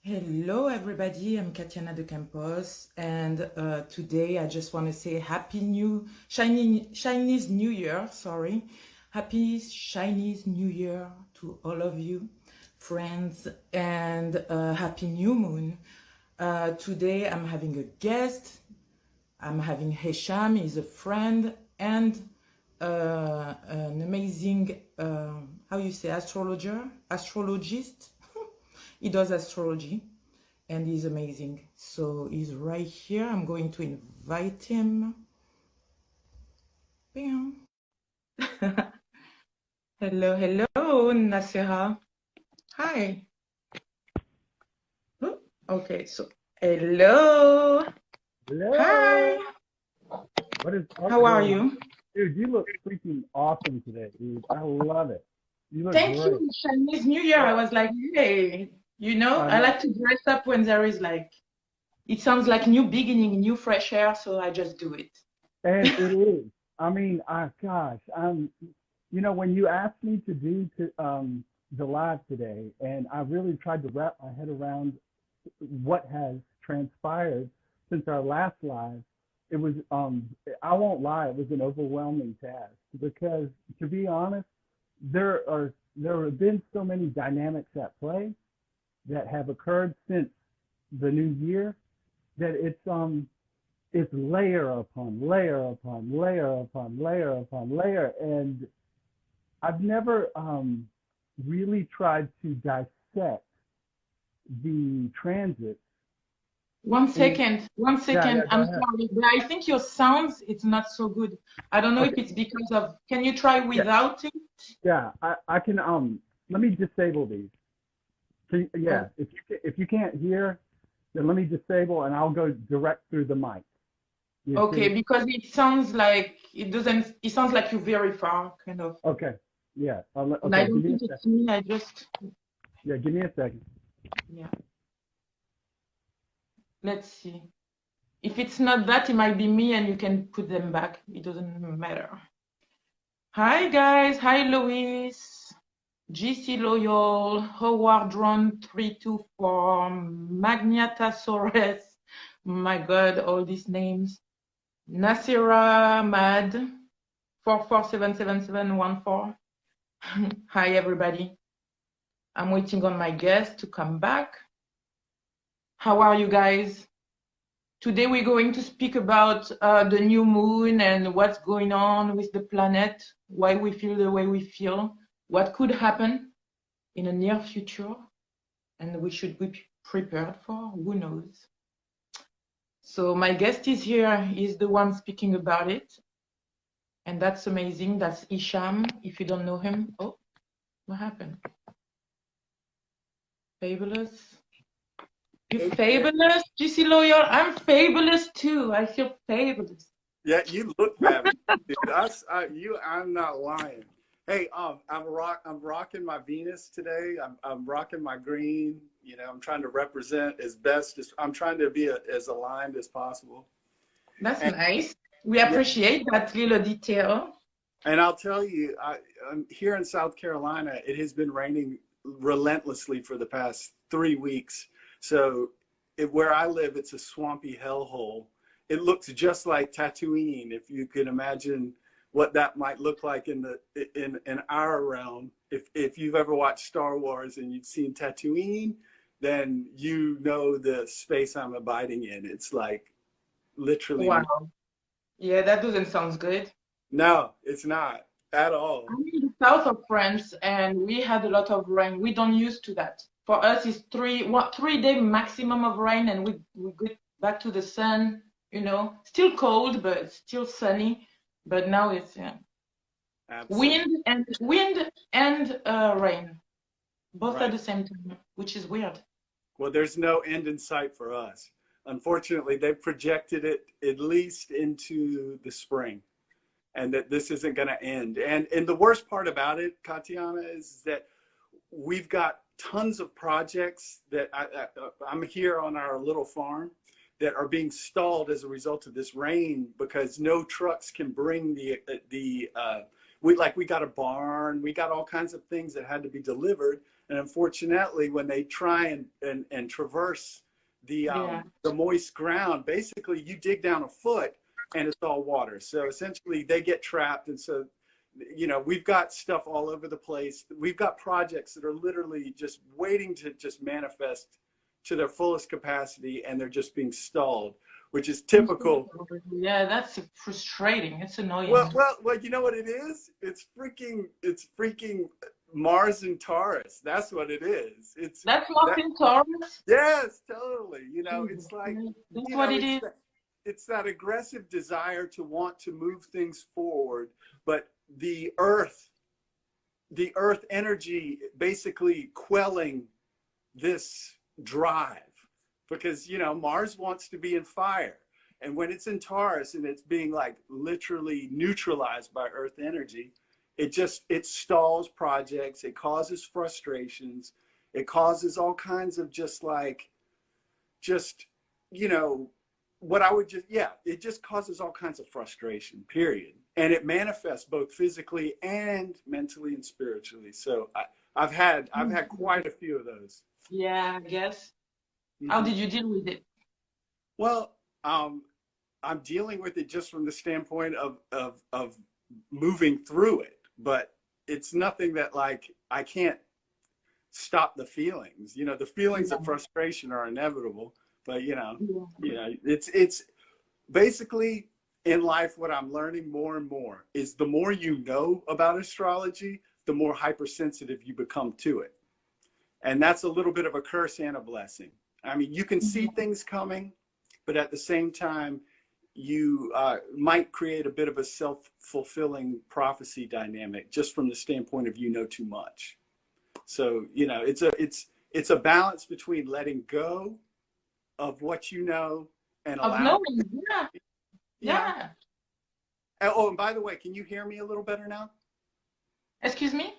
Hello, everybody. I'm Katiana de Campos, and today I just want to say Happy New Chinese New Year. Sorry, Happy Chinese New Year to all of you, friends, and Happy New Moon. Today I'm having a guest. I'm having HESHAM. He's a friend and an amazing, how you say, astrologist. He does astrology and he's amazing. So he's right here. I'm going to invite him. Bam. Hello, hello, Nasira. Hi. Oh, okay, so hello. Hello. Hi. What is up, How are girl? you? Dude, you look freaking awesome today, dude. I love it. You look Thank great. you, Chinese New Year. I was like, hey, I I know. like to dress up when there is like, it sounds like new beginning, new fresh air, so I just do it. And it is. I mean, gosh, when you asked me to do the live today, and I really tried to wrap my head around what has transpired since our last live, it was I won't lie, it was an overwhelming task because, to be honest, there have been so many dynamics at play that have occurred since the new year that it's layer upon layer upon layer upon layer upon layer, and I've never really tried to dissect the transits. And One yeah, second. go I'm ahead. sorry, but I think your sounds it's not so good. I don't know if Okay, it's because of. Can you try yeah, without it? yeah. I can let me disable these. Oh, Yeah, if you can't hear, then let me disable and I'll go direct through the mic. You okay, see? because it sounds like it doesn't. It sounds like you're very far, kind of. Okay. Yeah. And I Okay. don't Give me a think it's second. me. I just Yeah. Give me a second. yeah. Let's see. If it's not that, it might be me, and you can put them back. It doesn't matter. Hi guys. Hi Louis. GC Loyal, Howard Drone 324, Magnatasaurus, my God, all these names. Nasira Mad, 44777714. Hi, everybody. I'm waiting on my guest to come back. How are you guys? Today we're going to speak about the new moon and what's going on with the planet, why we feel the way we feel, what could happen in the near future, and we should be prepared for, who knows. So my guest is here, he's the one speaking about it, and that's amazing. That's HESHAM, if you don't know him. Oh, what happened? Fabulous. You Hey, man. fabulous, GC Lawyer? I'm fabulous too. I feel fabulous. Yeah, you look fabulous, dude. I'm not lying. Hey, I'm rocking my Venus today. I'm rocking my green. You know, I'm trying to represent as best as I'm trying to be as aligned as possible. That's And nice. We yeah, appreciate that little detail. and I'll tell you, I'm here in South Carolina. It has been raining relentlessly for the past 3 weeks. So, where I live, it's a swampy hellhole. It looks just like Tatooine, if you can imagine what that might look like in our realm. If you've ever watched Star Wars and you've seen Tatooine, then you know the space I'm abiding in. It's like literally Wow. Yeah, that doesn't sound good. no, it's not at all. I'm in the south of France and we had a lot of rain. We don't used to that. For us, it's 3 day maximum of rain and we get back to the sun, still cold, but still sunny. But now it's Absolutely. wind and rain, both at Right. the same time, which is weird. Well, there's no end in sight for us. Unfortunately, they've projected it at least into the spring and that this isn't going to end. And the worst part about it, Katiana, is that we've got tons of projects that I'm here on our little farm that are being stalled as a result of this rain because no trucks can bring the we got a barn, we got all kinds of things that had to be delivered. And unfortunately, when they try and traverse the moist ground, basically you dig down a foot and it's all water. So essentially they get trapped. And so, you know, we've got stuff all over the place. We've got projects that are literally just waiting to just manifest to their fullest capacity, and they're just being stalled, which is typical. Yeah, that's frustrating. It's annoying. Well, you know what it is? It's freaking Mars and Taurus. That's what it is. That's Mars and Taurus. Yes, totally. You know, it's like that's what it is. It's that aggressive desire to want to move things forward, but the earth energy basically quelling this drive, because, you know, Mars wants to be in fire, and when it's in Taurus and it's being like literally neutralized by earth energy, it stalls projects, it causes frustrations, it causes all kinds of you know, what I would it just causes all kinds of frustration, period. And it manifests both physically and mentally and spiritually. So I've had quite a few of those. Yeah, I guess. How did you deal with it? Well, I'm dealing with it just from the standpoint of moving through it, but it's nothing that, like, I can't stop the feelings. You know, the feelings of frustration are inevitable, but you know, it's basically in life, what I'm learning more and more is the more you know about astrology, the more hypersensitive you become to it. And that's a little bit of a curse and a blessing. I mean, you can see things coming, but at the same time, you might create a bit of a self-fulfilling prophecy dynamic just from the standpoint of you know too much. So, you know, it's a balance between letting go of what you know and allowing. Yeah. Oh, and by the way, can you hear me a little better now? Excuse me?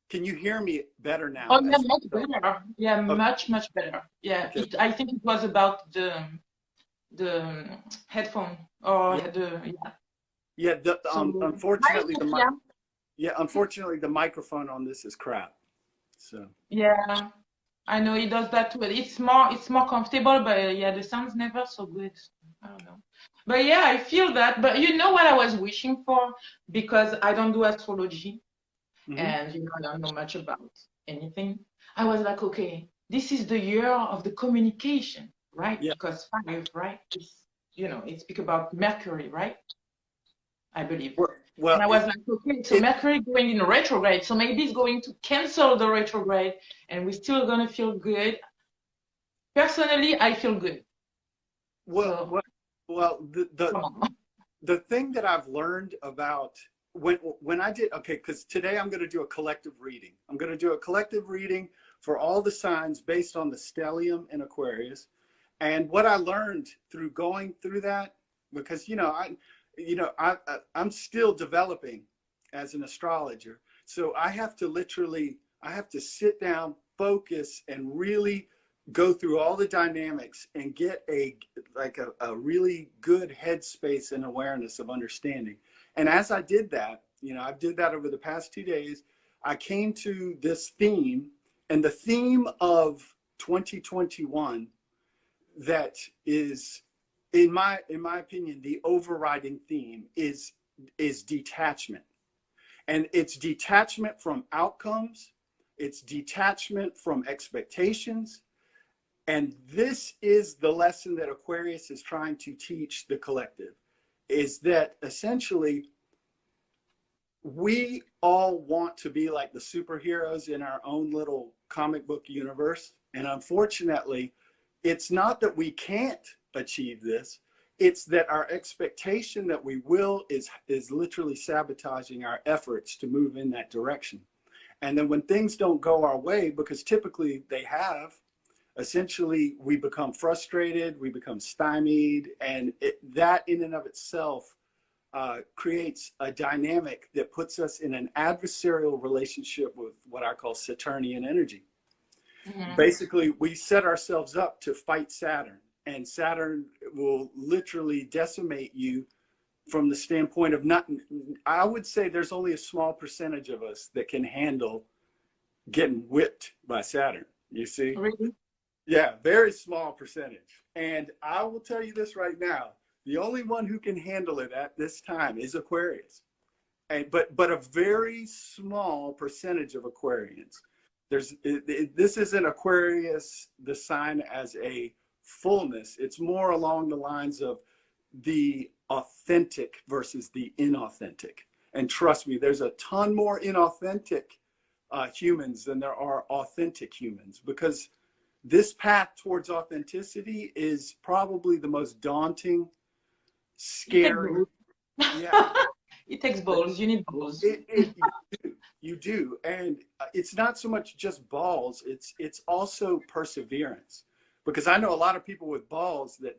Can you hear me better now? Oh, yeah, much better. Yeah, okay. much better. Yeah, okay. Okay. I think it was about the headphone or unfortunately unfortunately the microphone on this is crap. So yeah, I know it does that too. It's more comfortable, but yeah, the sound's never so good. I don't know. But yeah, I feel that. But you know what I was wishing for? Because I don't do astrology. And you know, I don't know much about anything. I was like, okay, this is the year of the communication, right? Yeah. Because 5, right? It's speak about Mercury, right? I believe. Well, and I was like, okay, so Mercury going in retrograde, so maybe it's going to cancel the retrograde, and we're still gonna feel good. Personally, I feel good. Well, the thing that I've learned about when I did, okay, because today I'm going to do a collective reading. I'm going to do a collective reading for all the signs based on the stellium in Aquarius. And what I learned through going through that, because, I'm still developing as an astrologer. So I have to sit down, focus, and really go through all the dynamics and get a really good headspace and awareness of understanding. And as I did that, I did that over the past 2 days, I came to this theme, and the theme of 2021 that is, in my opinion, the overriding theme is detachment. And it's detachment from outcomes, it's detachment from expectations. And this is the lesson that Aquarius is trying to teach the collective, is that essentially we all want to be like the superheroes in our own little comic book universe. And unfortunately, it's not that we can't achieve this, it's that our expectation that we will is literally sabotaging our efforts to move in that direction. And then when things don't go our way, because typically they have, essentially we become frustrated, we become stymied, and that in and of itself creates a dynamic that puts us in an adversarial relationship with what I call Saturnian energy. Basically, we set ourselves up to fight Saturn, and Saturn will literally decimate you from the standpoint of not, I would say there's only a small percentage of us that can handle getting whipped by Saturn, you see? Really? Yeah, very small percentage. And I will tell you this right now, the only one who can handle it at this time is Aquarius. And, but a very small percentage of Aquarians. This isn't Aquarius, the sign as a fullness. It's more along the lines of the authentic versus the inauthentic. And trust me, there's a ton more inauthentic humans than there are authentic humans, because this path towards authenticity is probably the most daunting, scary. Yeah. It takes balls. You need balls. You do. And it's not so much just balls, it's also perseverance. Because I know a lot of people with balls that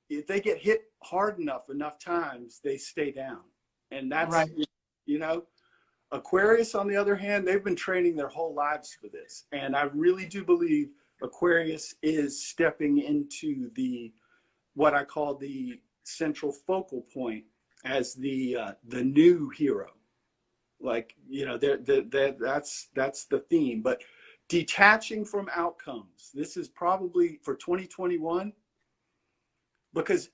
if they get hit hard enough times, they stay down. And that's right. You know, Aquarius, on the other hand, they've been training their whole lives for this. And I really do believe Aquarius is stepping into what I call the central focal point as the new hero. Like, you know, that's the theme. But detaching from outcomes, this is probably for 2021, because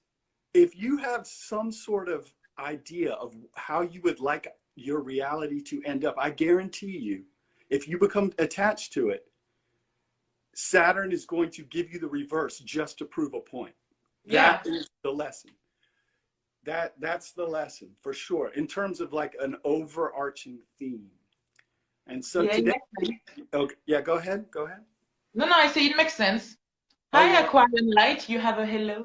if you have some sort of idea of how you would like your reality to end up, I guarantee you, if you become attached to it, Saturn is going to give you the reverse just to prove a point. Yeah. That is the lesson. That's the lesson for sure, in terms of like an overarching theme. And so today, okay, yeah, go ahead. No, I say it makes sense. Hi, yeah. Aquarian Light, you have a hello.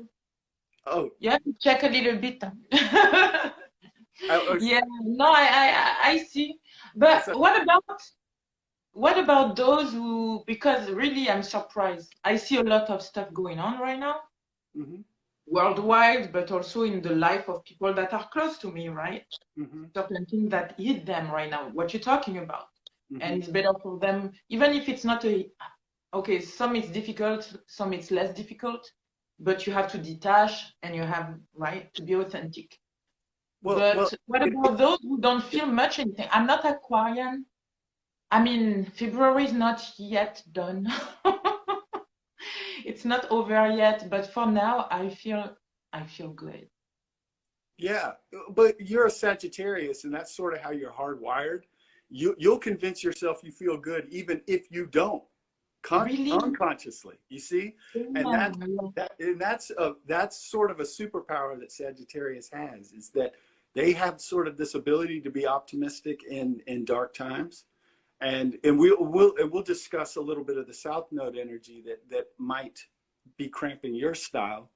Oh. You have to check a little bit. Yeah, no, I see. But what about those who, because really I'm surprised. I see a lot of stuff going on right now. Mm-hmm. Worldwide, but also in the life of people that are close to me, right? Mm-hmm. Certain things that hit them right now, what you're talking about. Mm-hmm. And it's better for them, even if it's not okay, some it's difficult, some it's less difficult, but you have to detach and you have, right, to be authentic. But what about those who don't feel much anything? I'm not Aquarian. I mean, February is not yet done. It's not over yet, but for now, I feel good. Yeah, but you're a Sagittarius, and that's sort of how you're hardwired. You'll convince yourself you feel good, even if you don't, really? Unconsciously. You see, and that's sort of a superpower that Sagittarius has, is that they have sort of this ability to be optimistic in dark times. And we'll discuss a little bit of the South Node energy that might be cramping your style.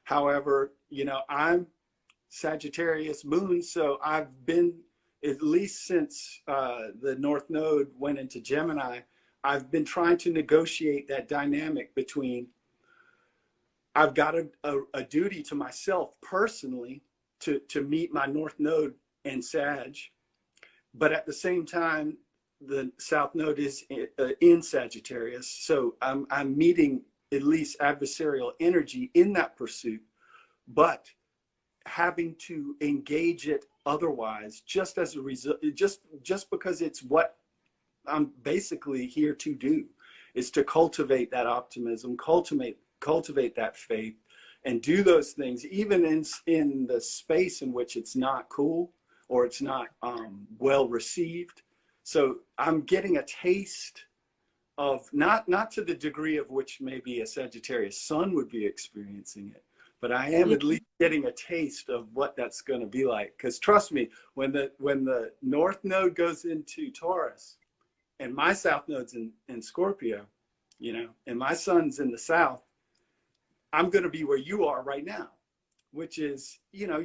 However, you know, I'm Sagittarius moon, so I've been, at least since the North Node went into Gemini, I've been trying to negotiate that dynamic between, I've got a duty to myself personally to meet my North Node and Sag, but at the same time, the South Node is in Sagittarius, so I'm meeting at least adversarial energy in that pursuit, but having to engage it otherwise, just as a result, just because it's what I'm basically here to do, is to cultivate that optimism, cultivate that faith, and do those things, even in the space in which it's not cool or it's not well received. So I'm getting a taste of, not to the degree of which maybe a Sagittarius sun would be experiencing it, but I am at least getting a taste of what that's going to be like. Because trust me, when the North Node goes into Taurus, and my South Node's in Scorpio, you know, and my sun's in the South, I'm going to be where you are right now, which is, you know,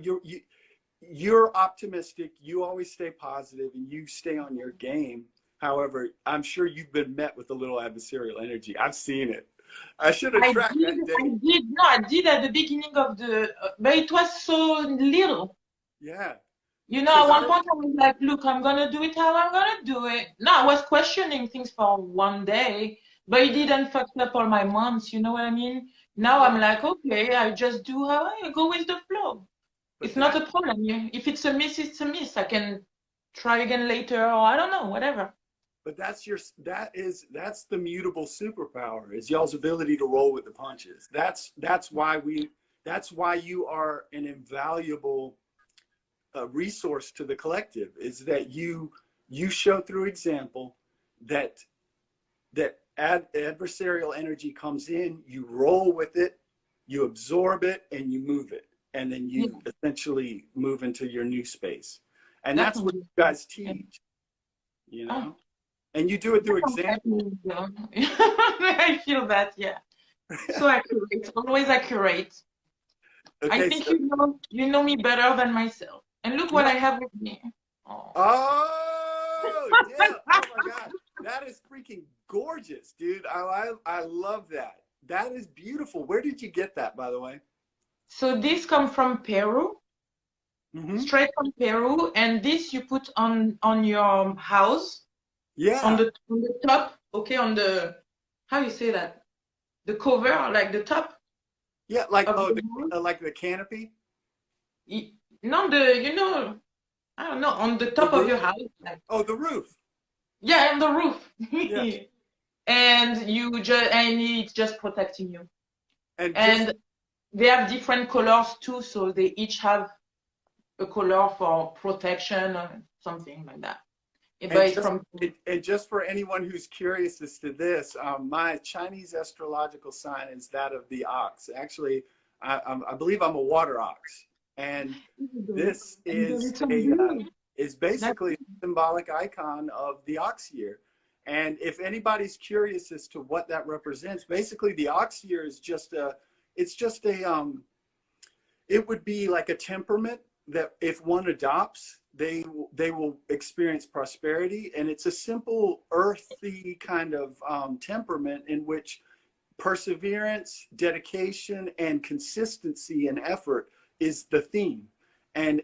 you're optimistic, you always stay positive, and you stay on your game. However, I'm sure you've been met with a little adversarial energy. I've seen it. I should have tracked that day. I did at the beginning of but it was so little. Yeah. You know, at one point I was like, look, I'm going to do it how I'm going to do it. No, I was questioning things for one day, but it didn't fuck up all my months. You know what I mean? Now I'm like, okay, I just do how I go with the flow. But It's not a problem. If it's a miss, it's a miss. I can try again later, or I don't know, whatever. But that's the mutable superpower, is y'all's ability to roll with the punches. That's why you are an invaluable resource to the collective, is that you show through example that adversarial energy comes in, you roll with it, you absorb it, and you move it, and then you essentially move into your new space. And that's what you guys teach, you know. And you do it through example. I feel that, yeah. So accurate, always accurate. Okay, I think so, you know me better than myself. And look what I have with me. Oh, yeah. Oh my God. That is freaking gorgeous, dude. I love that. That is beautiful. Where did you get that, by the way? So this comes from Peru. Straight from Peru. And this you put on your house. Yeah. On the top, okay, on the, how you say that? The cover, like the top. Yeah, like like the canopy. No, I don't know, on the top of your house. Like, oh, the roof. Yeah, on the roof. Yeah. And it's just protecting you. And they have different colors too, so they each have a color for protection or something like that. And just for anyone who's curious as to this, my Chinese astrological sign is that of the ox. Actually, I believe I'm a water ox, and this is basically a symbolic icon of the ox year. And if anybody's curious as to what that represents, basically the ox year is it would be like a temperament that if one adopts, they will experience prosperity. And it's a simple earthy kind of temperament in which perseverance, dedication, and consistency and effort is the theme. And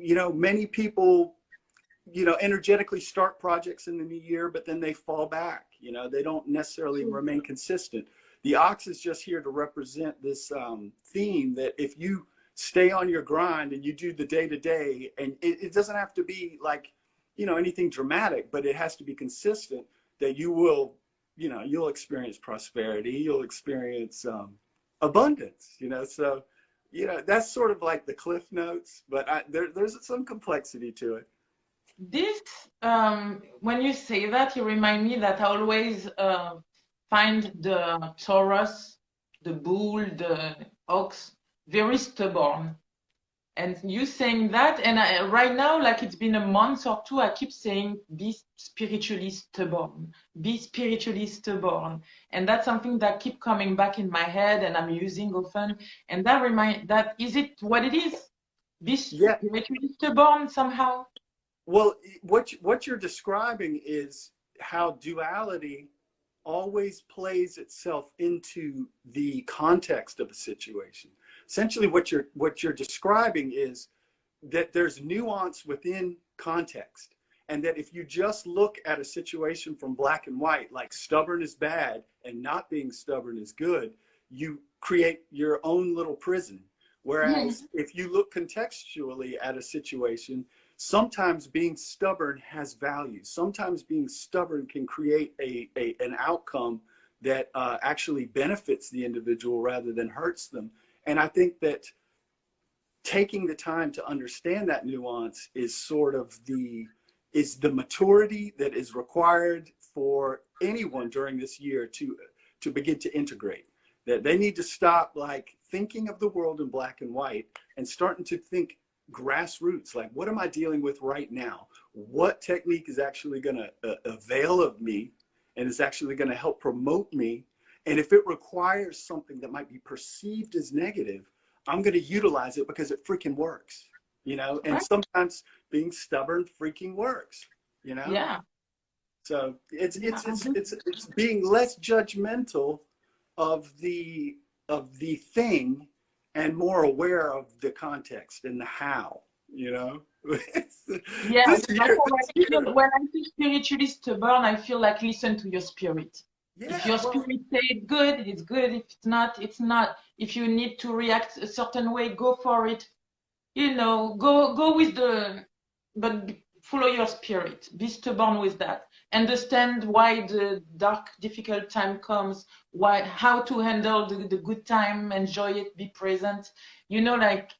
many people energetically start projects in the new year, but then they fall back. They don't necessarily remain consistent. The ox is just here to represent this theme that if you stay on your grind and you do the day-to-day, and it doesn't have to be like, anything dramatic, but it has to be consistent, that you will, you'll experience prosperity, you'll experience abundance, so, that's sort of like the cliff notes, but there's some complexity to it. This, when you say that, you remind me that I always find the Taurus, the bull, the ox, very stubborn. And you saying that, and right now, like it's been a month or two, I keep saying, be spiritually stubborn, be spiritually stubborn. And that's something that keep coming back in my head and I'm using often. And that is it what it is? Be spiritually stubborn somehow? Well, what you're describing is how duality always plays itself into the context of a situation. Essentially, what you're describing is that there's nuance within context, and that if you just look at a situation from black and white, like stubborn is bad and not being stubborn is good, you create your own little prison. Whereas if you look contextually at a situation, sometimes being stubborn has value. Sometimes being stubborn can create an outcome that actually benefits the individual rather than hurts them. And I think that taking the time to understand that nuance is sort of the maturity that is required for anyone during this year to begin to integrate. That they need to stop like thinking of the world in black and white and starting to think grassroots, like what am I dealing with right now? What technique is actually going to avail of me and is actually going to help promote me? And if it requires something that might be perceived as negative, I'm going to utilize it because it freaking works, and sometimes being stubborn freaking works, Yeah. So it's being less judgmental of the thing and more aware of the context and the how, Yeah, when I feel spiritually stubborn, I feel like listen to your spirit. Yeah, if your spirit says it's good, it's good. If it's not, it's not. If you need to react a certain way, go for it. you know, go with but follow your spirit. Be stubborn with that. Understand why the dark, difficult time comes. How to handle the good time. Enjoy it. Be present. You know, like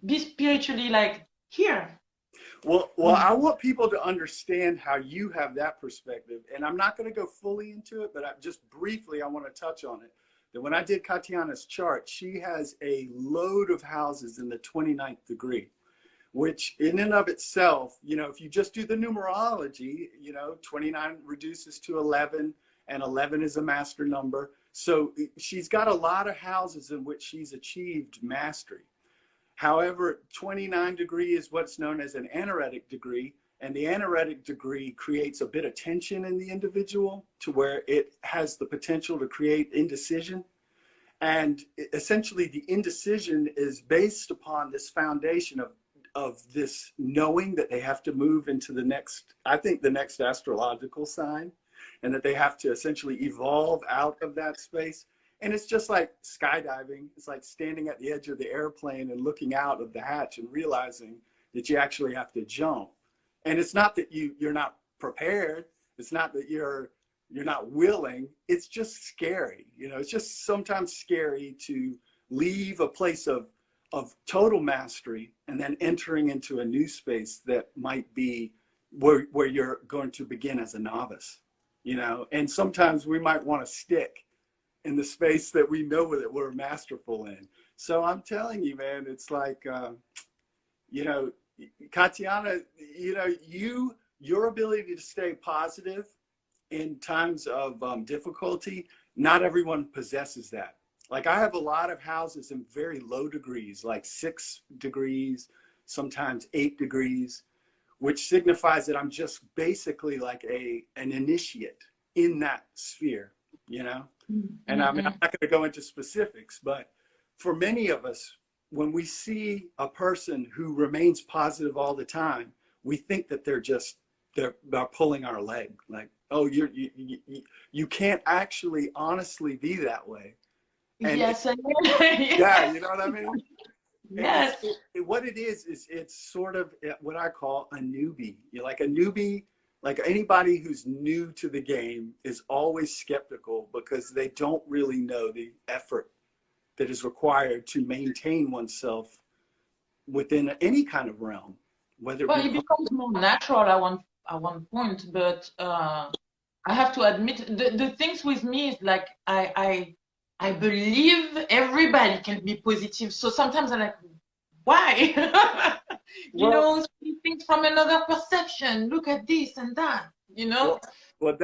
be spiritually like here. Well, I want people to understand how you have that perspective, and I'm not going to go fully into it, but just briefly, I want to touch on it. That when I did Katiana's chart, she has a load of houses in the 29th degree, which in and of itself, you know, if you just do the numerology, you know, 29 reduces to 11, and 11 is a master number. So she's got a lot of houses in which she's achieved mastery. However, 29 degree is what's known as an anaretic degree, and the anaretic degree creates a bit of tension in the individual to where it has the potential to create indecision. And essentially the indecision is based upon this foundation of this knowing that they have to move into the next, I think the next astrological sign, and that they have to essentially evolve out of that space. And it's just like skydiving. It's like standing at the edge of the airplane and looking out of the hatch and realizing that you actually have to jump. And it's not that you're not prepared. It's not that you're not willing. It's just scary. You know, it's just sometimes scary to leave a place of total mastery and then entering into a new space that might be where you're going to begin as a novice, you know. And sometimes we might want to stick in the space that we know that we're masterful in. So I'm telling you, man, it's like, you know, Katiana, you know, your ability to stay positive in times of difficulty, not everyone possesses that. Like I have a lot of houses in very low degrees, like 6 degrees, sometimes 8 degrees, which signifies that I'm just basically like an initiate in that sphere, you know? And I mean, I'm not going to go into specifics, but for many of us, when we see a person who remains positive all the time, we think that they're pulling our leg. Like, oh, you can't actually honestly be that way. And yes, yeah, you know what I mean? Yes. What it is it's sort of what I call a newbie. You're like a newbie. Like anybody who's new to the game is always skeptical because they don't really know the effort that is required to maintain oneself within any kind of realm. Whether well, it becomes more natural at one point, but I have to admit the things with me is like I believe everybody can be positive. So sometimes I'm like, why? You know, see things from another perception. Look at this and that, you know? Well,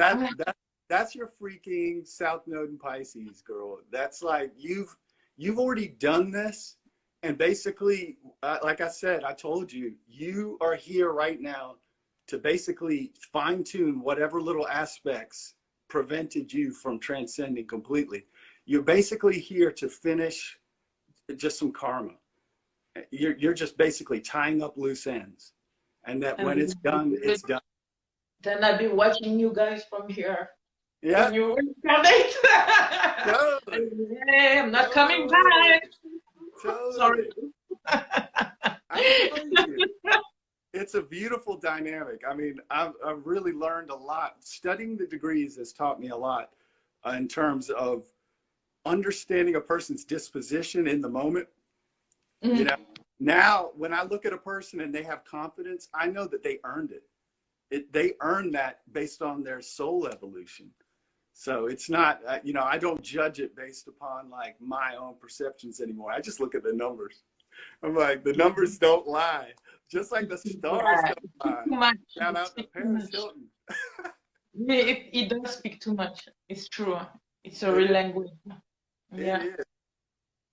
that's your freaking South Node in Pisces, girl. That's like, you've already done this. And basically, like I said, I told you, you are here right now to basically fine tune whatever little aspects prevented you from transcending completely. You're basically here to finish just some karma. You're just basically tying up loose ends, and that when it's done, it's done. Then I'll be watching you guys from here. Yeah. When you reincarnate. Totally. Hey, I'm not coming back. Totally. Sorry. I'm telling you, it's a beautiful dynamic. I mean, I've really learned a lot. Studying the degrees has taught me a lot in terms of understanding a person's disposition in the moment. You know, now when I look at a person and they have confidence, I know that they earned it. They earned that based on their soul evolution. So it's not, you know, I don't judge it based upon like my own perceptions anymore. I just look at the numbers. I'm like, the numbers don't lie. Just like the stars don't lie. Shout out to Paris Hilton. It does speak too much. It's true. It's a real language. Yeah. It is.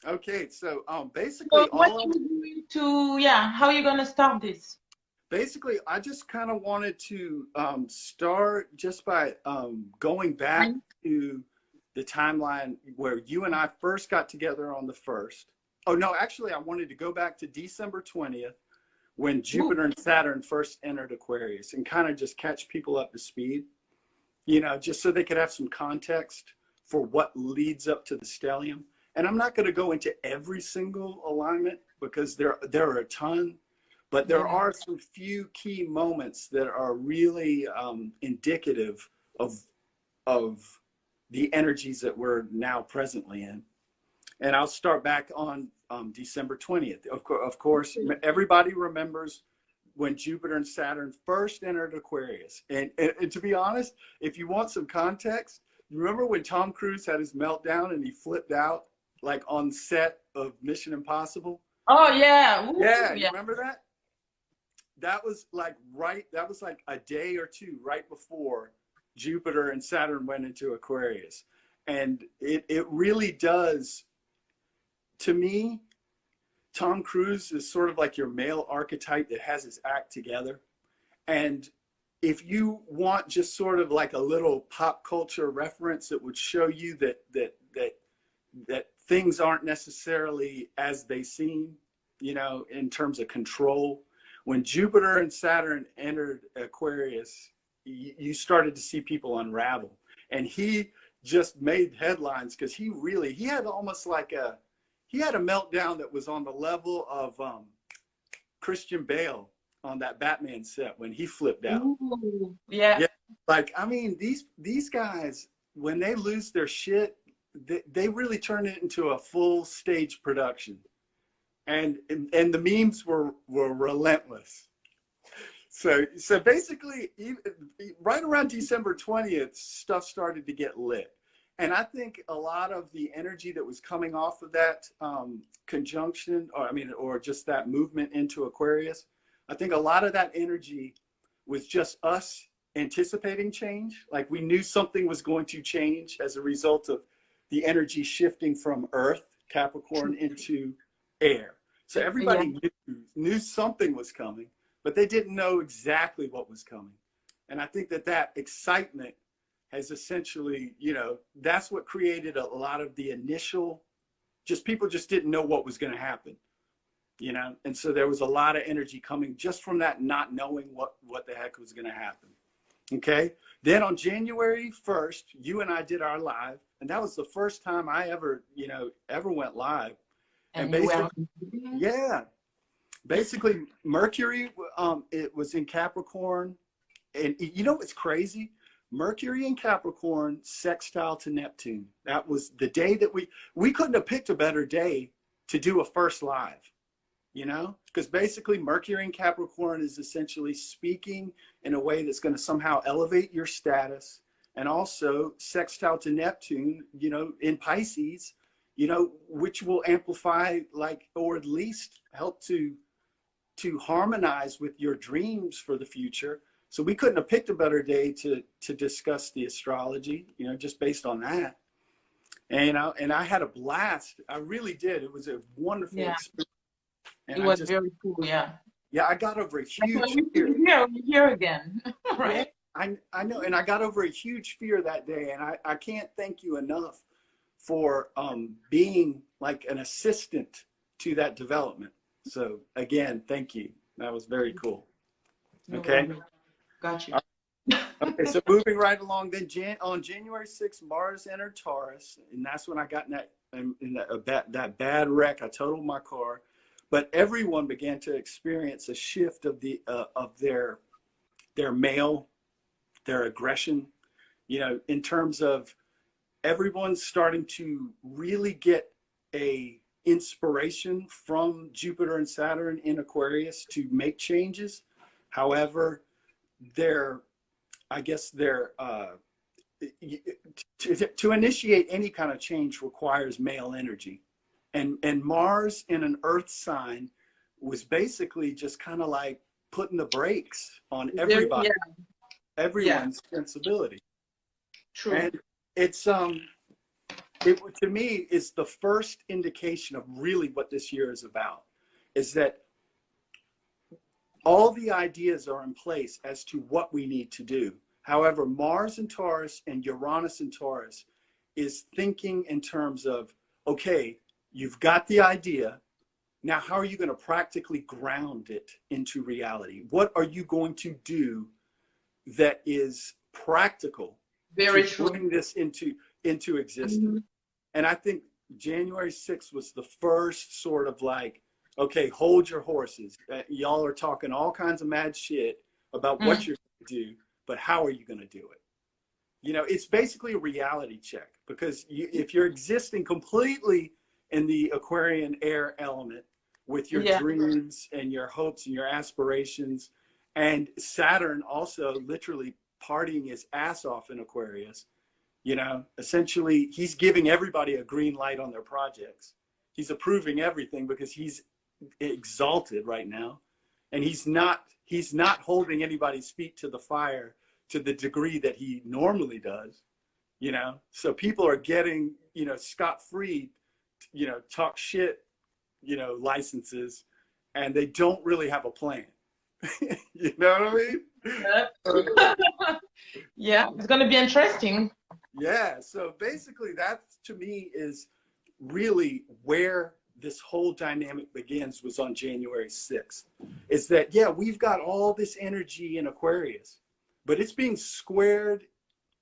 Okay, so basically, so what you going to, how are you gonna start this? Basically, I just kind of wanted to start just by going back to the timeline where you and I first got together on the 1st. Oh no, actually, I wanted to go back to December 20th when Jupiter and Saturn first entered Aquarius, and kind of just catch people up to speed, you know, just so they could have some context for what leads up to the stellium. And I'm not going to go into every single alignment because there are a ton, but there are some few key moments that are really indicative of the energies that we're now presently in. And I'll start back on December 20th. Of course, everybody remembers when Jupiter and Saturn first entered Aquarius. And to be honest, if you want some context, remember when Tom Cruise had his meltdown and he flipped out like on set of Mission Impossible? Oh yeah. Ooh, yeah, you remember that? That was like a day or two right before Jupiter and Saturn went into Aquarius. And it really does, to me, Tom Cruise is sort of like your male archetype that has his act together. And if you want just sort of like a little pop culture reference that would show you that things aren't necessarily as they seem, you know, in terms of control, when Jupiter and Saturn entered Aquarius, you started to see people unravel. And he just made headlines because he had almost like he had a meltdown that was on the level of Christian Bale on that Batman set when he flipped out. Ooh, yeah. Like, I mean, these guys, when they lose their shit, they really turn it into a full stage production. And the memes were relentless. So basically, right around December 20th, stuff started to get lit. And I think a lot of the energy that was coming off of that conjunction, or just that movement into Aquarius, I think a lot of that energy was just us anticipating change. Like we knew something was going to change as a result of the energy shifting from Earth, Capricorn, into air. So everybody knew something was coming, but they didn't know exactly what was coming. And I think that excitement has essentially, you know, that's what created a lot of the initial, people just didn't know what was going to happen, you know? And so there was a lot of energy coming just from that not knowing what the heck was going to happen. Okay. Then on January 1st, you and I did our live, and that was the first time I ever went live. And basically, basically Mercury, it was in Capricorn. And you know what's crazy? Mercury in Capricorn sextile to Neptune. That was the day that we couldn't have picked a better day to do a first live, you know, because basically Mercury in Capricorn is essentially speaking in a way that's going to somehow elevate your status, and also sextile to Neptune, you know, in Pisces, you know, which will amplify, like, or at least help to harmonize with your dreams for the future. So we couldn't have picked a better day to discuss the astrology, you know, just based on that. And I had a blast. I really did. It was a wonderful experience. And it was very cool, yeah. Yeah, I got over a huge fear. Here again, right? Yeah, I know, and I got over a huge fear that day, and I can't thank you enough for being like an assistant to that development. So again, thank you. That was very cool. Okay. Got you. Okay, so moving right along, then on January 6th, Mars entered Taurus, and that's when I got in that bad wreck. I totaled my car, but everyone began to experience a shift of their aggression, you know, in terms of everyone's starting to really get a inspiration from Jupiter and Saturn in Aquarius to make changes. However, to initiate any kind of change requires male energy, and Mars in an Earth sign was basically just kind of like putting the brakes on everybody, everyone's sensibility. True. And it's to me is the first indication of really what this year is about, is that all the ideas are in place as to what we need to do. However, Mars in Taurus and Uranus in Taurus is thinking in terms of, okay, you've got the idea. Now, how are you going to practically ground it into reality? What are you going to do that is practical to bring this into existence? Mm-hmm. And I think January 6th was the first sort of like, okay, hold your horses. Y'all are talking all kinds of mad shit about what you're going to do, but how are you going to do it? You know, it's basically a reality check, because if you're existing completely in the Aquarian air element with your dreams and your hopes and your aspirations, and Saturn also literally partying his ass off in Aquarius, you know, essentially he's giving everybody a green light on their projects. He's approving everything because he's exalted right now, and he's not holding anybody's feet to the fire to the degree that he normally does, you know. So people are getting, you know, scot-free, you know, talk shit, you know, licenses, and they don't really have a plan. You know what I mean? Yeah, it's going to be interesting. Yeah, so basically that to me is really where this whole dynamic begins, was on January 6th. Is that, yeah, we've got all this energy in Aquarius, but it's being squared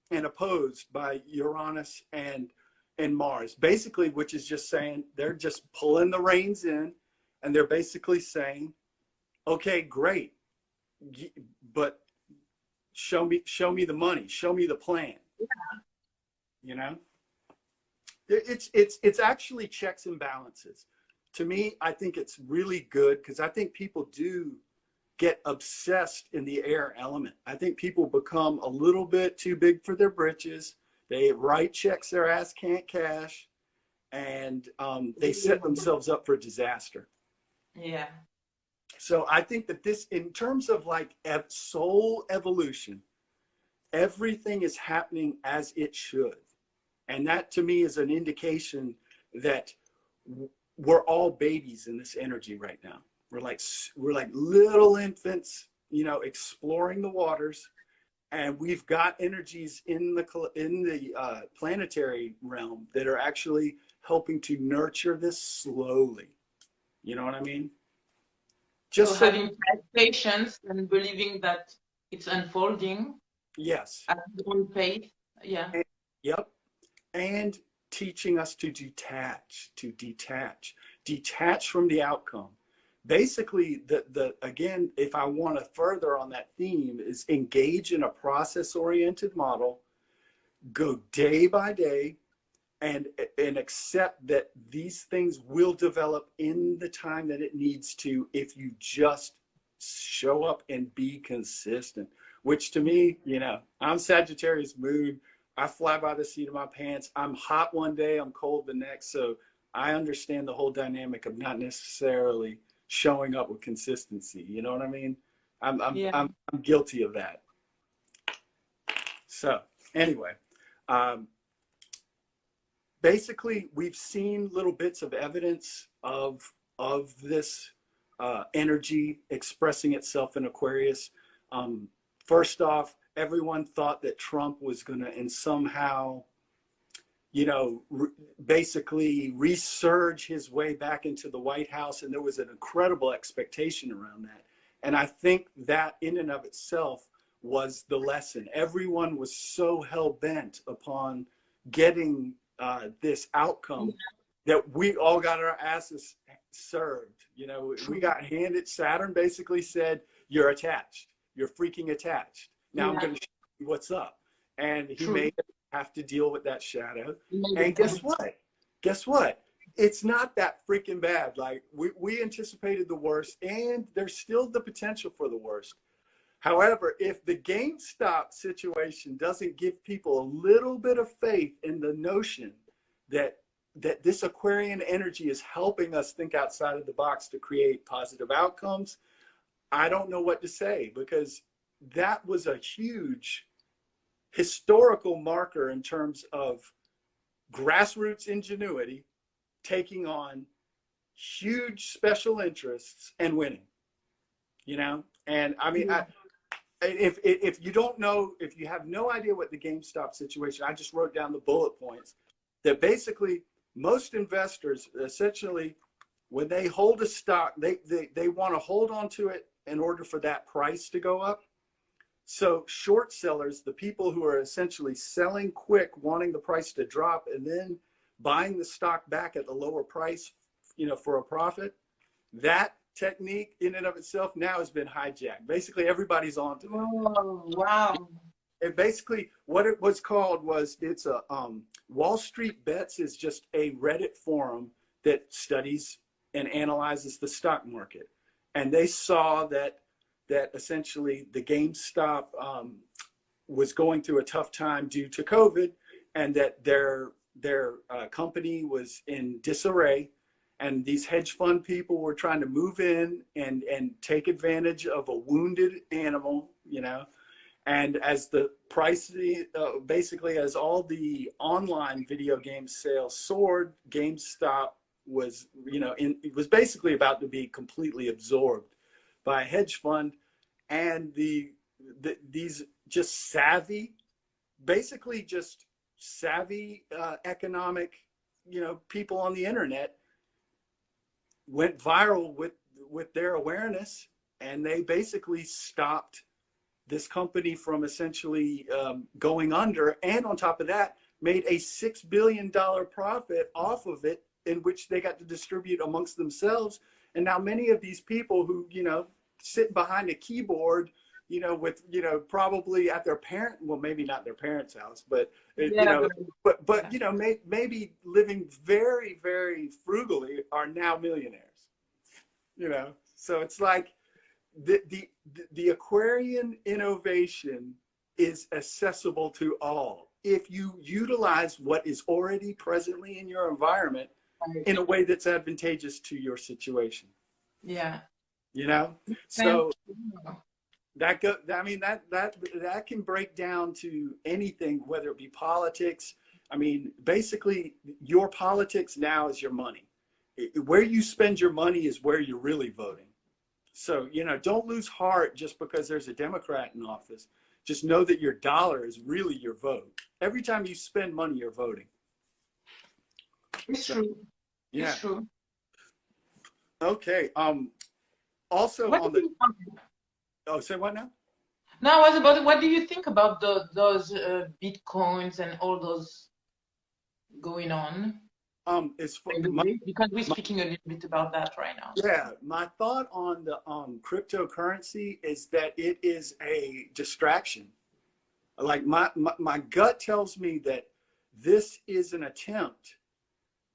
and opposed by Uranus and Mars, basically, which is just saying they're just pulling the reins in, and they're basically saying, okay, great, but show me the money, show me the plan. Yeah. You know, it's actually checks and balances. To me, I think it's really good, because I think people do get obsessed in the air element. I think people become a little bit too big for their britches. They write checks their ass can't cash, and they set themselves up for disaster. Yeah. So I think that this, in terms of like soul evolution, everything is happening as it should. And that to me is an indication that we're all babies in this energy right now. We're like little infants, you know, exploring the waters, and we've got energies in the planetary realm that are actually helping to nurture this slowly. You know what I mean? Just so having patience and believing that it's unfolding. Yes. At your own pace. Yeah. Yep. And teaching us to detach from the outcome. Basically, again, if I want to further on that theme, is engage in a process-oriented model, go day by day, and accept that these things will develop in the time that it needs to, if you just show up and be consistent. Which to me, you know, I'm Sagittarius moon. I fly by the seat of my pants. I'm hot one day, I'm cold the next. So I understand the whole dynamic of not necessarily showing up with consistency. You know what I mean? I'm guilty of that. So anyway, basically we've seen little bits of evidence of this energy expressing itself in Aquarius. First off, everyone thought that Trump was going to, and somehow, you know, basically resurge his way back into the White House. And there was an incredible expectation around that. And I think that in and of itself was the lesson. Everyone was so hell-bent upon getting this outcome that we all got our asses served. You know, we got handed, Saturn basically said, you're attached. You're freaking attached. Now I'm going to show you what's up. And he may have to deal with that shadow. And guess what? Guess what? It's not that freaking bad. Like we anticipated the worst, and there's still the potential for the worst. However, if the GameStop situation doesn't give people a little bit of faith in the notion that this Aquarian energy is helping us think outside of the box to create positive outcomes, I don't know what to say, because that was a huge historical marker in terms of grassroots ingenuity taking on huge special interests and winning, you know? And I mean, if you don't know, if you have no idea what the GameStop situation, I just wrote down the bullet points that basically most investors essentially, when they hold a stock, they want to hold on to it in order for that price to go up. So short sellers, the people who are essentially selling quick, wanting the price to drop, and then buying the stock back at the lower price, for a profit. That technique in and of itself now has been hijacked. Basically, everybody's on to that. Oh, wow. And basically, what it was called was, it's a Wall Street Bets is just a Reddit forum that studies and analyzes the stock market. And they saw that essentially the GameStop was going through a tough time due to COVID, and that their company was in disarray, and these hedge fund people were trying to move in and take advantage of a wounded animal, and as the price, basically as all the online video game sales soared, GameStop was, it was basically about to be completely absorbed by a hedge fund, and these just savvy, basically just savvy economic, people on the internet went viral with their awareness, and they basically stopped this company from essentially going under, and on top of that, made a $6 billion profit off of it, in which they got to distribute amongst themselves. And now many of these people who, sit behind a keyboard, with, probably at their well, maybe not their parents' house, but, maybe living very, very frugally, are now millionaires, So it's like the Aquarian innovation is accessible to all if you utilize what is already presently in your environment in a way that's advantageous to your situation. Yeah. So that can break down to anything, whether it be politics. I mean, basically, your politics now is your money. Where you spend your money is where you're really voting. So, don't lose heart just because there's a Democrat in office. Just know that your dollar is really your vote. Every time you spend money, you're voting. It's true. Yeah. It's true. Okay. Also What on do the. you think? Oh, say what now? No, I was about, what do you think about those Bitcoins and all those going on? It's Because we're speaking a little bit about that right now. Yeah, my thought on the cryptocurrency is that it is a distraction. Like my gut tells me that this is an attempt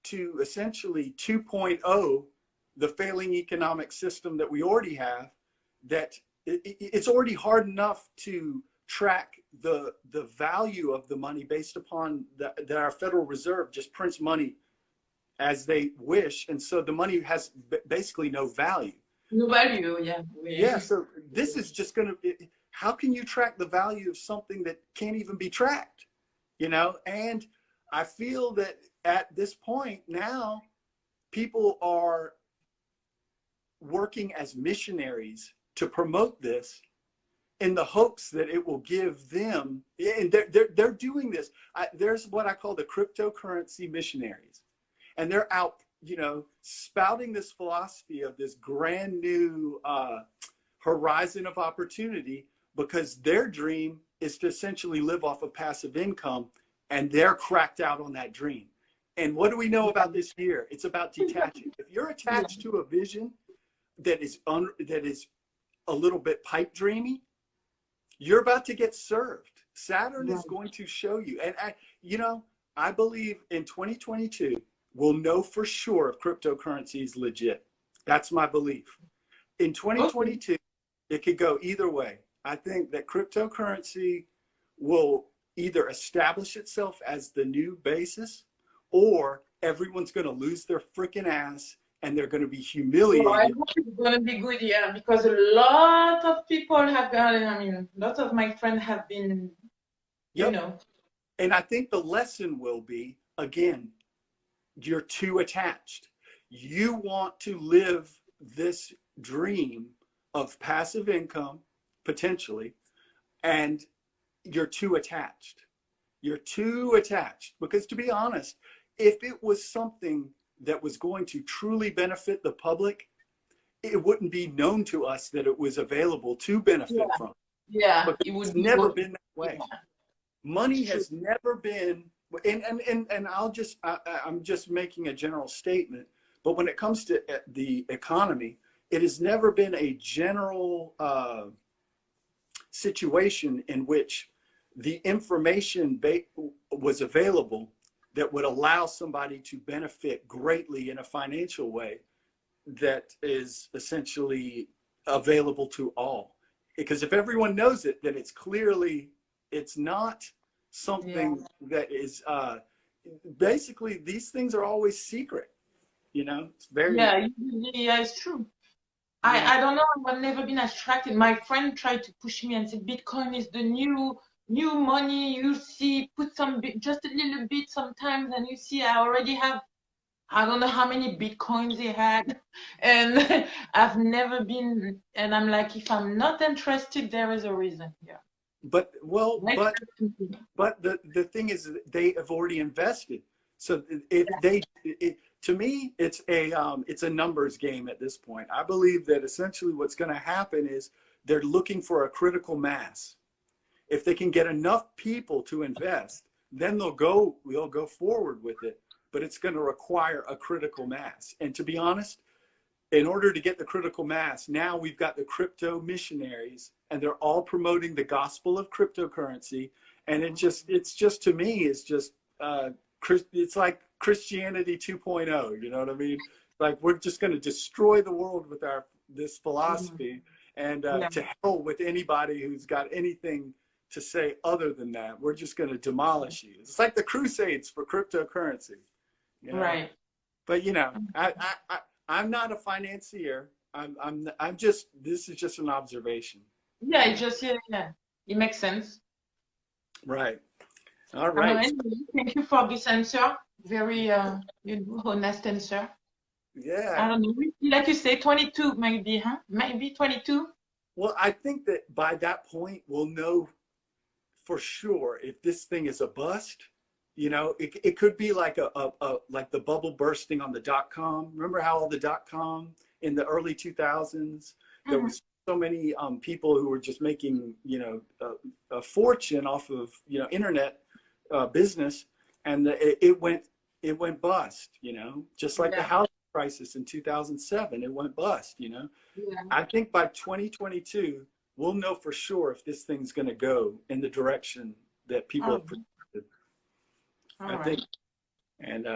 to essentially 2.0 the failing economic system that we already have. That it's already hard enough to track the value of the money based upon that our Federal Reserve just prints money as they wish, and so the money has basically no value. No value, yeah. Yeah, so this is just going to, how can you track the value of something that can't even be tracked? And I feel that at this point now, people are working as missionaries to promote this in the hopes that it will give them, and they're doing this. There's what I call the cryptocurrency missionaries. And they're out, spouting this philosophy of this brand new horizon of opportunity, because their dream is to essentially live off of passive income, and they're cracked out on that dream. And what do we know about this year? It's about detaching. If you're attached to a vision that is a little bit pipe dreamy, you're about to get served. Saturn is going to show you. And I believe in 2022, we'll know for sure if cryptocurrency is legit. That's my belief. In 2022, it could go either way. I think that cryptocurrency will either establish itself as the new basis, or everyone's going to lose their freaking ass and they're going to be humiliated. Well, I hope it's going to be good, yeah, because a lot of people have gotten, lots of my friends have been, And I think the lesson will be, again, you're too attached. You want to live this dream of passive income, potentially, and you're too attached. You're too attached. Because to be honest, if it was something that was going to truly benefit the public, it wouldn't be known to us that it was available to benefit from. Yeah, But it would never been that way. Yeah. Money has never been and I'm just making a general statement, but when it comes to the economy, it has never been a general situation in which the information was available that would allow somebody to benefit greatly in a financial way that is essentially available to all. Because if everyone knows it, then it's not something that is basically, these things are always secret, you know. It's very it's true. I don't know, I've never been attracted. My friend tried to push me and said Bitcoin is the new money. You see, put just a little bit sometimes, and you see I already have, I don't know how many Bitcoins he had, and I've never been, and I'm like, if I'm not interested, there is a reason. But the thing is, they have already invested. So if to me, it's a numbers game at this point. I believe that essentially what's going to happen is they're looking for a critical mass. If they can get enough people to invest, then they'll go forward with it. But it's going to require a critical mass. And to be honest, in order to get the critical mass, now we've got the crypto missionaries, and they're all promoting the gospel of cryptocurrency. And it's just to me, it's like Christianity 2.0, you know what I mean? Like, we're just going to destroy the world with this philosophy, and to hell with anybody who's got anything to say other than that. We're just going to demolish you. It's like the Crusades for cryptocurrency, you know? Right. But you know, I'm not a financier. I'm just, this is just an observation. Yeah, it makes sense. Right. All right. Thank you for this answer. Very honest answer. Yeah. I don't know. Like you say, 22 maybe, huh? Maybe 22. Well, I think that by that point we'll know for sure if this thing is a bust. You know, it could be like like the bubble bursting on the .com. Remember how all the .com in the early 2000s, there was so many people who were just making, you know, a fortune off of, you know, internet business, and it went bust, you know, just like the housing crisis in 2007, it went bust, you know. I think by 2022 we'll know for sure if this thing's going to go in the direction that people have predicted. I think, and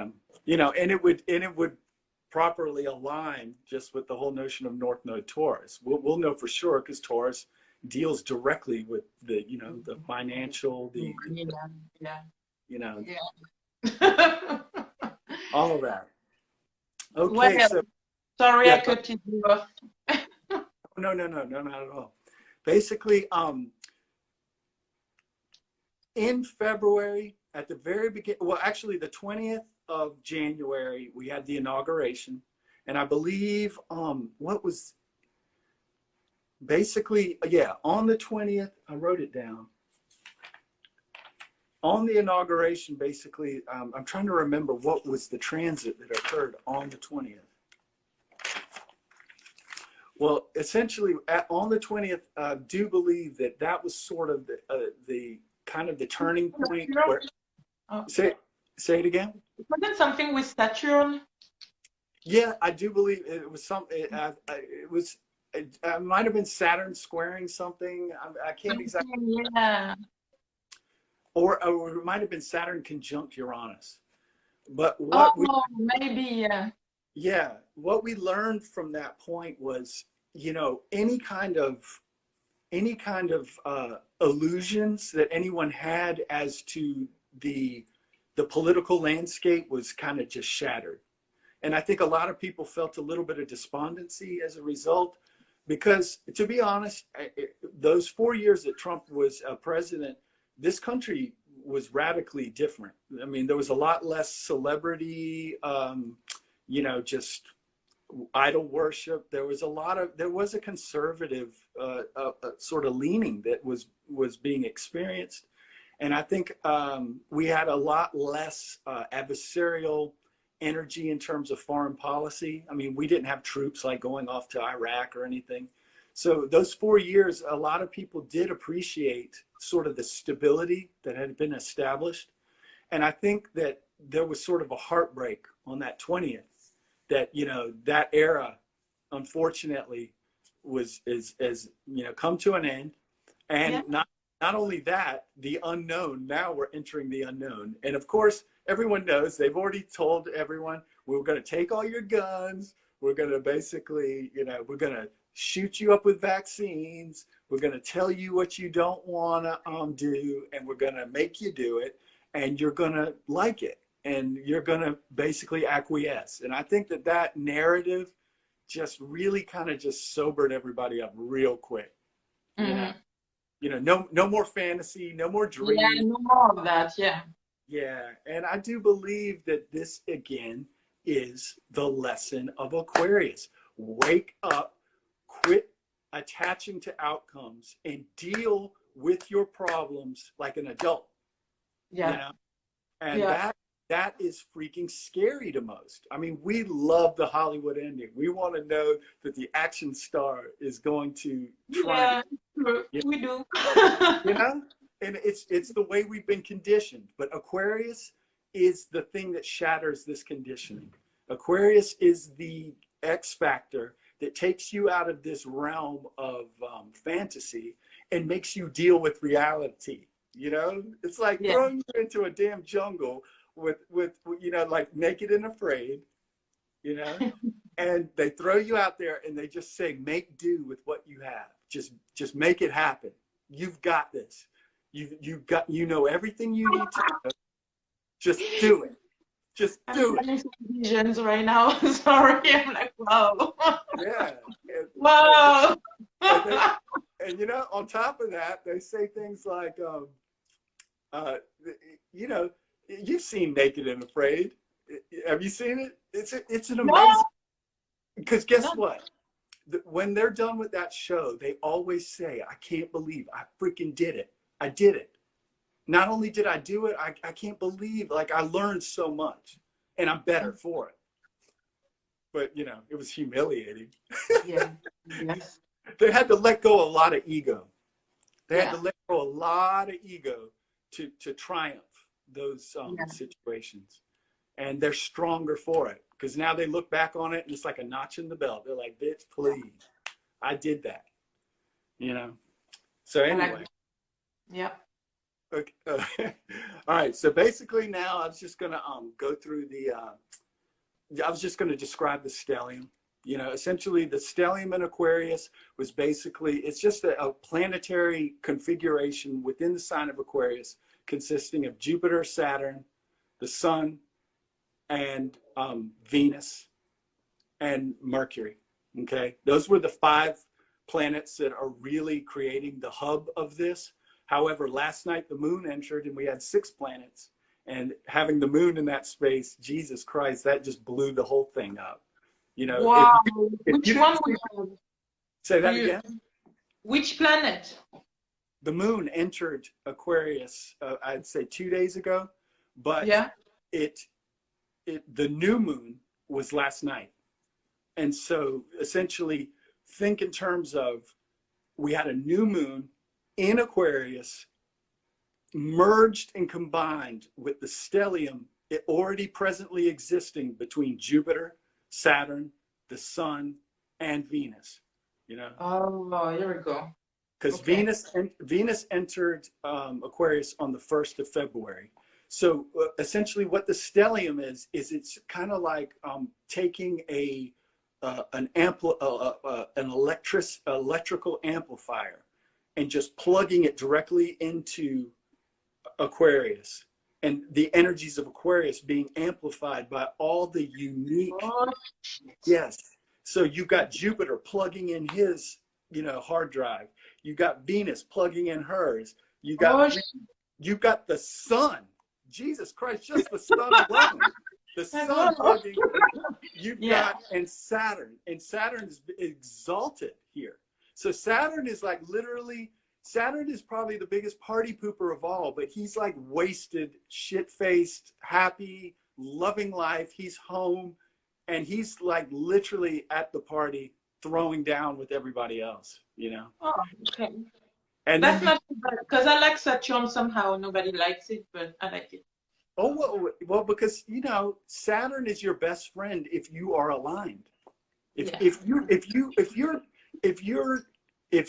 you know, and it would properly align just with the whole notion of North Node Taurus. We'll know for sure, because Taurus deals directly with the, you know, the financial, you know, all of that. Okay, well, so sorry, I cut you off. No, not at all. Basically, in February, at the very beginning, well, actually the 20th of January, we had the inauguration. And I believe, what was basically, on the 20th, I wrote it down. On the inauguration, basically, I'm trying to remember what was the transit that occurred on the 20th. Well, essentially, on the 20th, I do believe that was sort of the kind of the turning point. Where, say it again. Wasn't something with Saturn? Yeah, I do believe it was something. It might have been Saturn squaring something. I can't exactly. Yeah. Or it might have been Saturn conjunct Uranus. But maybe. Yeah, what we learned from that point was, you know, any kind of illusions that anyone had as to the political landscape was kind of just shattered. And I think a lot of people felt a little bit of despondency as a result, because, to be honest, those 4 years that Trump was president, this country was radically different. I mean, there was a lot less celebrity, you know, just idol worship. There was a conservative sort of leaning that was being experienced. And I think we had a lot less adversarial energy in terms of foreign policy. I mean, we didn't have troops like going off to Iraq or anything. So those 4 years, a lot of people did appreciate sort of the stability that had been established. And I think that there was sort of a heartbreak on that 20th, that, you know, that era, unfortunately, is you know, come to an end. And not only that, the unknown, now we're entering the unknown. And of course, everyone knows, they've already told everyone, we're going to take all your guns. We're going to basically, you know, we're going to shoot you up with vaccines. We're going to tell you what you don't want to do, and we're going to make you do it, and you're going to like it, and you're going to basically acquiesce. And I think that that narrative just really kind of just sobered everybody up real quick. You know, no more fantasy, no more dreams. Yeah, no more of that. Yeah. Yeah, and I do believe that this again is the lesson of Aquarius. Wake up, quit attaching to outcomes, and deal with your problems like an adult. Yeah. You know? And that is freaking scary to most. I mean, we love the Hollywood ending. We want to know that the action star is going to triumph. Yeah, we do. You know? And it's the way we've been conditioned. But Aquarius is the thing that shatters this conditioning. Aquarius is the X factor that takes you out of this realm of fantasy and makes you deal with reality. You know, it's like throwing you into a damn jungle with you know, like Naked and Afraid, you know, and they throw you out there and they just say, make do with what you have. Just make it happen. You've got this. You've got, you know, everything you need to know. Just do it. Just do it. Visions right now. Sorry, I'm like, wow. Yeah. Wow. And you know, on top of that, they say things like, you know, you've seen Naked and Afraid. Have you seen it? It's an amazing. Because guess what? When they're done with that show, they always say, I can't believe I freaking did it. I did it. Not only did I do it, I can't believe, like, I learned so much and I'm better for it. But, you know, it was humiliating. Yeah. Yes. They had to let go a lot of ego. They had to let go a lot of ego to triumph those situations. And they're stronger for it, because now they look back on it and it's like a notch in the belt. They're like, bitch, please, I did that. You know? So anyway. Yeah. Okay. All right. So basically now I was just going to go through I was just going to describe the stellium. You know, essentially the stellium in Aquarius was basically, it's just a planetary configuration within the sign of Aquarius, consisting of Jupiter, Saturn, the Sun, and Venus and Mercury. Okay. Those were the 5 planets that are really creating the hub of this. However, last night the moon entered and we had 6 planets, and having the moon in that space, Jesus Christ, that just blew the whole thing up. You know, wow. if Which one? Say that again. Which planet? The moon entered Aquarius, I'd say 2 days ago, but the new moon was last night. And so essentially think in terms of, we had a new moon in Aquarius, merged and combined with the stellium it already presently existing between Jupiter, Saturn, the Sun, and Venus. You know? Oh, here we go. Because Venus entered Aquarius on the 1st of February. So essentially what the stellium is it's kind of like taking an electrical amplifier and just plugging it directly into Aquarius, and the energies of Aquarius being amplified by all the unique. Yes. So you've got Jupiter plugging in his, you know, hard drive. You got Venus plugging in hers. You got you've got the Sun. Jesus Christ, just the Sun alone. The Sun plugging. You've got and Saturn is exalted here. So Saturn is like literally. Saturn is probably the biggest party pooper of all, but he's like wasted, shit-faced, happy, loving life. He's home, and he's like literally at the party, throwing down with everybody else, you know? Oh, okay. And that's not too bad, because I like Saturn somehow. Nobody likes it, but I like it. Oh, well, because, you know, Saturn is your best friend if you are aligned. If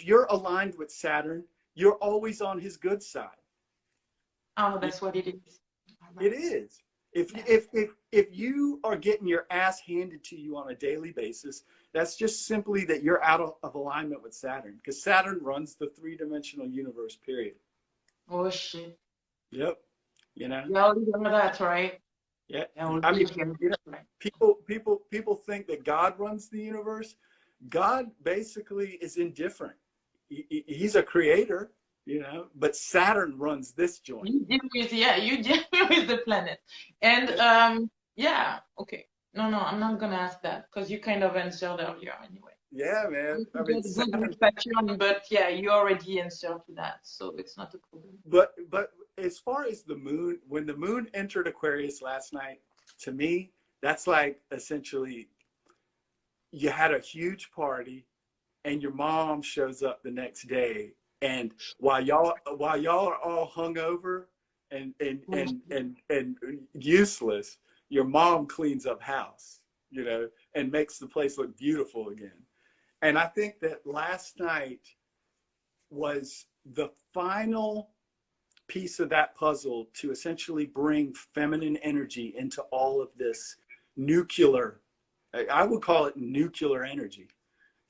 you're aligned with Saturn, you're always on his good side. Oh, that's what it is. It is. If you are getting your ass handed to you on a daily basis, that's just simply that you're out of alignment with Saturn, because Saturn runs the three-dimensional universe, period. Oh shit. Yep. You know? You already know that, right? Yeah. Yeah, I mean, you know, people think that God runs the universe. God basically is indifferent. He's a creator, you know, but Saturn runs this joint. You deal with, yeah, you deal with the planet. And yeah, okay. No, I'm not gonna ask that because you kind of answered earlier anyway. Yeah, man. I mean, Saturn, but yeah, you already answered to that, so it's not a problem. but as far as the moon, when the moon entered Aquarius last night, to me, that's like essentially you had a huge party and your mom shows up the next day, and while y'all are all hungover and useless, your mom cleans up house, you know, and makes the place look beautiful again. And I think that last night was the final piece of that puzzle to essentially bring feminine energy into all of this nuclear, I would call it nuclear energy,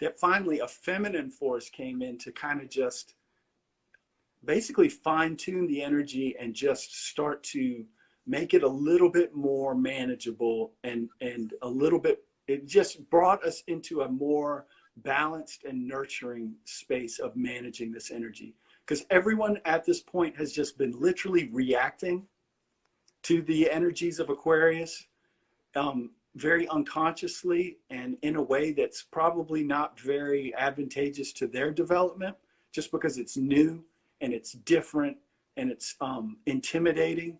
that finally a feminine force came in to kind of just basically fine tune the energy and just start to make it a little bit more manageable and a little bit, it just brought us into a more balanced and nurturing space of managing this energy. Because everyone at this point has just been literally reacting to the energies of Aquarius very unconsciously and in a way that's probably not very advantageous to their development, just because it's new and it's different and it's intimidating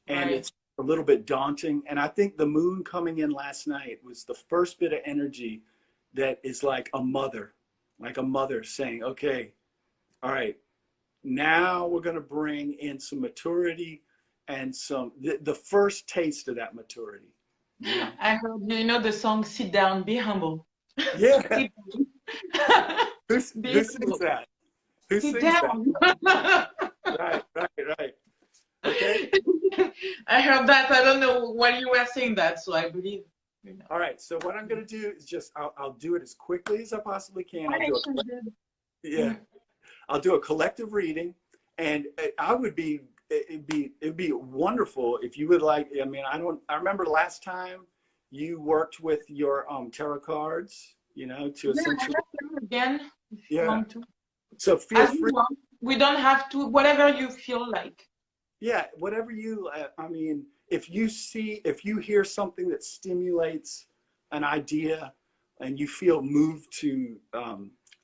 and it's a little bit daunting. And I think the moon coming in last night was the first bit of energy that is like a mother saying, okay, all right, now we're going to bring in some maturity and the first taste of that maturity. Yeah. I heard, you know, the song "Sit Down, Be Humble." Yeah. Who sings that? Who sings that? Right. Okay. I heard that. I don't know why you were saying that, so I believe. You know. All right. So what I'm going to do is just I'll do it as quickly as I possibly can. I'll do a collective reading, and it'd be wonderful if you would like. I mean, I remember last time you worked with your tarot cards, you know, to essentially again. If you want to. So feel free. We don't have to. Whatever you feel like. Yeah, whatever you. I mean, if you hear something that stimulates an idea, and you feel moved to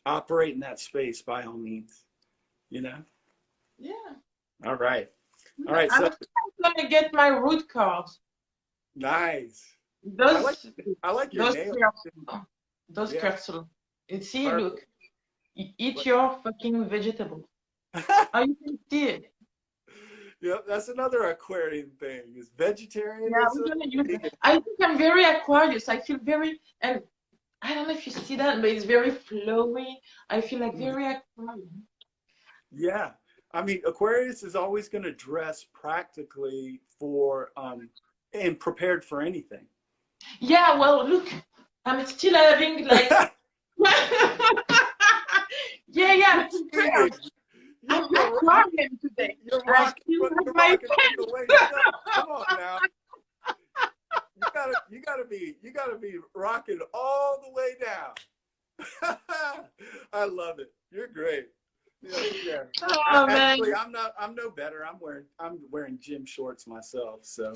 operate in that space, by all means, you know. Yeah. All right. I'm gonna get my root cards. Nice. I like your nails. Those crystals. And see, look. Eat your fucking vegetable. Oh, you can see it. Yep, that's another Aquarian thing. Is vegetarian. Yeah, I'm gonna use it. I think I'm very Aquarius. I feel very, and I don't know if you see that, but it's very flowy. I feel like very Aquarian. Yeah. I mean, Aquarius is always going to dress practically for and prepared for anything. Yeah, well, look, I'm still having like yeah. I'm Aquarian today. You're rocking the way down. Come on now. You gotta be rocking all the way down. I love it. You're great. Yeah. Oh, Actually, I'm no better. I'm wearing gym shorts myself. So,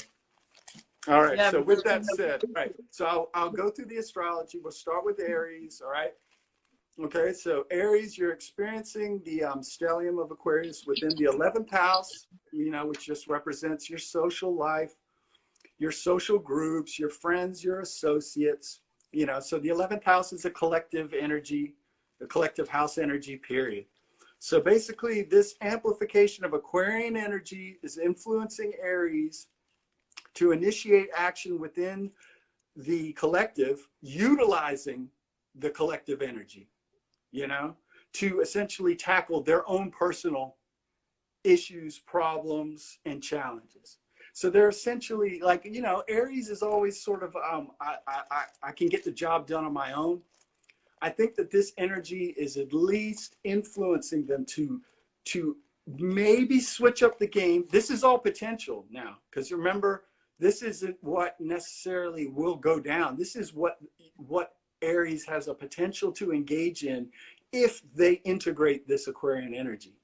all right. Yeah, so with that said, all right. So I'll go through the astrology. We'll start with Aries. All right. Okay. So Aries, you're experiencing the stellium of Aquarius within the 11th house. You know, which just represents your social life, your social groups, your friends, your associates. You know, so the 11th house is a collective energy, a collective house energy. Period. So basically, this amplification of Aquarian energy is influencing Aries to initiate action within the collective, utilizing the collective energy, you know, to essentially tackle their own personal issues, problems, and challenges. So they're essentially like, you know, Aries is always sort of, I can get the job done on my own. I think that this energy is at least influencing them to maybe switch up the game. This is all potential now, because remember, this isn't what necessarily will go down. This is what Aries has a potential to engage in if they integrate this Aquarian energy,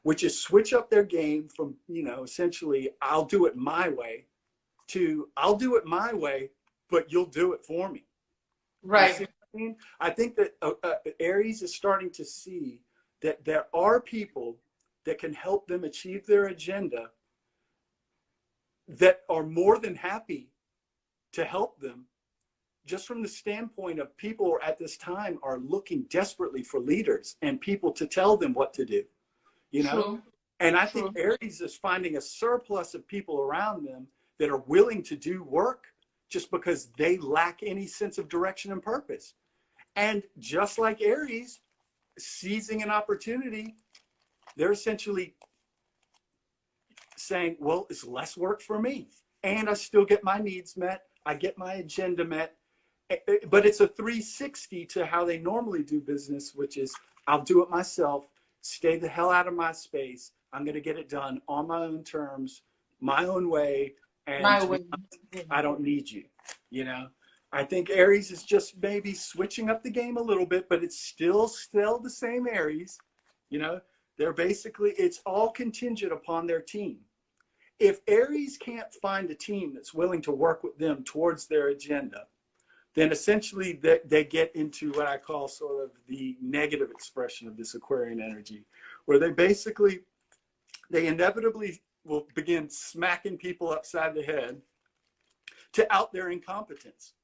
which is switch up their game from, you know, essentially, I'll do it my way, to I'll do it my way, but you'll do it for me. Right. You see what I mean? I think that Aries is starting to see that there are people that can help them achieve their agenda that are more than happy to help them, just from the standpoint of people at this time are looking desperately for leaders and people to tell them what to do, you know? True. And I think Aries is finding a surplus of people around them that are willing to do work just because they lack any sense of direction and purpose. And just like Aries, seizing an opportunity, they're essentially saying, well, it's less work for me and I still get my needs met. I get my agenda met, but it's a 360 to how they normally do business, which is I'll do it myself, stay the hell out of my space. I'm going to get it done on my own terms, my own way. And I don't need you, you know? I think Aries is just maybe switching up the game a little bit, but it's still the same Aries, you know? They're basically, it's all contingent upon their team. If Aries can't find a team that's willing to work with them towards their agenda, then essentially they get into what I call sort of the negative expression of this Aquarian energy, where they inevitably will begin smacking people upside the head to out their incompetence,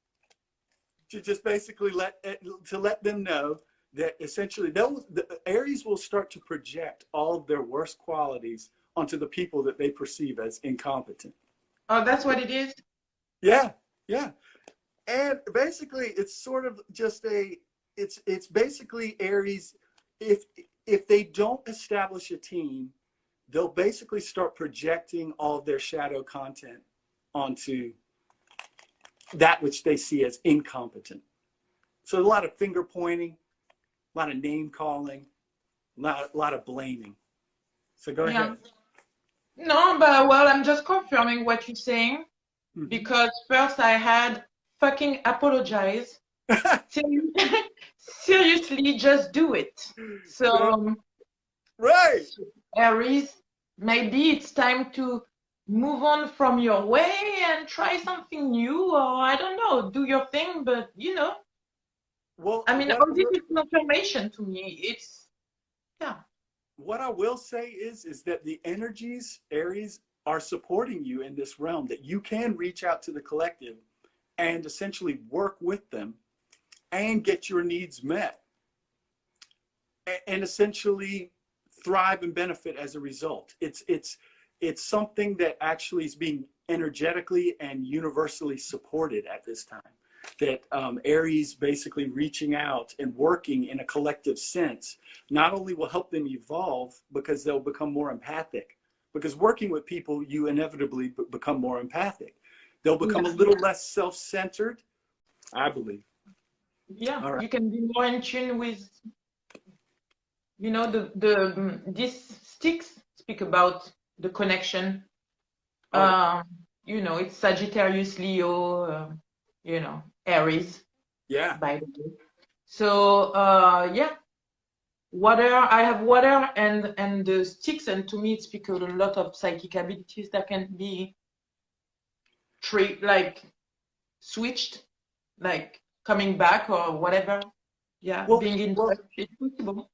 to just basically let them know that essentially the Aries will start to project all of their worst qualities onto the people that they perceive as incompetent. Oh, that's what it is? Yeah, yeah. And basically it's sort of just it's basically Aries, if they don't establish a team, they'll basically start projecting all of their shadow content onto that which they see as incompetent. So a lot of finger pointing, a lot of name calling, a lot of blaming. So go ahead. No, but well, I'm just confirming what you're saying, because first I had fucking apologize. Seriously, just do it. So, right. Aries, maybe it's time to move on from your way and try something new, or I don't know, do your thing, but you know. Well, I mean, all this is confirmation to me. It's, yeah. What I will say is that the energies, Aries, are supporting you in this realm, that you can reach out to the collective and essentially work with them and get your needs met and essentially thrive and benefit as a result. It's something that actually is being energetically and universally supported at this time. That Aries basically reaching out and working in a collective sense not only will help them evolve because they'll become more empathic, because working with people, you inevitably become more empathic. They'll become a little less self-centered, I believe. Yeah, right. You can be more in tune with, you know, these sticks speak about the connection. You know, it's Sagittarius, Leo, you know, Aries. Yeah. By the way. So yeah, water. I have water and the sticks, and to me, it speaks a lot of psychic abilities that can be switched, like coming back or whatever. Yeah, being in touch is possible.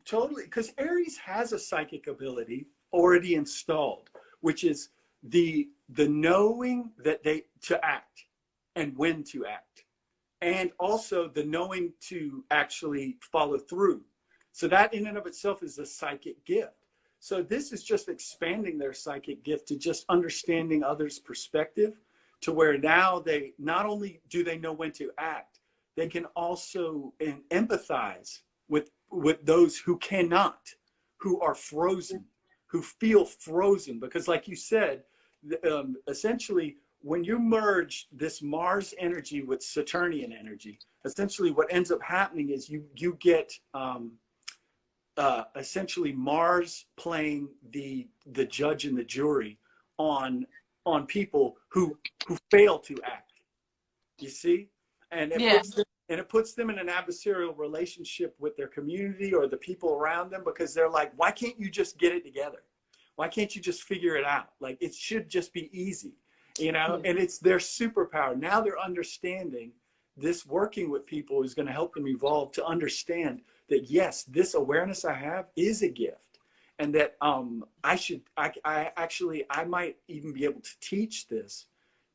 Totally, because Aries has a psychic ability already installed, which is the knowing that to act and when to act, and also the knowing to actually follow through. So that in and of itself is a psychic gift. So this is just expanding their psychic gift to just understanding others' perspective, to where now they not only do they know when to act, they can also empathize with those who cannot, who are frozen, who feel frozen. Because like you said, essentially, when you merge this Mars energy with Saturnian energy, essentially what ends up happening is you get essentially Mars playing the judge and the jury on people who fail to act. You see, and it puts them in an adversarial relationship with their community or the people around them, because they're like, why can't you just get it together? Why can't you just figure it out? Like, it should just be easy, you know? And it's their superpower. Now they're understanding this. Working with people is going to help them evolve to understand that, yes, this awareness I have is a gift, and that I might even be able to teach this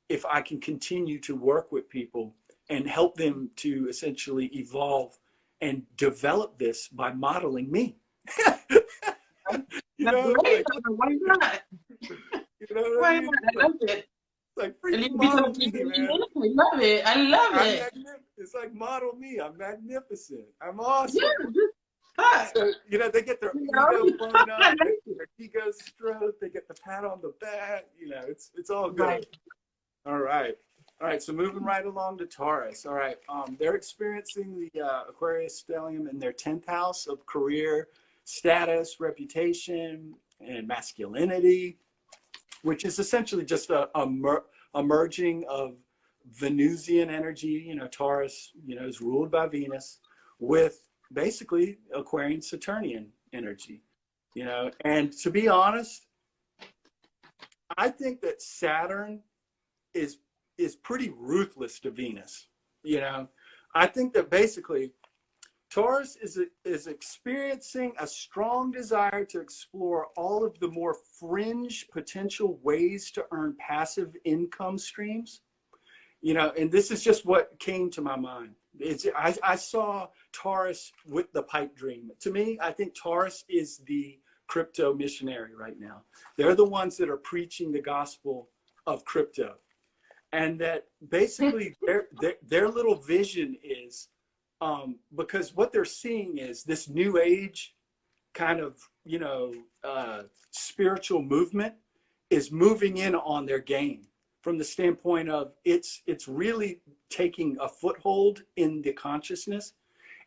if I can continue to work with people and help them to essentially evolve and develop this by modeling me. You know, great. Why not? You know what Why I mean? not? I love it. Like, And freaking you model me, man. I love it. I love it. It's like, model me. I'm magnificent. I'm awesome. Yeah, just fuck. So, you know, they get their ego blown up, they get their ego stroked, they get the pat on the back. You know, it's all good. Right. All right. All right, so moving right along to Taurus. All right, they're experiencing the Aquarius stellium in their 10th house of career, status, reputation, and masculinity, which is essentially just a merging of Venusian energy. You know, Taurus, you know, is ruled by Venus, with basically Aquarian Saturnian energy. You know, and to be honest, I think that Saturn is pretty ruthless to Venus. You know, I think that basically Taurus is experiencing a strong desire to explore all of the more fringe potential ways to earn passive income streams. You know, and this is just what came to my mind. I saw Taurus with the pipe dream. To me, I think Taurus is the crypto missionary right now. They're the ones that are preaching the gospel of crypto. And that basically their little vision is, because what they're seeing is this new age kind of, you know, spiritual movement is moving in on their game, from the standpoint of it's really taking a foothold in the consciousness,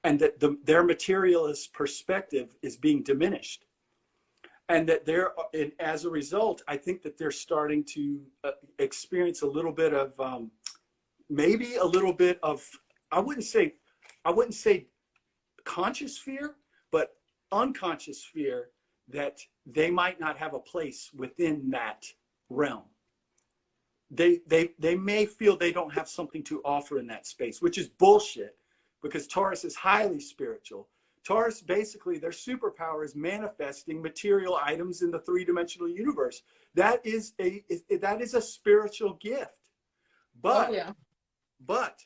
and that their materialist perspective is being diminished. And that and as a result, I think that they're starting to experience a little bit of, maybe a little bit of, I wouldn't say conscious fear, but unconscious fear that they might not have a place within that realm. They may feel they don't have something to offer in that space, which is bullshit, because Taurus is highly spiritual. Taurus, basically, their superpower is manifesting material items in the three-dimensional universe. That is a spiritual gift. But, but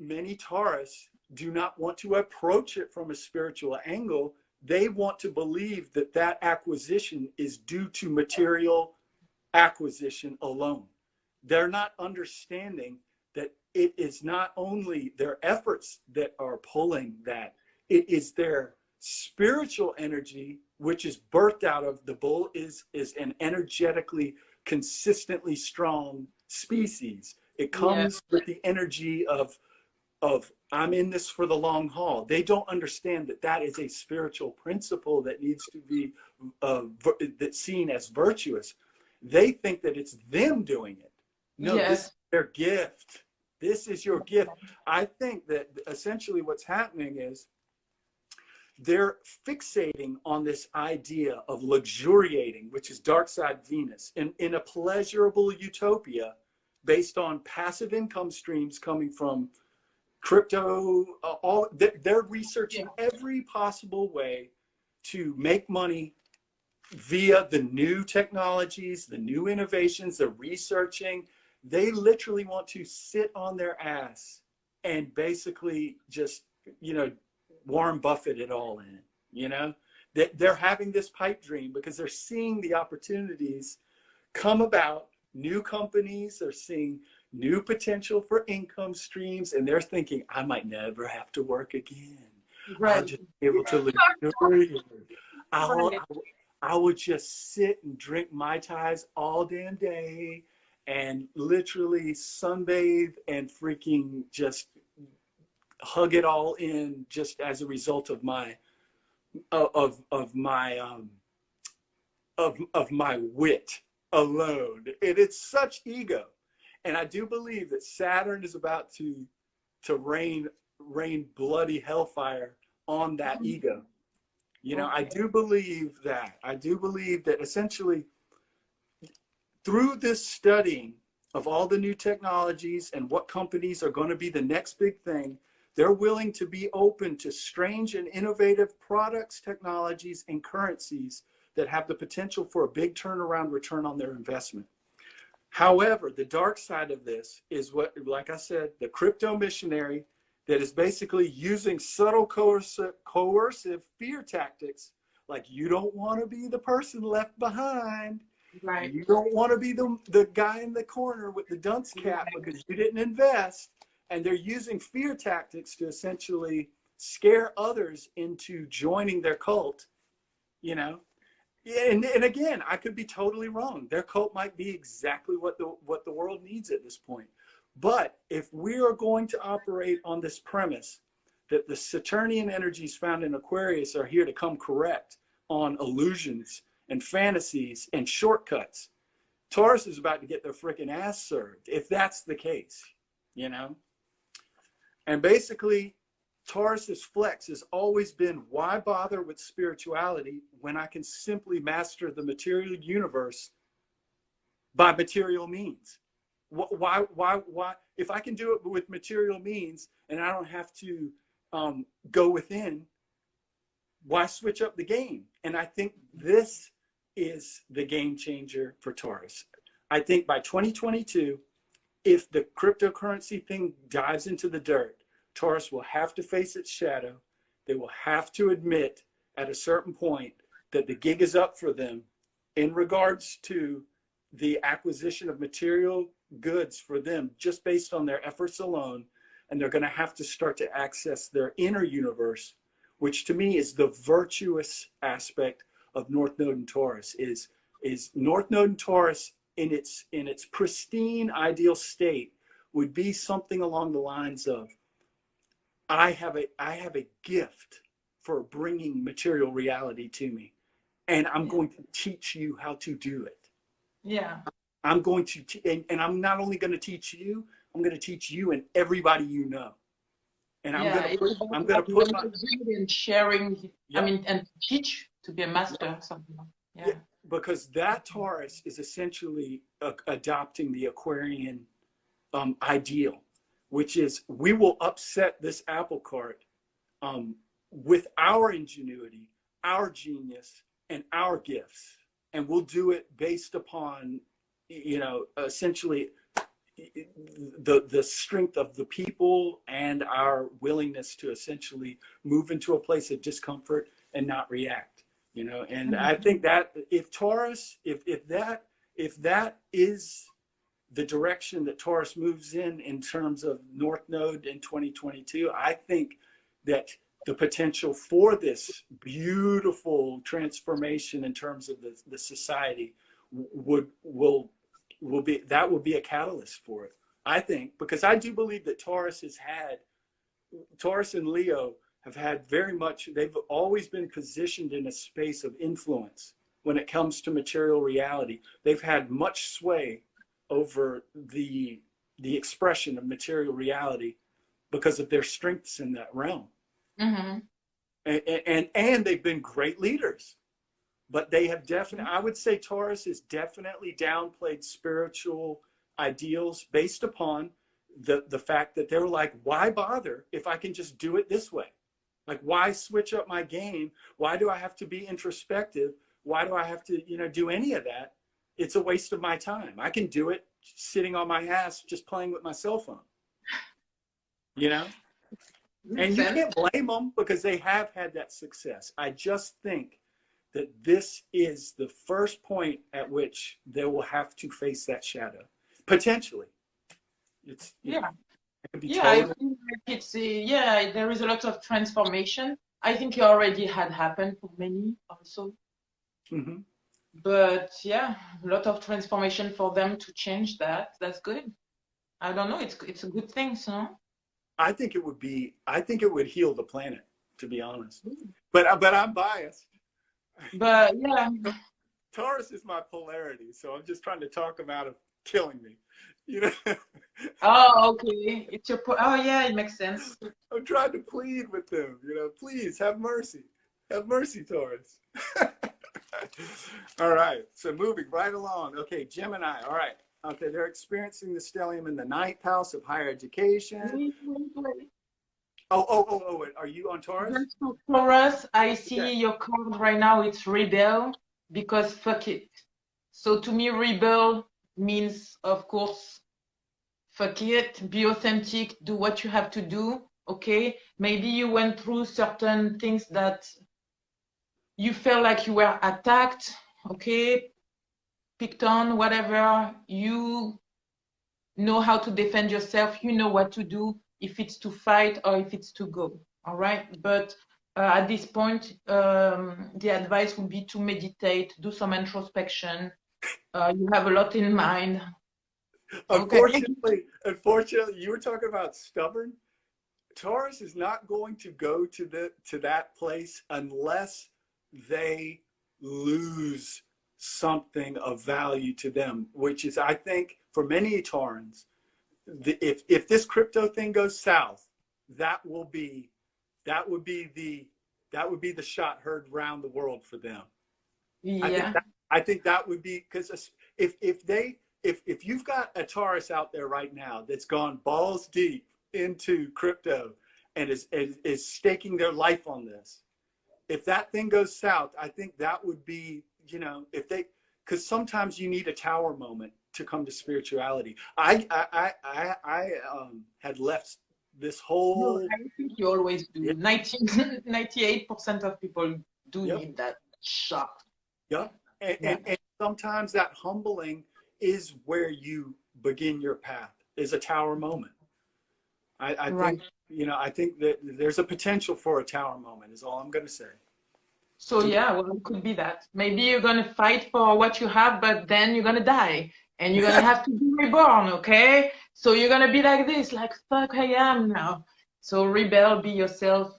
many Taurus do not want to approach it from a spiritual angle. They want to believe that that acquisition is due to material acquisition alone. They're not understanding that it is not only their efforts that are pulling that, it is their spiritual energy, which is birthed out of the bull is an energetically consistently strong species. It comes with the energy of I'm in this for the long haul. They don't understand that that is a spiritual principle that needs to be that's seen as virtuous. They think that it's them doing it. No, this is their gift. This is your gift. I think that essentially what's happening is they're fixating on this idea of luxuriating, which is dark side Venus, in a pleasurable utopia based on passive income streams coming from crypto. They're researching every possible way to make money via the new technologies, the new innovations. They're researching. They literally want to sit on their ass and basically just, you know, Warren Buffett it all in, you know? They're having this pipe dream because they're seeing the opportunities come about, new companies, they're seeing new potential for income streams, and they're thinking, I might never have to work again. Right. I'll just be able to live here. I would just sit and drink Mai Tais all damn day and literally sunbathe and freaking just hug it all in just as a result of my my wit alone. And it's such ego. And I do believe that Saturn is about to rain bloody hellfire on that ego. You know, I do believe that. I do believe that essentially through this studying of all the new technologies and what companies are going to be the next big thing, they're willing to be open to strange and innovative products, technologies, and currencies that have the potential for a big turnaround return on their investment. However, the dark side of this is what, like I said, the crypto missionary that is basically using subtle coercive fear tactics, like you don't want to be the person left behind. Right. You don't want to be the guy in the corner with the dunce cap because you didn't invest. And they're using fear tactics to essentially scare others into joining their cult, you know. And again, I could be totally wrong. Their cult might be exactly what the world needs at this point. But if we are going to operate on this premise that the Saturnian energies found in Aquarius are here to come correct on illusions and fantasies and shortcuts, Taurus is about to get their freaking ass served if that's the case, you know. And basically, Taurus's flex has always been, why bother with spirituality when I can simply master the material universe by material means? Why, if I can do it with material means and I don't have to go within, why switch up the game? And I think this is the game changer for Taurus. I think by 2022, if the cryptocurrency thing dives into the dirt, Taurus will have to face its shadow. They will have to admit at a certain point that the gig is up for them in regards to the acquisition of material goods for them just based on their efforts alone. And they're going to have to start to access their inner universe, which to me is the virtuous aspect of North Node and Taurus, is North Node and Taurus in its pristine ideal state would be something along the lines of, I have a gift for bringing material reality to me, and I'm going to teach you how to do it. Yeah. I'm going to, and I'm not only going to teach you, I'm going to teach you and everybody you know. And I'm going to put my and sharing. Yeah. I mean, and teach to be a master. Something. Yeah. Because that Taurus is essentially adopting the Aquarian ideal, which is we will upset this apple cart with our ingenuity, our genius, and our gifts. And we'll do it based upon, you know, essentially the strength of the people and our willingness to essentially move into a place of discomfort and not react, you know. And I think that if Taurus, if that is the direction that Taurus moves in terms of North Node in 2022, I think that the potential for this beautiful transformation in terms of the society will be a catalyst for it. I think, because I do believe that Taurus and Leo have had very much, they've always been positioned in a space of influence when it comes to material reality. They've had much sway over the expression of material reality because of their strengths in that realm. Mm-hmm. And they've been great leaders, but they have definitely, I would say Taurus has definitely downplayed spiritual ideals based upon the fact that they were like, why bother if I can just do it this way? Like, why switch up my game? Why do I have to be introspective? Why do I have to, you know, do any of that? It's a waste of my time. I can do it sitting on my ass, just playing with my cell phone, you know? And you can't blame them because they have had that success. I just think that this is the first point at which they will have to face that shadow. Potentially. It's, Yeah. it could be Yeah, I totally, feel like it's yeah, there is a lot of transformation. I think it already had happened for many also. Mhm. But yeah, a lot of transformation for them to change that. That's good. I don't know, it's a good thing, so. I think it would be, I think it would heal the planet, to be honest. But I'm biased. But yeah, Taurus is my polarity, so I'm just trying to talk them out of killing me. You know, oh, okay. It's your oh yeah, it makes sense. I'm trying to plead with them. You know, please have mercy, Taurus. All right, so moving right along. Okay, Gemini. All right. Okay, they're experiencing the stellium in the ninth house of higher education. Wait. Wait. Are you on Taurus? Just for Taurus, I see Okay. your card right now, it's rebel, because fuck it. So to me, rebel means, of course, fuck it, be authentic, do what you have to do, okay? Maybe you went through certain things that you felt like you were attacked, okay? Picked on, whatever. You know how to defend yourself, you know what to do, if it's to fight or if it's to go, all right? But at this point, the advice would be to meditate, do some introspection. You have a lot in mind. Okay. Unfortunately, you were talking about stubborn. Taurus is not going to go to that place unless they lose something of value to them, which is, I think, for many Taurans, if this crypto thing goes south, that would be the shot heard round the world for them. Yeah. I think that would be, because if you've got a Taurus out there right now that's gone balls deep into crypto and is staking their life on this, if that thing goes south, I think that would be, you know, because sometimes you need a tower moment to come to spirituality. I had left this No, whole. I think you always do. Yeah. 98% of people do Yep. need that shot. Yep. And sometimes that humbling is where you begin your path, is a tower moment. I Right. think, you know, I think that there's a potential for a tower moment is all I'm going to say. So yeah, well, it could be that. Maybe you're gonna fight for what you have, but then you're gonna die, and you're gonna have to be reborn, okay? So you're gonna be like this, like, fuck, I am now. So rebel, be yourself,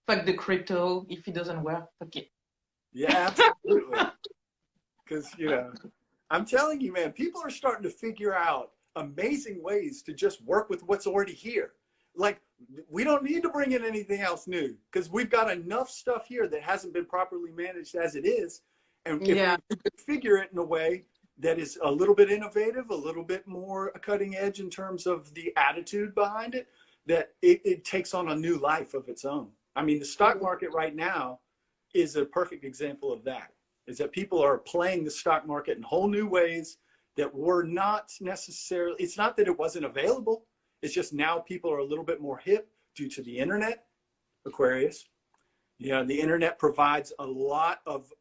fuck the crypto. If it doesn't work, fuck it. Yeah, absolutely. Because, you know, I'm telling you, man, people are starting to figure out amazing ways to just work with what's already here. Like, we don't need to bring in anything else new because we've got enough stuff here that hasn't been properly managed as it is. And if Yeah. we configure it in a way that is a little bit innovative, a little bit more cutting edge in terms of the attitude behind it, that it takes on a new life of its own. I mean, the stock market right now is a perfect example of that, is that people are playing the stock market in whole new ways that were not necessarily, it's not that it wasn't available. It's just now people are a little bit more hip due to the internet, Aquarius. You know, the internet provides a lot of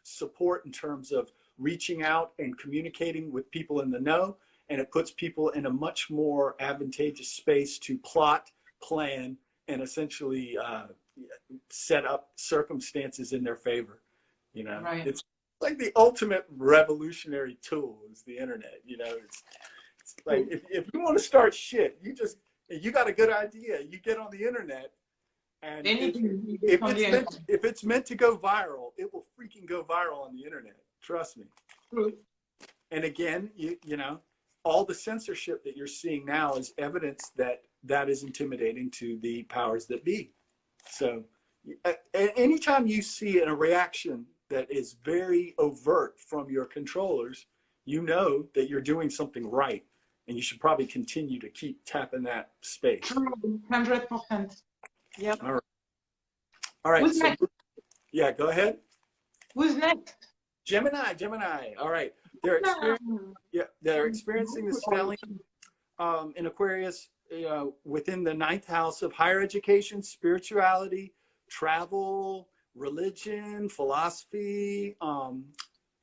support in terms of reaching out and communicating with people in the know, and it puts people in a much more advantageous space to plot, plan, and essentially set up circumstances in their favor. You know, Right. it's like the ultimate revolutionary tool is the internet. You know, it's like if you want to start shit, you got a good idea, you get on the internet, and if it's meant to go viral, it will freaking go viral on the internet. Trust me. And again, you know, all the censorship that you're seeing now is evidence that that is intimidating to the powers that be. So anytime you see a reaction that is very overt from your controllers, you know that you're doing something right, and you should probably continue to keep tapping that space. True, 100%. Yep. All right. Who's So, next? yeah, go ahead. Who's next? Gemini. All right. They're experiencing the stellium in Aquarius within the ninth house of higher education, spirituality, travel, religion, philosophy,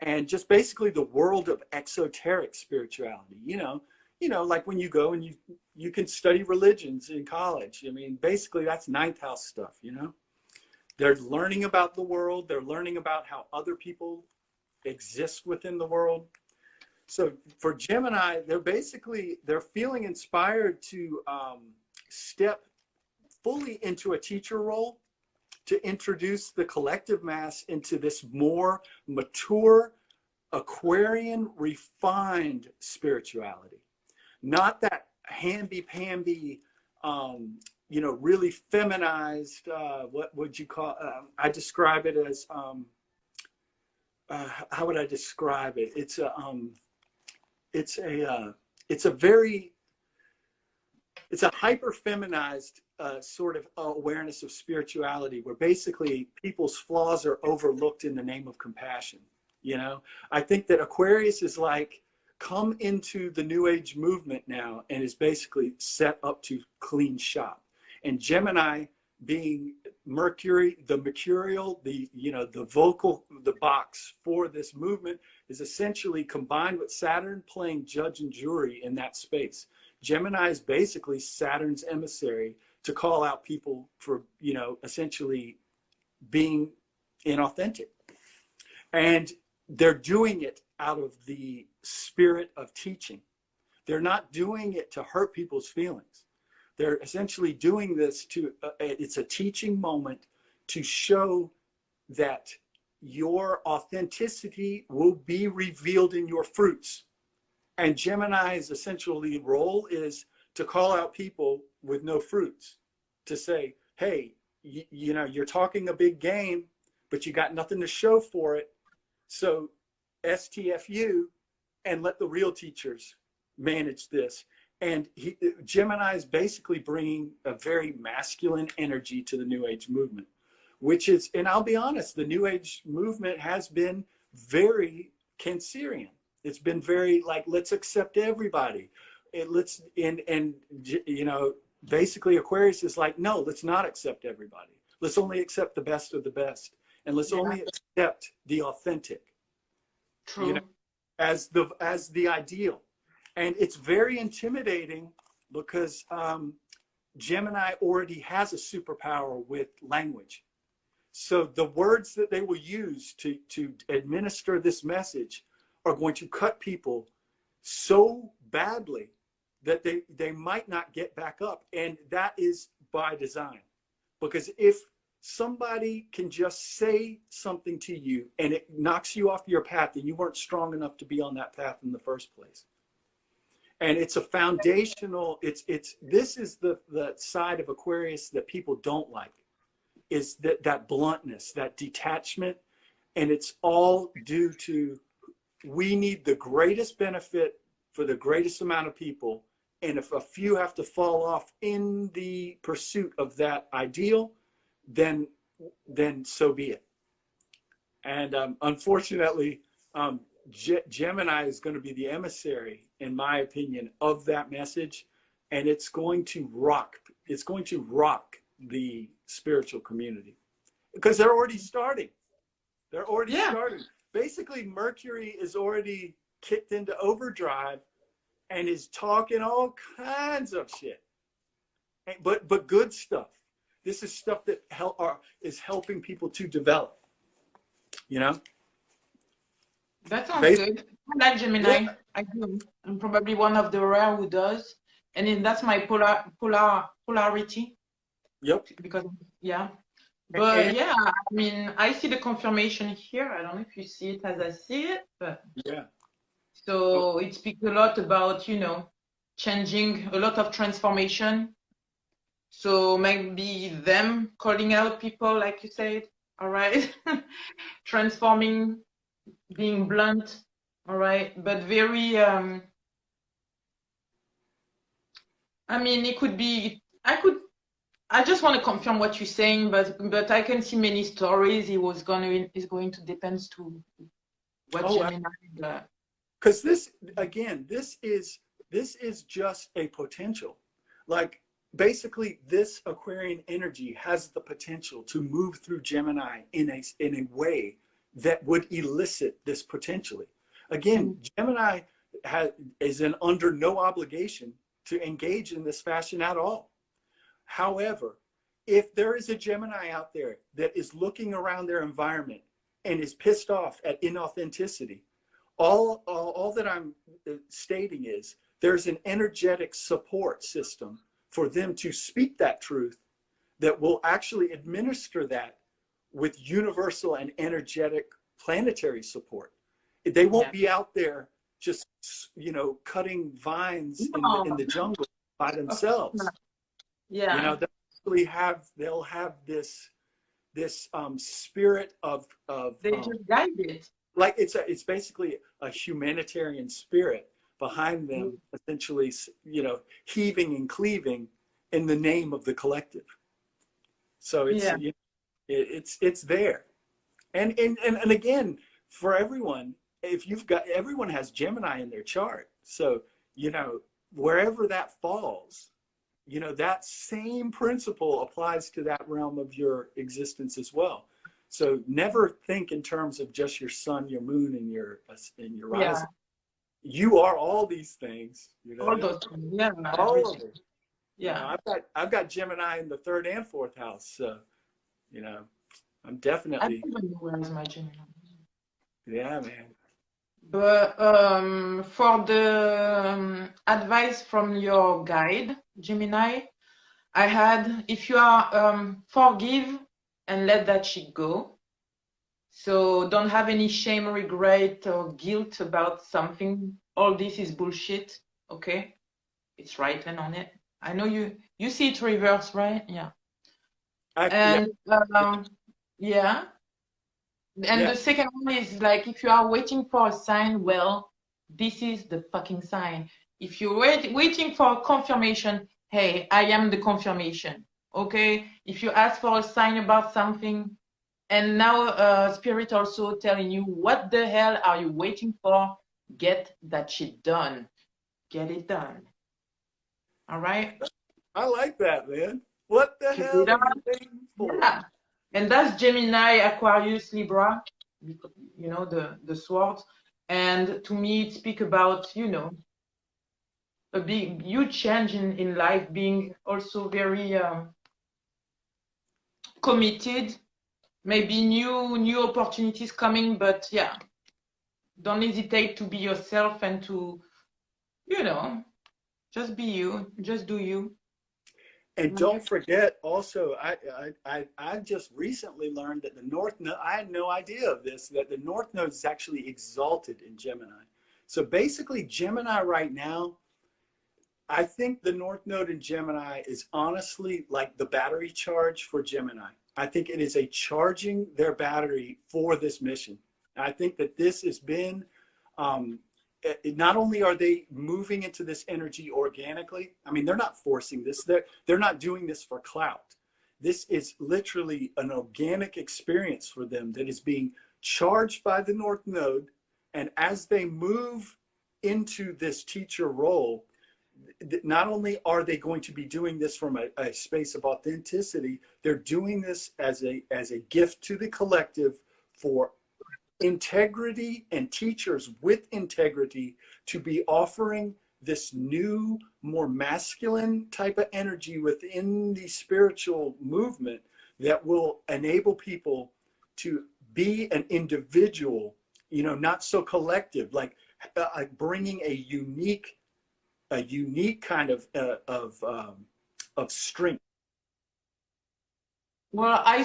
and just basically the world of exoteric spirituality. Like when you go and you can study religions in college. I mean, basically that's ninth house stuff. They're learning about the world. They're learning about how other people exist within the world. So for Gemini, they're feeling inspired to step fully into a teacher role, to introduce the collective mass into this more mature, Aquarian, refined spirituality. Not that hamby-pamby, really feminized, what would you call, I describe it as, how would I describe it? It's a hyper feminized sort of awareness of spirituality, where basically people's flaws are overlooked in the name of compassion. I think that Aquarius is like come into the New Age movement now and is basically set up to clean shop. And Gemini, being Mercury, the mercurial, the vocal, the box for this movement, is essentially combined with Saturn playing judge and jury in that space. Gemini is basically Saturn's emissary to call out people for, essentially being inauthentic. And they're doing it out of the spirit of teaching. They're not doing it to hurt people's feelings. They're essentially doing this it's a teaching moment to show that your authenticity will be revealed in your fruits. And Gemini's essentially role is to call out people with no fruits, to say, hey, you're talking a big game, but you got nothing to show for it. So STFU, and let the real teachers manage this. And Gemini is basically bringing a very masculine energy to the New Age movement, which is, and I'll be honest, the New Age movement has been very Cancerian. It's been very like, let's accept everybody. Basically Aquarius is like, no, let's not accept everybody. Let's only accept the best of the best. And let's only accept the authentic. True. As the ideal. And it's very intimidating because Gemini already has a superpower with language. So the words that they will use to administer this message are going to cut people so badly that they might not get back up. And that is by design. Because if somebody can just say something to you and it knocks you off your path, and you weren't strong enough to be on that path in the first place. And it's a foundational, this is the side of Aquarius that people don't like, is that bluntness, that detachment. And it's all due to, we need the greatest benefit for the greatest amount of people. And if a few have to fall off in the pursuit of that ideal, then so be it. And unfortunately, Gemini is going to be the emissary, in my opinion, of that message, and it's going to rock the spiritual community, because they're already starting. Starting. Basically, Mercury is already kicked into overdrive and is talking all kinds of shit, but good stuff. This is stuff that is helping people to develop, That sounds good. I like Gemini. Yeah. I do. I'm probably one of the rare who does. And then that's my polarity. Yep. Because, But yeah, I mean, I see the confirmation here. I don't know if you see it as I see it, but yeah. So it speaks a lot about, changing, a lot of transformation. So maybe them calling out people, like you said, all right, transforming, being blunt, all right, but very, I mean, it could be, I just want to confirm what you're saying, but I can see many stories. It's going to depend to what Gemini. Because this is just a potential. Like, basically this Aquarian energy has the potential to move through Gemini in a way that would elicit this potentially. Again, Gemini is under no obligation to engage in this fashion at all. However, if there is a Gemini out there that is looking around their environment and is pissed off at inauthenticity, all that I'm stating is there's an energetic support system for them to speak that truth that will actually administer that with universal and energetic planetary support. They won't be out there just, you know, cutting vines in the jungle by themselves. Yeah. You know, they'll have this spirit of they just guide it. Like it's basically a humanitarian spirit behind them, essentially, you know, heaving and cleaving in the name of the collective. So it's you know, it's there, and again, for everyone, if you've got, everyone has Gemini in their chart, so you know, wherever that falls, you know, that same principle applies to that realm of your existence as well. So never think in terms of just your sun, your moon, and your rising. You are all these things, you know. All those things. Yeah. All of it. Yeah. You know, I've got Gemini in the 3rd and 4th house, so you know, I'm definitely. I don't know where is my Gemini. Yeah, man. But for the advice from your guide, Gemini, I had, if you are forgive and let that shit go. So don't have any shame, regret, or guilt about something. All this is bullshit. Okay, it's written on it. I know you see it reverse, right? Yeah. And yeah. And the second one is like, if you are waiting for a sign, well, this is the fucking sign. If you're waiting for a confirmation, hey, I am the confirmation. Okay. If you ask for a sign about something, and now Spirit also telling you, what the hell are you waiting for? Get that shit done. Get it done. All right. I like that, man. What the hell are you waiting for? Yeah. And that's Gemini, Aquarius, Libra, you know, the swords. And to me, it speaks about, you know, a big, huge change in life, being also very committed, maybe new opportunities coming, but yeah, don't hesitate to be yourself and to, you know, just be you, just do you. And don't forget also, I just recently learned that the North Node, I had no idea of this, that the North Node is actually exalted in Gemini. So basically Gemini right now, I think the North Node in Gemini is honestly like the battery charge for Gemini. I think it is a charging their battery for this mission. I think that this has been, not only are they moving into this energy organically, I mean, they're not forcing this, they're not doing this for clout. This is literally an organic experience for them that is being charged by the North Node. And as they move into this teacher role, not only are they going to be doing this from a space of authenticity, they're doing this as a gift to the collective for integrity, and teachers with integrity to be offering this new, more masculine type of energy within the spiritual movement that will enable people to be an individual, you know, not so collective, like bringing a unique kind of strength. Well, I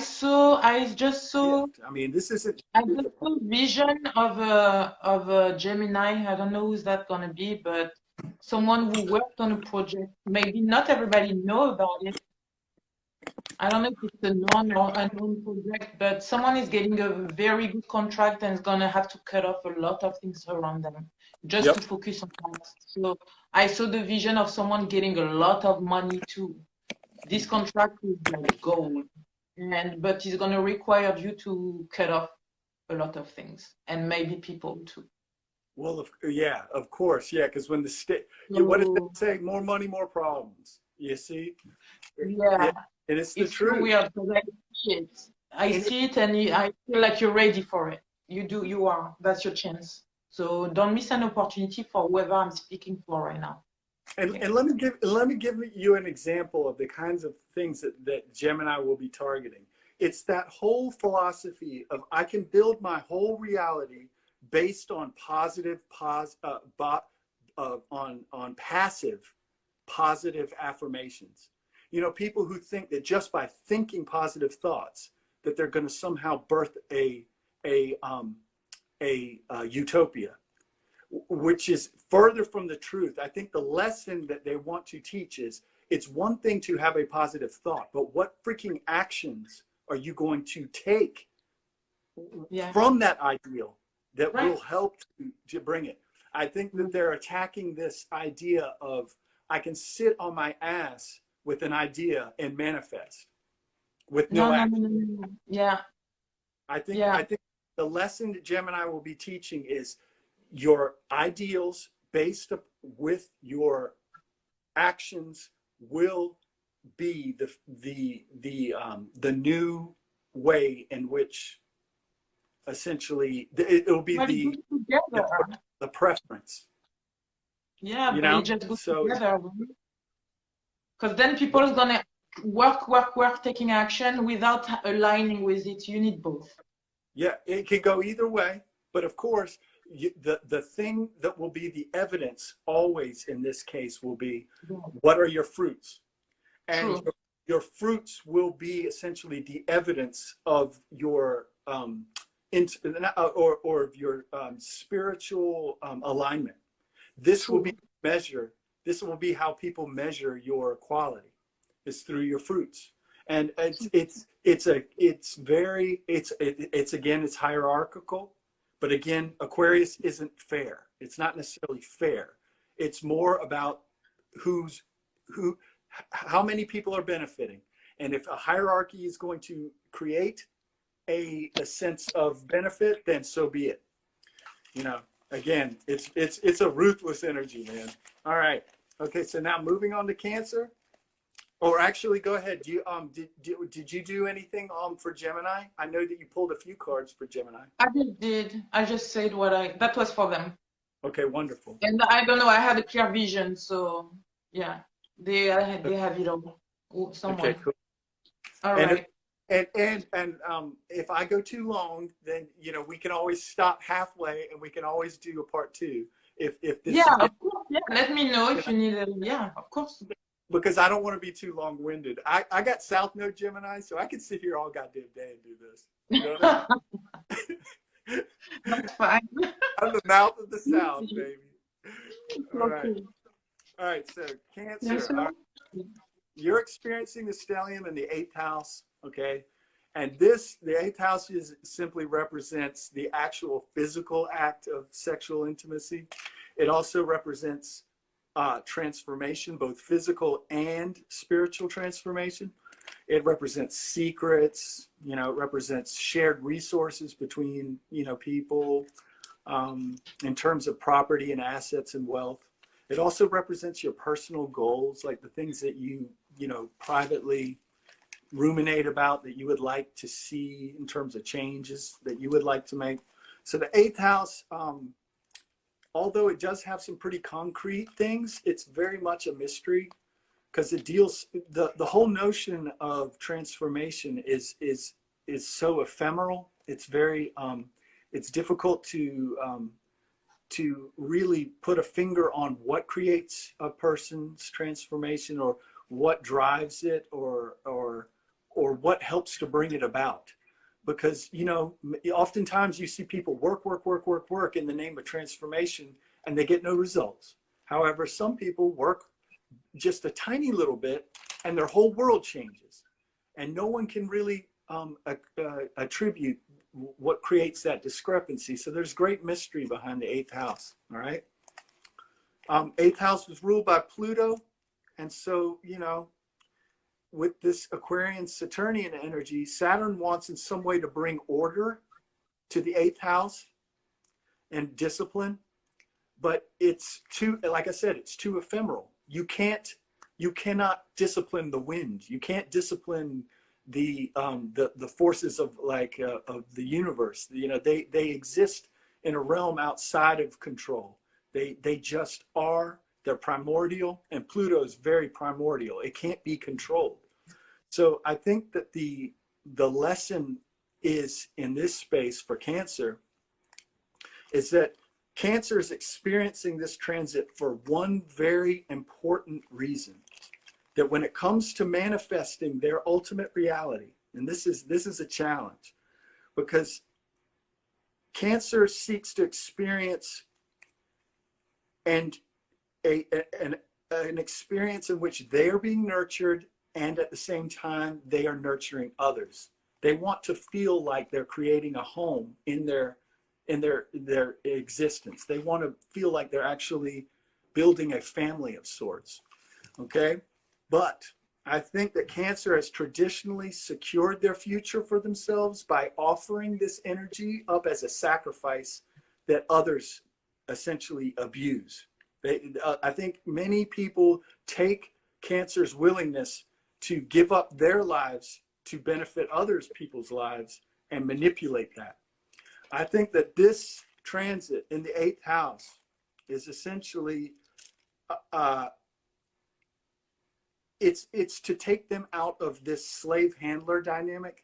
just saw. I mean, this isn't. I just saw vision of a Gemini. I don't know who's that gonna be, but someone who worked on a project. Maybe not everybody know about it. I don't know if it's a known or unknown project, but someone is getting a very good contract and is gonna have to cut off a lot of things around them just to focus on that. So I saw the vision of someone getting a lot of money too. This contract is like gold. But it's going to require you to cut off a lot of things, and maybe people too. Well, yeah, of course, yeah, because when the state, what did they say? More money, more problems. You see? Yeah, And it's the it's so truth. weird because I see it. I And see it, and I feel like you're ready for it. You are. That's your chance. So don't miss an opportunity for whoever I'm speaking for right now. Okay. and let me give you an example of the kinds of things that Gemini will be targeting. It's that whole philosophy of I can build my whole reality based on on passive positive affirmations. You know, people who think that just by thinking positive thoughts that they're going to somehow birth a utopia, which is further from the truth. I think the lesson that they want to teach is it's one thing to have a positive thought, but what freaking actions are you going to take from that ideal that will help to bring it? I think that they're attacking this idea of I can sit on my ass with an idea and manifest with no action. Yeah. I think the lesson that Gemini will be teaching is your ideals based with your actions will be the new way in which essentially it will be the preference. Yeah, you but know, it just goes so together. Because then people is gonna work, taking action without aligning with it. You need both. yeah, it can go either way, but of course the thing that will be the evidence always in this case will be what are your fruits, and your fruits will be essentially the evidence of your or of your spiritual alignment. This will be measure. This will be how people measure your quality, is through your fruits. And it's again, it's hierarchical, but again, Aquarius isn't fair. It's not necessarily fair. It's more about how many people are benefiting. And if a hierarchy is going to create a sense of benefit, then so be it. You know, again, it's a ruthless energy, man. All right. Okay, so now moving on to Cancer. Or actually, go ahead. Did you do anything for Gemini? I know that you pulled a few cards for Gemini. I did. I just said that was for them. Okay, wonderful. And I don't know. I had a clear vision, so yeah, they have it all. Someone. Okay, cool. All right. And if I go too long, then you know we can always stop halfway, and we can always do a part two. If this of course. Yeah, let me know if you need it. Yeah, of course. Because I don't want to be too long-winded. I got South Node Gemini, so I could sit here all goddamn day and do this. You know what I mean? That's fine. I'm the mouth of the South, baby. All right. Okay. All right, so Cancer. You're experiencing the stellium in the 8th house, okay? And the 8th house simply represents the actual physical act of sexual intimacy. It also represents transformation, both physical and spiritual transformation. It represents secrets, you know, it represents shared resources between, you know, people in terms of property and assets and wealth. It also represents your personal goals, like the things that you know, privately ruminate about that you would like to see in terms of changes that you would like to make. So the 8th house, although it does have some pretty concrete things, it's very much a mystery because it deals, the whole notion of transformation is so ephemeral. It's very, it's difficult to really put a finger on what creates a person's transformation or what drives it or what helps to bring it about. Because, you know, oftentimes you see people work in the name of transformation and they get no results. However, some people work just a tiny little bit and their whole world changes. And no one can really attribute what creates that discrepancy. So there's great mystery behind the 8th house, all right? 8th house was ruled by Pluto. And so, you know, with this Aquarian Saturnian energy, Saturn wants in some way to bring order to the 8th house and discipline, but it's too, like I said, it's too ephemeral. You can't you cannot discipline the wind. You can't discipline the forces of of the universe. You know, they exist in a realm outside of control. They just are. They're primordial, and Pluto is very primordial. It can't be controlled. So I think that the lesson is in this space for Cancer is that Cancer is experiencing this transit for one very important reason, that when it comes to manifesting their ultimate reality, and this is a challenge, because Cancer seeks to experience an experience in which they are being nurtured, and at the same time they are nurturing others. They want to feel like they're creating a home in their existence. They want to feel like they're actually building a family of sorts. Okay, but I think that Cancer has traditionally secured their future for themselves by offering this energy up as a sacrifice that others essentially abuse. I think many people take Cancer's willingness to give up their lives to benefit others people's lives and manipulate that. I think that this transit in the 8th house is essentially it's to take them out of this slave handler dynamic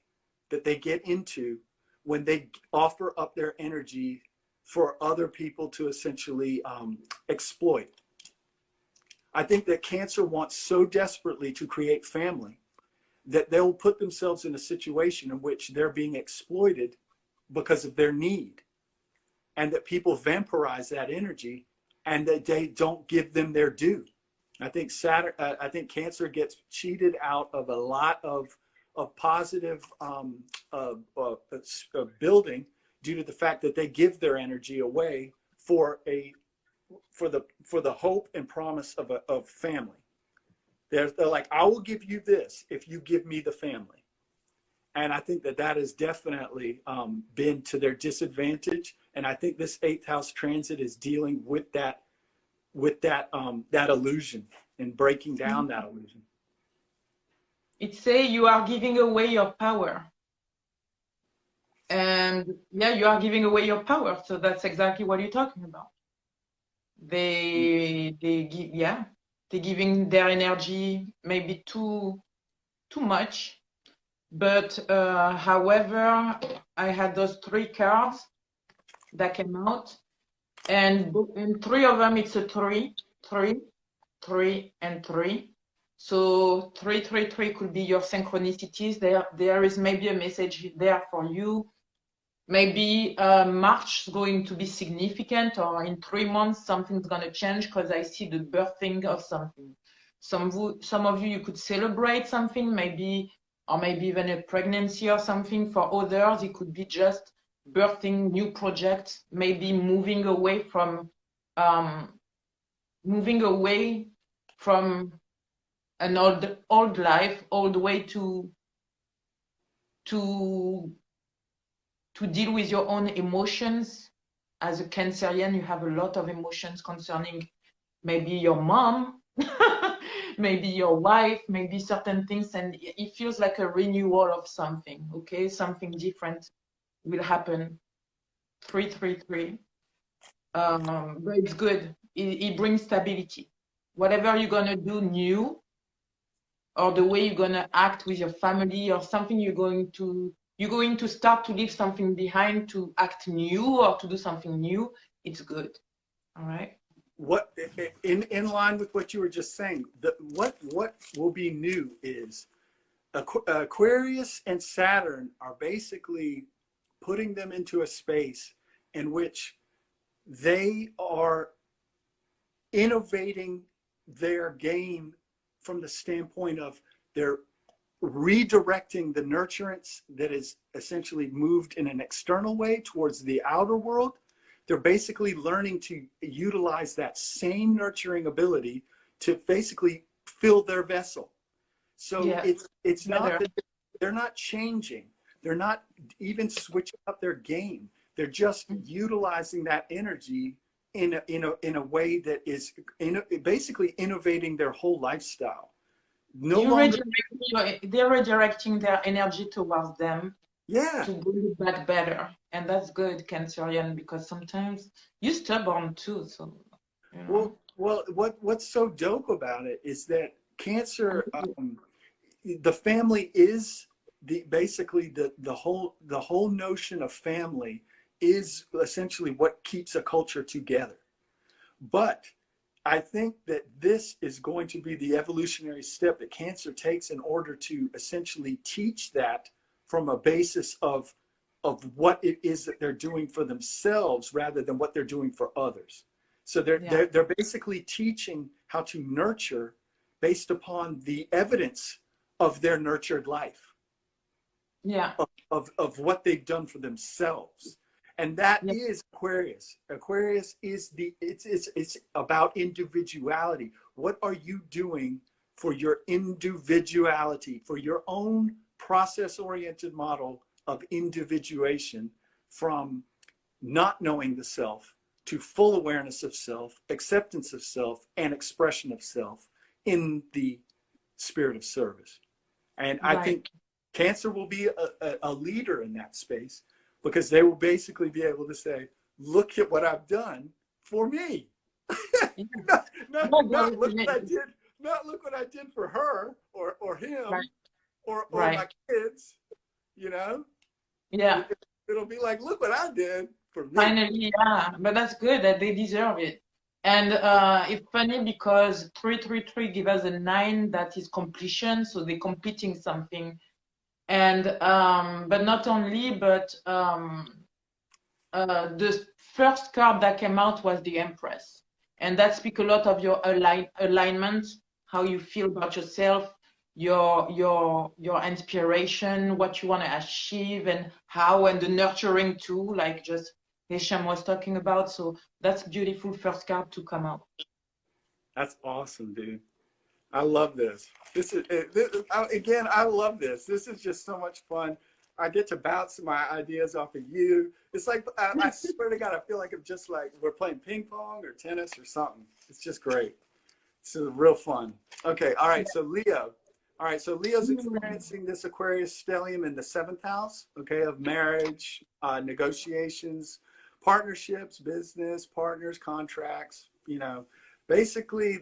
that they get into when they offer up their energy for other people to essentially exploit. I think that Cancer wants so desperately to create family that they'll put themselves in a situation in which they're being exploited because of their need, and that people vampirize that energy and that they don't give them their due. I think Cancer gets cheated out of a lot of positive building due to the fact that they give their energy away for the hope and promise of family. They're like, I will give you this if you give me the family. And I think that has definitely been to their disadvantage. And I think this 8th house transit is dealing with that illusion and breaking down that illusion. It say you are giving away your power. And yeah, you are giving away your power. So that's exactly what you're talking about. They're giving their energy maybe too much. But however, I had those 3 cards that came out, and in 3 of them it's a 3, 3, 3, and 3. So 3, 3, 3 could be your synchronicities. There is maybe a message there for you. Maybe March is going to be significant, or in 3 months something's going to change, because I see the birthing of something. Some of you could celebrate something, maybe, or maybe even a pregnancy or something. For others, it could be just birthing new projects, maybe moving away from an old life, old way to deal with your own emotions. As a Cancerian, you have a lot of emotions concerning maybe your mom, maybe your wife, maybe certain things, and it feels like a renewal of something. Okay, something different will happen. 3, 3, 3. But it's good. It brings stability. Whatever you're gonna do new, or the way you're gonna act with your family, or something you're going to start to leave something behind to act new or to do something new, it's good. All right. What in line with what you were just saying, what will be new is Aquarius and Saturn are basically putting them into a space in which they are innovating their game from the standpoint of they're redirecting the nurturance that is essentially moved in an external way towards the outer world. They're basically learning to utilize that same nurturing ability to basically fill their vessel. So yeah, it's not that they're not changing. They're not even switching up their game. They're just utilizing that energy in a way that is basically innovating their whole lifestyle. No You longer, they're redirecting their energy towards them yeah. to bring it back better. And that's good, Cancerian, because sometimes you're stubborn too. So, you know. Well, what's so dope about it is that Cancer, the family is basically the whole notion of family is essentially what keeps a culture together. But I think that this is going to be the evolutionary step that Cancer takes in order to essentially teach that from a basis of what it is that they're doing for themselves rather than what they're doing for others. So they're basically teaching how to nurture based upon the evidence of their nurtured life. Yeah. Of what they've done for themselves. And that is Aquarius. Aquarius is it's about individuality. What are you doing for your individuality, for your own process-oriented model of individuation from not knowing the self to full awareness of self, acceptance of self, and expression of self in the spirit of service. And I think Cancer will be a leader in that space because they will basically be able to say, look at what I've done for me. not look what I did, not look what I did for her or him or my kids, you know? Yeah. It'll be like, look what I did for me. Finally, yeah, but that's good that they deserve it. And it's funny because 333 gives us a 9 that is completion, so they're completing something. And but not only, but the first card that came out was the Empress, and that speaks a lot of your alignment, how you feel about yourself, your inspiration, what you want to achieve, and how, and the nurturing too, like just HESHAM was talking about. So that's beautiful first card to come out. That's awesome, dude. I love this. Again, I love this. This is just so much fun. I get to bounce my ideas off of you. It's like, I swear to God, I feel like I'm just like we're playing ping pong or tennis or something. It's just great. This is real fun. Okay, all right, so Leo. All right, so Leo's experiencing this Aquarius stellium in the 7th house, okay, of marriage, negotiations, partnerships, business, partners, contracts, you know. Basically,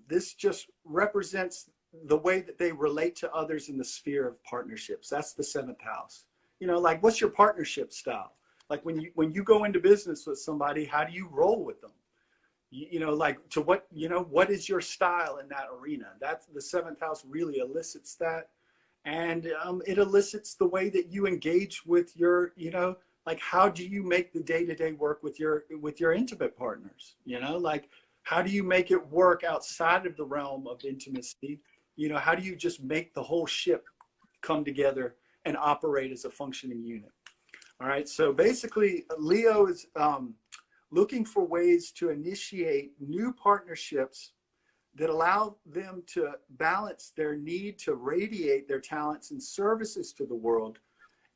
this just represents the way that they relate to others in the sphere of partnerships. That's the 7th house. You know, like, what's your partnership style? Like when you go into business with somebody, how do you roll with them? You know, like to what, you know, what is your style in that arena? That's the 7th house really elicits that. And it elicits the way that you engage with your, you know, like, how do you make the day-to-day work with your intimate partners? You know, like, how do you make it work outside of the realm of intimacy? You know, how do you just make the whole ship come together and operate as a functioning unit? All right, so basically Leo is looking for ways to initiate new partnerships that allow them to balance their need to radiate their talents and services to the world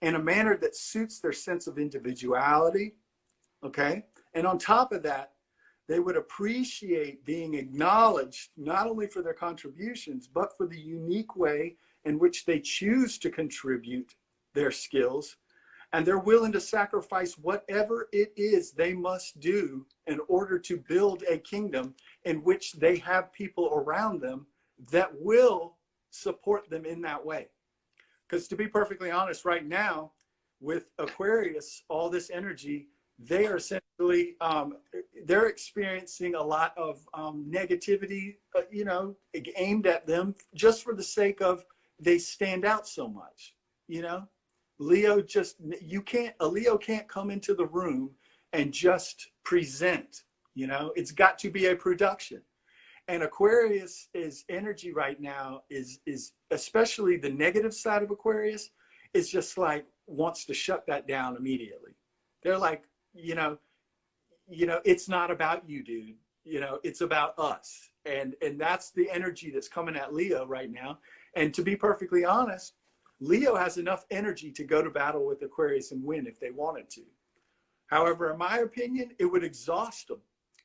in a manner that suits their sense of individuality, okay? And on top of that, they would appreciate being acknowledged not only for their contributions, but for the unique way in which they choose to contribute their skills. And they're willing to sacrifice whatever it is they must do in order to build a kingdom in which they have people around them that will support them in that way. Because to be perfectly honest, right now, with Aquarius, all this energy, they are essentially, they're experiencing a lot of negativity, you know, aimed at them just for the sake of they stand out so much, you know? Leo just, a Leo can't come into the room and just present, you know? It's got to be a production. And Aquarius's energy right now is especially the negative side of Aquarius, is just like, wants to shut that down immediately. They're like, you know, it's not about you, dude. You know, it's about us. And that's the energy that's coming at Leo right now. And to be perfectly honest, Leo has enough energy to go to battle with Aquarius and win if they wanted to. However, in my opinion, it would exhaust them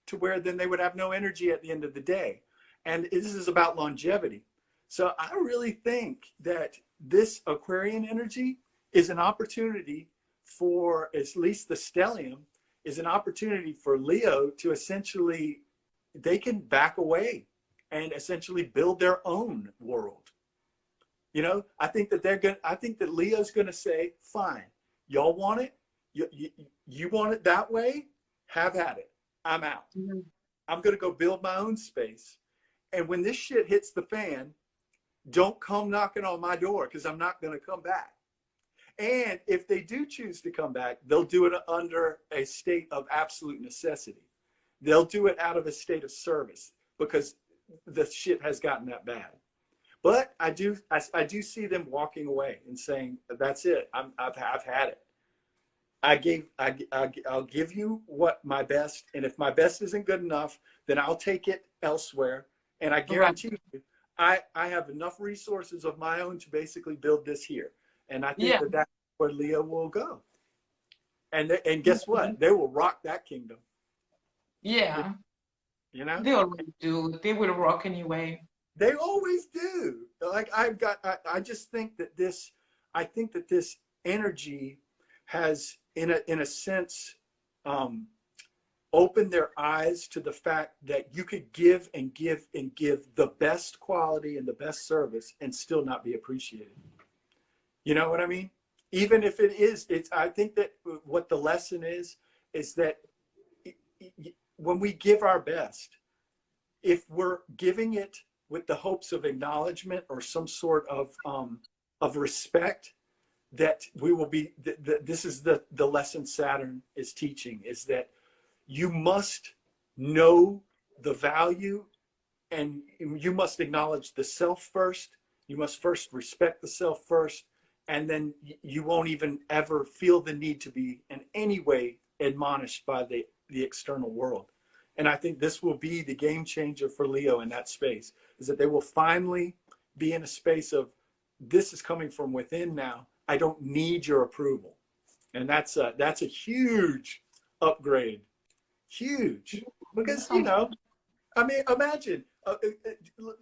to where then they would have no energy at the end of the day. And this is about longevity. So I really think that this Aquarian energy is an opportunity for, at least the stellium, is an opportunity for Leo to essentially, they can back away and essentially build their own world. You know, I think that Leo's going to say, fine, y'all want it? You want it that way? Have at it. I'm out. Mm-hmm. I'm going to go build my own space. And when this shit hits the fan, don't come knocking on my door, because I'm not going to come back. And if they do choose to come back, they'll do it under a state of absolute necessity. They'll do it out of a state of service, because the shit has gotten that bad. But I do see them walking away and saying, that's it. I've had it. I'll give you what my best, and if my best isn't good enough, then I'll take it elsewhere. And I guarantee you, I have enough resources of my own to basically build this here. And I think that that's where Leo will go. And guess what? They will rock that kingdom. Yeah. You know? They always do. They will rock anyway. They always do. Like I just think that this energy has, in a sense, opened their eyes to the fact that you could give and give and give the best quality and the best service and still not be appreciated. You know what I mean? Even if I think that what the lesson is that when we give our best, if we're giving it with the hopes of acknowledgement or some sort of respect, that we will be, this is the lesson Saturn is teaching, is that you must know the value, and you must acknowledge the self first. You must first respect the self first, and then you won't even ever feel the need to be in any way admonished by the external world. And I think this will be the game changer for Leo in that space, is that they will finally be in a space of, this is coming from within now. I don't need your approval. And that's a huge upgrade. Huge. Because, you know, I mean, imagine,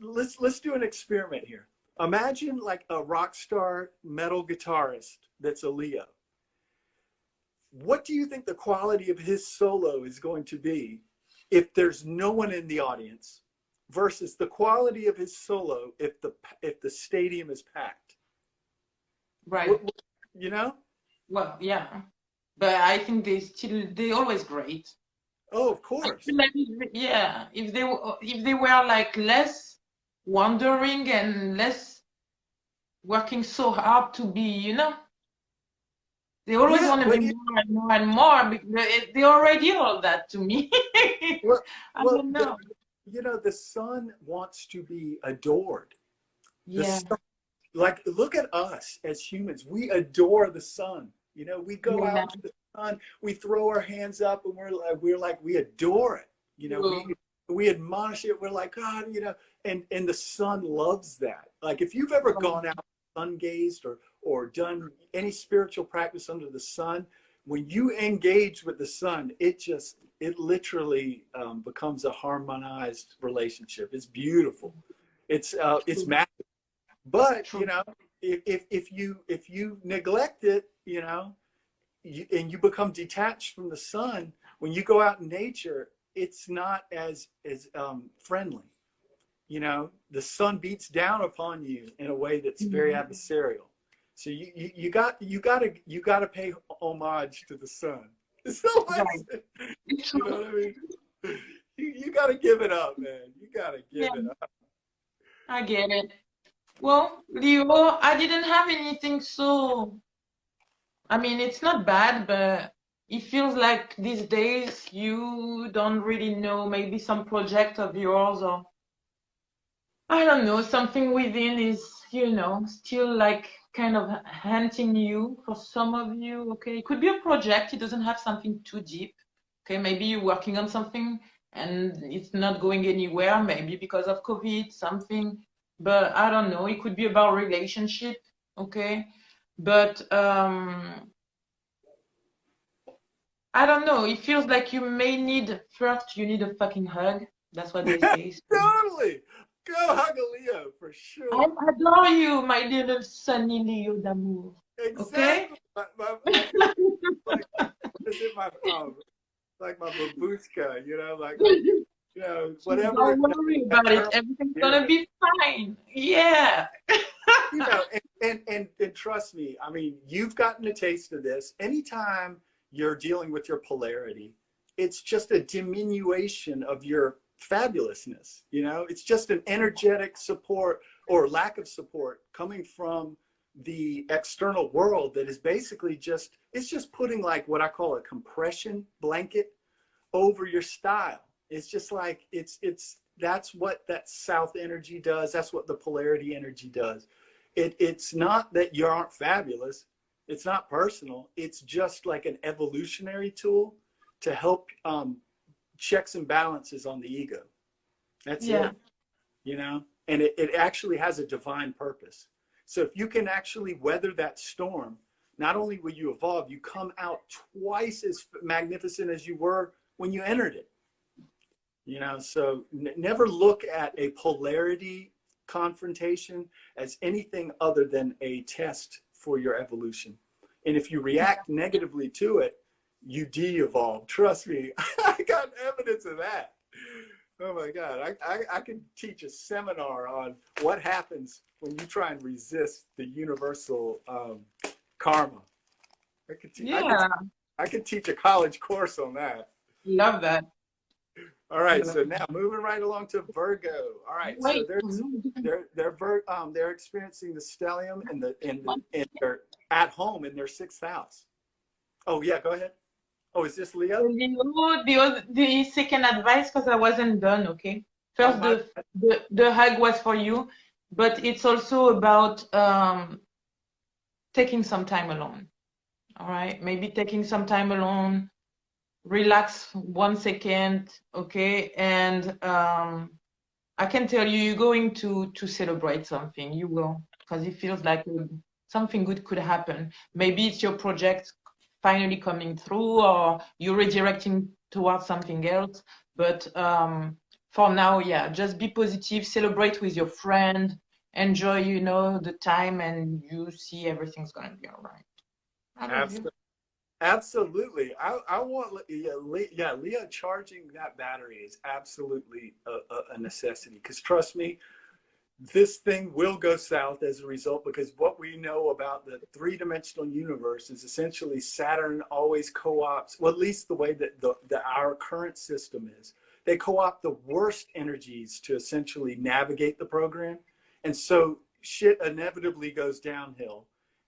let's do an experiment here. Imagine like a rock star metal guitarist that's a Leo. What do you think the quality of his solo is going to be if there's no one in the audience, versus the quality of his solo if the stadium is packed? Right. You know? Well, yeah. But I think they're always great. Oh, of course. Like, yeah. If they were like less wandering and less working so hard to be, you know, they always want to be more and more and more, because they already did all that to me. Well, I don't know. You know, the sun wants to be adored. Yeah. Like, look at us as humans. We adore the sun. You know, we go out to the sun, we throw our hands up, and we adore it. You know, we admonish it. We're like, God, you know, and the sun loves that. Like, if you've ever gone out, sun gazed, or done any spiritual practice under the sun, when you engage with the sun, it literally becomes a harmonized relationship. It's beautiful. It's magic. But you know, if you neglect it, you know, and you become detached from the sun, when you go out in nature, it's not as friendly. You know, the sun beats down upon you in a way that's very adversarial. So you got to pay homage to the sun. So you know what I mean? You got to give it up, man. You got to give it up. I get it. Well, Leo, I didn't have anything so, I mean, it's not bad, but it feels like these days you don't really know, maybe some project of yours, or I don't know, something within is, you know, still like kind of hunting you for some of you. Okay, it could be a project, it doesn't have something too deep. Okay, maybe you're working on something and it's not going anywhere, maybe because of COVID, something. But I don't know, it could be about relationship, okay? But I I don't know. It feels like you may need, first, you need a fucking hug. That's what they say. So. Totally. Go hug a Leo for I sure. adore you, my little sunny Leo d'amour. Okay? Exactly. Like, what is it? Like my babushka, you know, whatever. Don't worry about it. Everything's gonna be fine. Yeah. You know, and trust me, I mean, you've gotten a taste of this. Anytime you're dealing with your polarity, it's just a diminution of your fabulousness. You know, it's just an energetic support or lack of support coming from the external world that is basically it's just putting like what I call a compression blanket over your style. It's just like that's what that south energy does. That's what the polarity energy does. It's not that you aren't fabulous. It's not personal. It's just like an evolutionary tool to help checks and balances on the ego. That's it, you know, and it actually has a divine purpose. So if you can actually weather that storm, not only will you evolve, you come out twice as magnificent as you were when you entered it. You know, so never look at a polarity confrontation as anything other than a test for your evolution. And if you react negatively to it, you de-evolve. Trust me, I got evidence of that. Oh my God, I could teach a seminar on what happens when you try and resist the universal karma. I could teach a college course on that. Love that. All right, so now moving right along to Virgo. All right, so they're experiencing the stellium and they're at home in their 6th house. Oh yeah, go ahead. Oh, is this Leo? The second advice, because I wasn't done. Okay, first the hug was for you, but it's also about taking some time alone. All right, maybe taking some time alone. Relax 1 second, okay? And I can tell you, you're going to celebrate something. You will, because it feels like something good could happen. Maybe it's your project finally coming through, or you're redirecting towards something else. But for now, yeah, just be positive, celebrate with your friend, enjoy, you know, the time, and you see everything's gonna be all right. I love you. Absolutely. I want, Leo charging that battery is absolutely a necessity, because trust me, this thing will go south as a result, because what we know about the 3-dimensional universe is essentially Saturn always co-opts, well, at least the way that our current system is. They co-opt the worst energies to essentially navigate the program. And so shit inevitably goes downhill.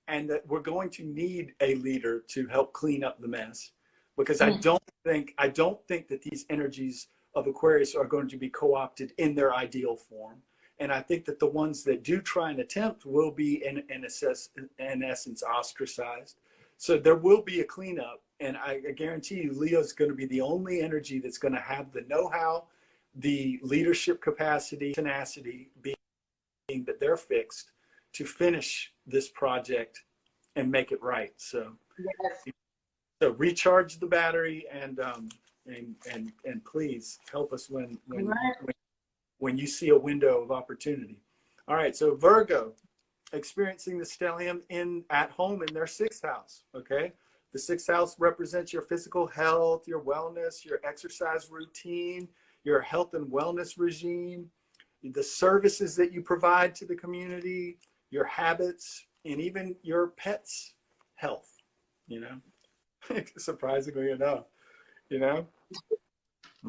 And that we're going to need a leader to help clean up the mess, because I don't think that these energies of Aquarius are going to be co-opted in their ideal form. And I think that the ones that do try and attempt will be in essence ostracized. So there will be a cleanup, and I guarantee you Leo's going to be the only energy that's going to have the know-how, the leadership capacity, tenacity, being that they're fixed to finish this project and make it right. So, so recharge the battery and please help us when you see a window of opportunity. All right, so Virgo, experiencing the stellium at home in their 6th house. Okay, the 6th house represents your physical health, your wellness, your exercise routine, your health and wellness regime, the services that you provide to the community, your habits, and even your pet's health, you know, surprisingly enough, you know.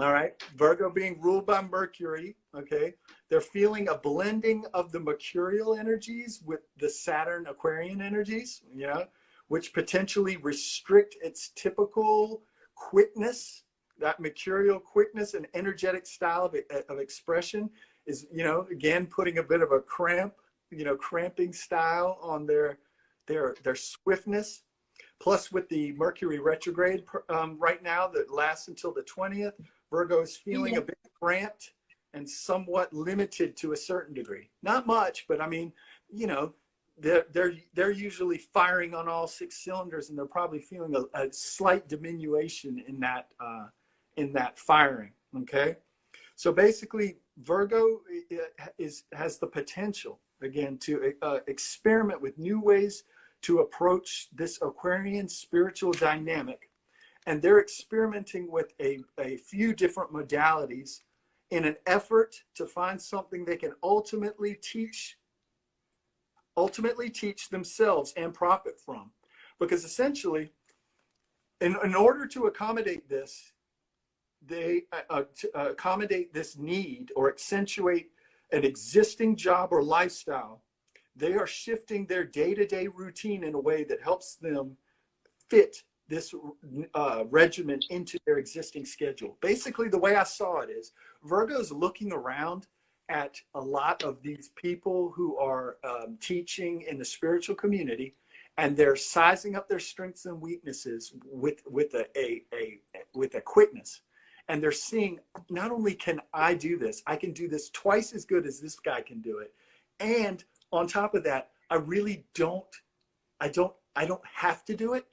All right, Virgo being ruled by Mercury, okay, they're feeling a blending of the mercurial energies with the Saturn Aquarian energies, you know, which potentially restrict its typical quickness. That mercurial quickness and energetic style of expression is, you know, again, putting a bit of a cramping style on their swiftness. Plus, with the Mercury retrograde right now that lasts until the 20th, Virgo is feeling a bit cramped and somewhat limited to a certain degree. Not much, but I mean, you know, they're usually firing on all 6 cylinders, and they're probably feeling a slight diminution in that firing. Okay, so basically Virgo has the potential again to experiment with new ways to approach this Aquarian spiritual dynamic, and they're experimenting with a few different modalities in an effort to find something they can ultimately teach themselves and profit from. Because essentially, in order to accommodate this, they accommodate this need or accentuate an existing job or lifestyle, they are shifting their day-to-day routine in a way that helps them fit this regimen into their existing schedule. Basically, the way I saw it is Virgo's looking around at a lot of these people who are teaching in the spiritual community, and they're sizing up their strengths and weaknesses with a quickness. And they're seeing, not only can I do this, I can do this twice as good as this guy can do it. And on top of that, I don't have to do it.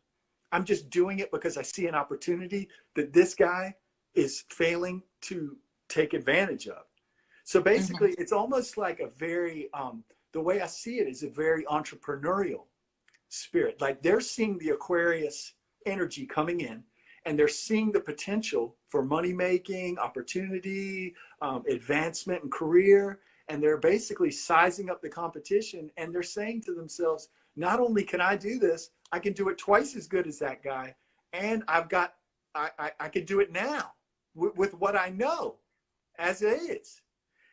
I'm just doing it because I see an opportunity that this guy is failing to take advantage of. So basically, it's almost like a very, the way I see it is a very entrepreneurial spirit. Like they're seeing the Aquarius energy coming in, and they're seeing the potential for money making, opportunity, advancement in career. And they're basically sizing up the competition, and they're saying to themselves, not only can I do this, I can do it twice as good as that guy. And I can do it now with what I know as it is.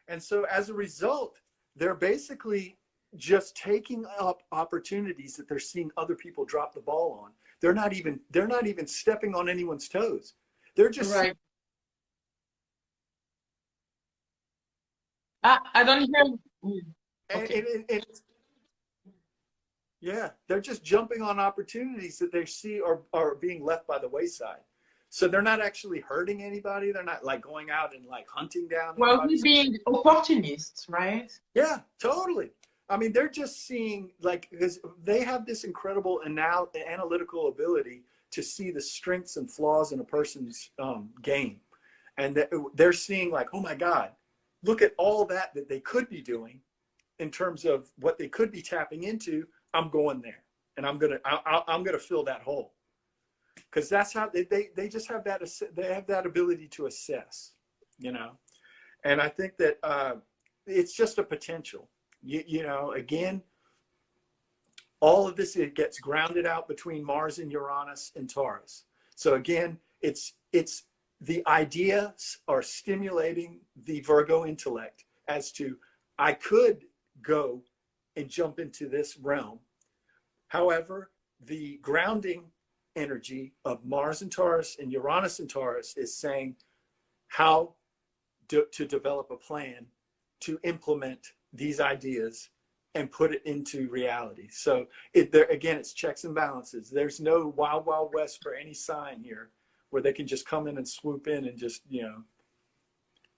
And so as a result, they're basically just taking up opportunities that they're seeing other people drop the ball on. They're not even stepping on anyone's toes. They're just Right. I don't hear. Okay. Yeah, they're just jumping on opportunities that they see are being left by the wayside. So they're not actually hurting anybody. They're not like going out and like hunting down Well, anybody. we're being opportunists, right? Yeah, totally. I mean, they're just seeing, like, because they have this incredible analytical ability to see the strengths and flaws in a person's game. And they're seeing like, oh my God, look at all that they could be doing in terms of what they could be tapping into. I'm going there, and I'm gonna fill that hole, because that's how they just have that, they have that ability to assess, you know. And I think that it's just a potential. You know, again, all of this, it gets grounded out between Mars and Uranus and Taurus. So again, it's the ideas are stimulating the Virgo intellect as to, I could go and jump into this realm. However, the grounding energy of Mars and Taurus and Uranus and Taurus is saying how to develop a plan to implement these ideas and put it into reality. So again, it's checks and balances. There's no wild, wild west for any sign here where they can just come in and swoop in and just, you know,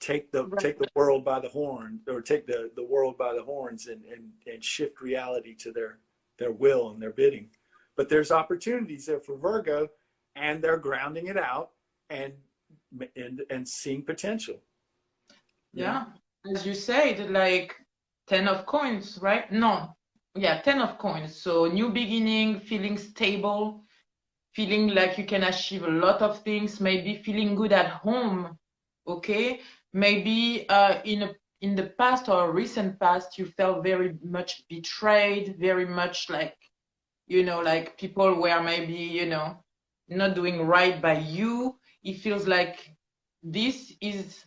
take the world by the horn, or take the world by the horns and shift reality to their will and their bidding. But there's opportunities there for Virgo, and they're grounding it out and seeing potential. Yeah. As you said, like 10 of coins, right? No. Yeah, 10 of coins. So new beginning, feeling stable, feeling like you can achieve a lot of things, maybe feeling good at home. Okay. Maybe in the past or recent past, you felt very much betrayed, very much like, you know, like people were maybe, you know, not doing right by you. It feels like this is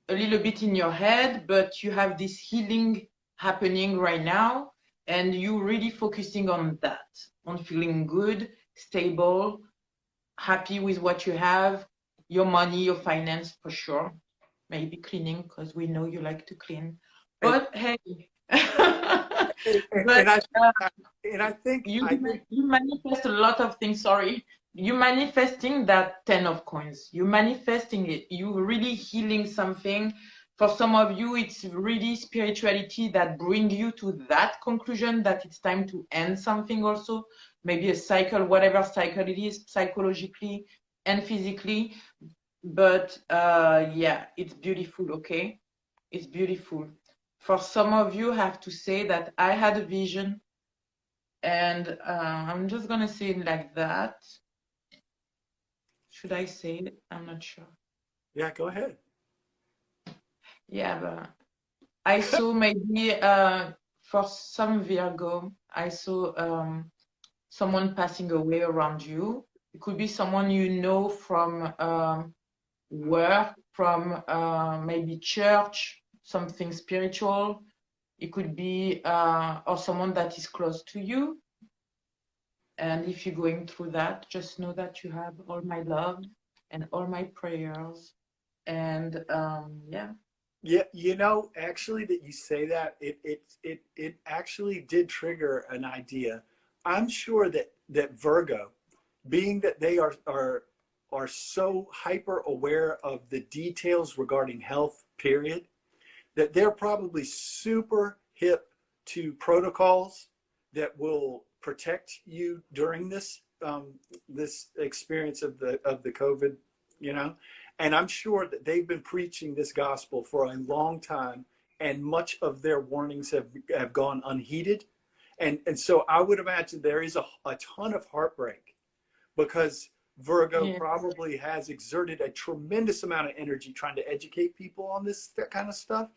a little bit in your head, but you have this healing happening right now, and you really focusing on that, on feeling good, stable, happy with what you have, your money, your finance, for sure. Maybe cleaning, because we know you like to clean. But hey, but I think you manifest a lot of things. Sorry, you manifesting that 10 of coins. You manifesting it. You really healing something. For some of you, it's really spirituality that bring you to that conclusion that it's time to end something also, maybe a cycle, whatever cycle it is, psychologically and physically. But yeah, it's beautiful, okay? It's beautiful. For some of you, I have to say that I had a vision, and I'm just gonna say it like that. Should I say it? I'm not sure. Yeah, go ahead. Yeah, but I saw maybe for some Virgo, I saw someone passing away around you. It could be someone you know from work, from maybe church, something spiritual. It could be or someone that is close to you. And if you're going through that, just know that you have all my love and all my prayers. And yeah. Yeah, you know, actually, that you say that, it actually did trigger an idea. I'm sure that Virgo, being that they are so hyper aware of the details regarding health, period, that they're probably super hip to protocols that will protect you during this this experience of the COVID, you know. And I'm sure that they've been preaching this gospel for a long time, and much of their warnings have gone unheeded. And so I would imagine there is a ton of heartbreak because Virgo Yeah. probably has exerted a tremendous amount of energy trying to educate people on that kind of stuff,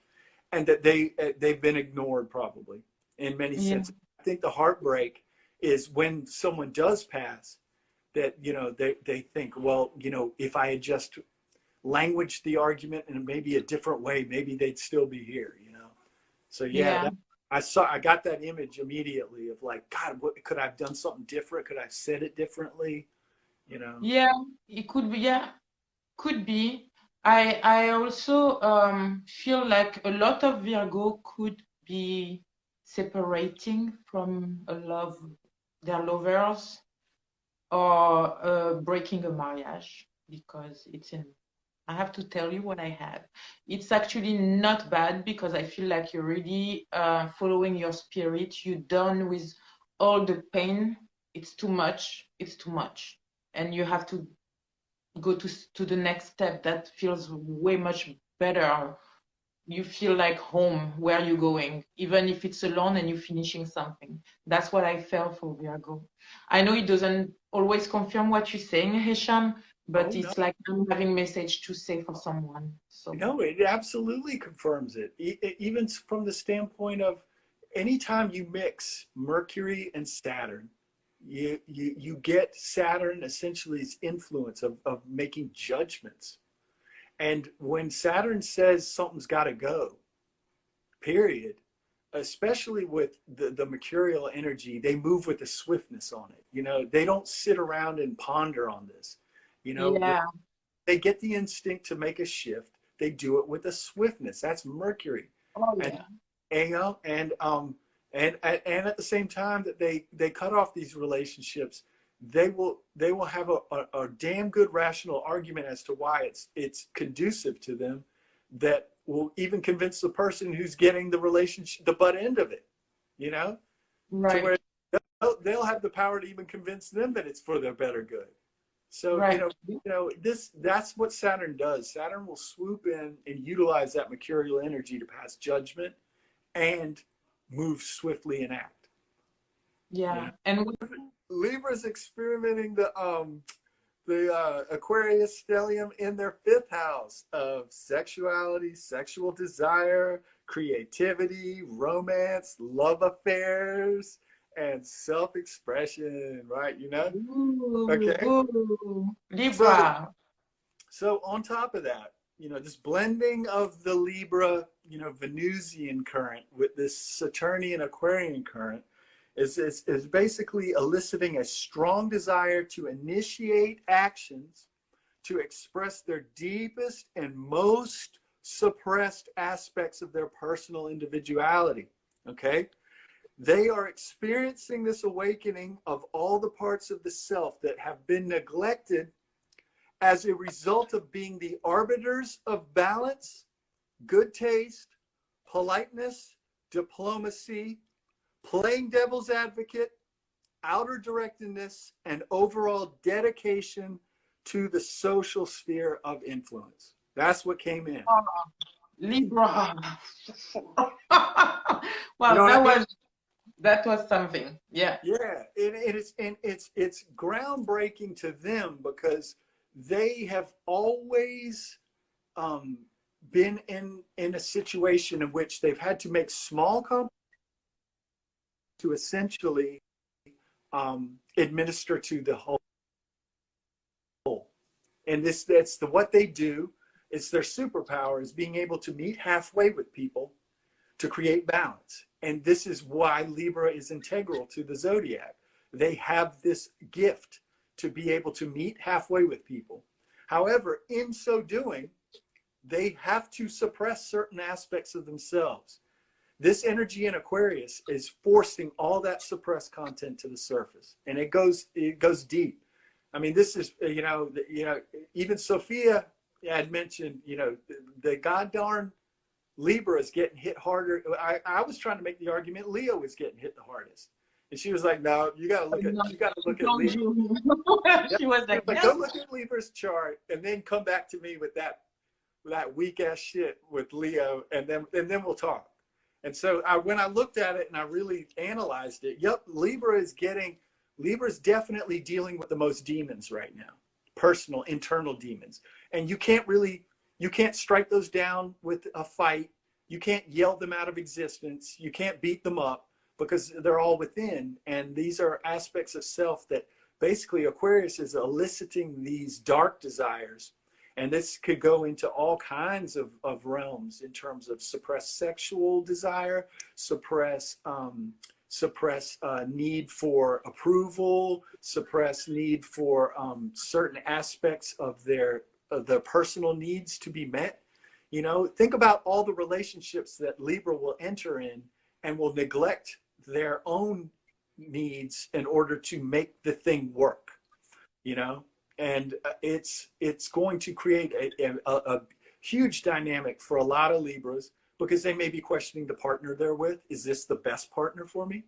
and that they've been ignored probably in many Yeah. senses. I think the heartbreak is when someone does pass, that, you know, they think, well, you know, if I had just languaged the argument in maybe a different way, maybe they'd still be here, you know. So yeah, Yeah. I got that image immediately of like, God, what could I have done something different? Could I have said it differently? You know? Yeah, it could be, yeah, could be. I also feel like a lot of Virgo could be separating from their lovers, or breaking a marriage, because it's in, I have to tell you what I have. It's actually not bad, because I feel like you're really following your spirit. You're done with all the pain. It's too much. It's too much. And you have to go to the next step that feels way much better. You feel like home where you're going, even if it's alone and you're finishing something. That's what I felt for Virgo. I know it doesn't always confirm what you're saying, Hesham, Oh but no, it's like I'm having message to say for someone. So no, it absolutely confirms it. Even from the standpoint of anytime you mix Mercury and Saturn, you get Saturn essentially's influence of making judgments. And when Saturn says something's got to go, period, especially with the mercurial energy, they move with a swiftness on it. You know, they don't sit around and ponder on this. You know, yeah, they get the instinct to make a shift. They do it with a swiftness. That's Mercury. oh And, yeah, you know, and at the same time that they cut off these relationships, they will have a damn good rational argument as to why it's conducive to them, that will even convince the person who's getting the relationship, the butt end of it, you know, to right, where they'll have the power to even convince them that it's for their better good. So, right, you know, that's what Saturn does. Saturn will swoop in and utilize that mercurial energy to pass judgment and move swiftly and act. You yeah, know, and Libra's experimenting the Aquarius stellium in their fifth house of sexuality, sexual desire, creativity, romance, love affairs, and self-expression, right? You know? Okay. So Libra, so on top of that, you know, this blending of the Libra, you know, Venusian current with this Saturnian Aquarian current is basically eliciting a strong desire to initiate actions to express their deepest and most suppressed aspects of their personal individuality. Okay. They are experiencing this awakening of all the parts of the self that have been neglected as a result of being the arbiters of balance good taste, politeness, diplomacy, playing devil's advocate, outer directedness, and overall dedication to the social sphere of influence. That's what came in. Libra. You know Wow, what I mean? that was something. Yeah. Yeah, it's groundbreaking to them because they have always been in a situation in which they've had to make small compromises to essentially administer to the whole. And that's what they do. It's their superpower, is being able to meet halfway with people to create balance. And this is why Libra is integral to the zodiac. They have this gift to be able to meet halfway with people. However, in so doing, they have to suppress certain aspects of themselves. This energy in Aquarius is forcing all that suppressed content to the surface, and it goes deep. I mean, this is, even Sophia had mentioned, the goddarn Libra is getting hit harder. I was trying to make the argument Leo is getting hit the hardest. And she was like, no, you got to look at Libra. She was like, yes. Go look at Libra's chart and then come back to me with that weak ass shit with Leo, and then we'll talk. And so when I looked at it and I really analyzed it, yep, Libra's definitely dealing with the most demons right now, personal, internal demons. And you can't strike those down with a fight. You can't yell them out of existence. You can't beat them up because they're all within. And these are aspects of self that basically Aquarius is eliciting these dark desires. And this could go into all kinds of realms in terms of suppressed sexual desire, suppress need for approval, suppress need for certain aspects of their personal needs to be met. Think about all the relationships that Libra will enter in and will neglect their own needs in order to make the thing work, and it's going to create a huge dynamic for a lot of Libras, because they may be questioning the partner they're with. Is this the best partner for me?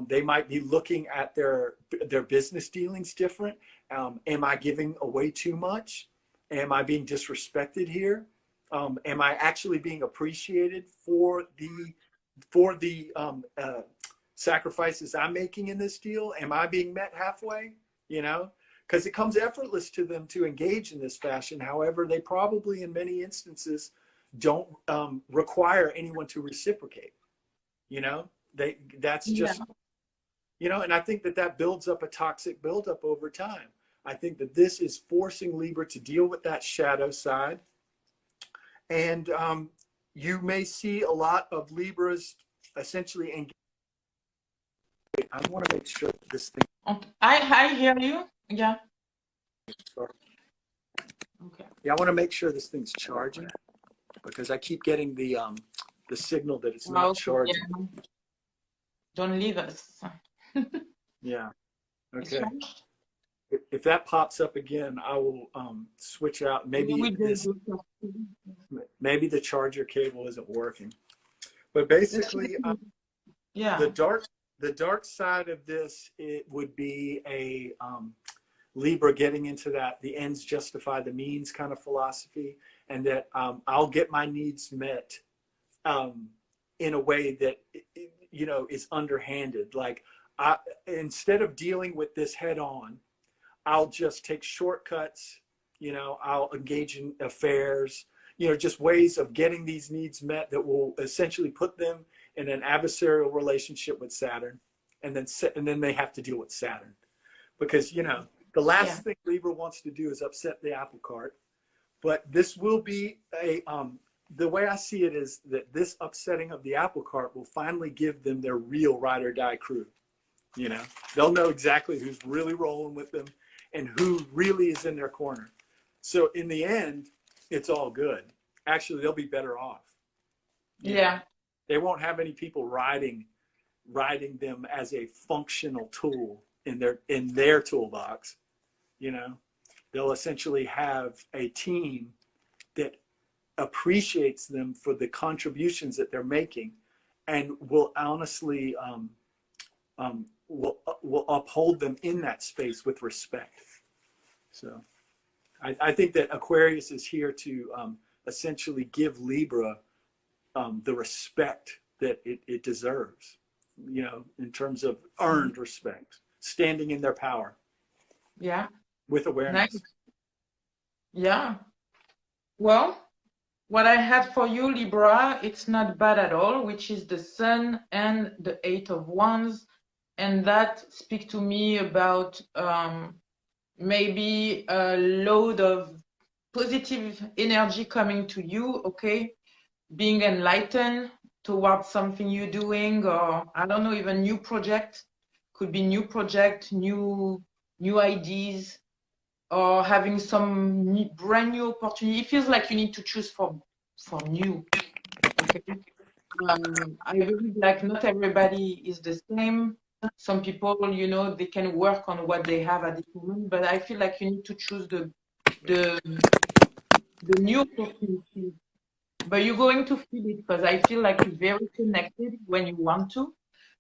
They might be looking at their business dealings different. Am I giving away too much? Am I being disrespected here? Am I actually being appreciated for the sacrifices I'm making in this deal? Am I being met halfway? Because it comes effortless to them to engage in this fashion. However, they probably in many instances don't require anyone to reciprocate. That's just, and I think that builds up a toxic buildup over time. I think that this is forcing Libra to deal with that shadow side. And you may see a lot of Libras essentially engage. I want to make sure this thing. Okay. I hear you. Yeah. Sorry. Okay. Yeah, I want to make sure this thing's charging, because I keep getting the signal that it's not charging. Yeah. Don't leave us. Yeah. Okay. If that pops up again, I will switch out. Maybe the charger cable isn't working. But basically, the dark side of this, it would be a Libra getting into that the ends justify the means kind of philosophy, and that I'll get my needs met in a way that is underhanded. Like instead of dealing with this head on, I'll just take shortcuts. I'll engage in affairs. Just ways of getting these needs met that will essentially put them in an adversarial relationship with Saturn, and then they have to deal with Saturn, because the last thing Libra wants to do is upset the apple cart. But this will be the way I see it is that this upsetting of the apple cart will finally give them their real ride or die crew. They'll know exactly who's really rolling with them and who really is in their corner. So in the end, it's all good. Actually, they'll be better off. They won't have any people riding them as a functional tool in their toolbox. They'll essentially have a team that appreciates them for the contributions that they're making, and will honestly will uphold them in that space with respect. So I think that Aquarius is here to essentially give Libra the respect that it deserves, you know, in terms of earned respect, standing in their power. Yeah. With awareness. Nice. Yeah. Well, what I had for you, Libra, it's not bad at all, which is the Sun and the Eight of Wands. And that speak to me about maybe a load of positive energy coming to you, okay? Being enlightened towards something you're doing, or I don't know, even new project. Could be new project, new ideas, or having some brand new opportunity. It feels like you need to choose for new, okay? I believe like not everybody is the same. Some people, you know, they can work on what they have at the moment, but I feel like you need to choose the new opportunity. But you're going to feel it, because I feel like you're very connected when you want to,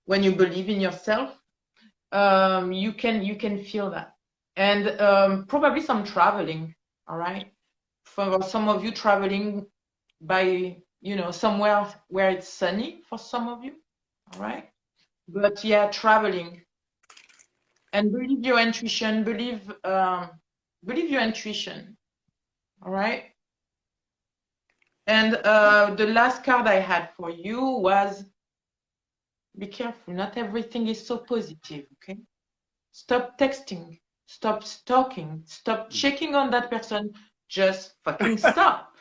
when you believe in yourself. You can feel that. And probably some traveling, all right? For some of you, traveling by, you know, somewhere where it's sunny for some of you, all right? But yeah, traveling. And believe your intuition, believe your intuition, all right? And the last card I had for you was, be careful, not everything is so positive, okay? Stop texting, stop stalking, stop checking on that person, just fucking stop.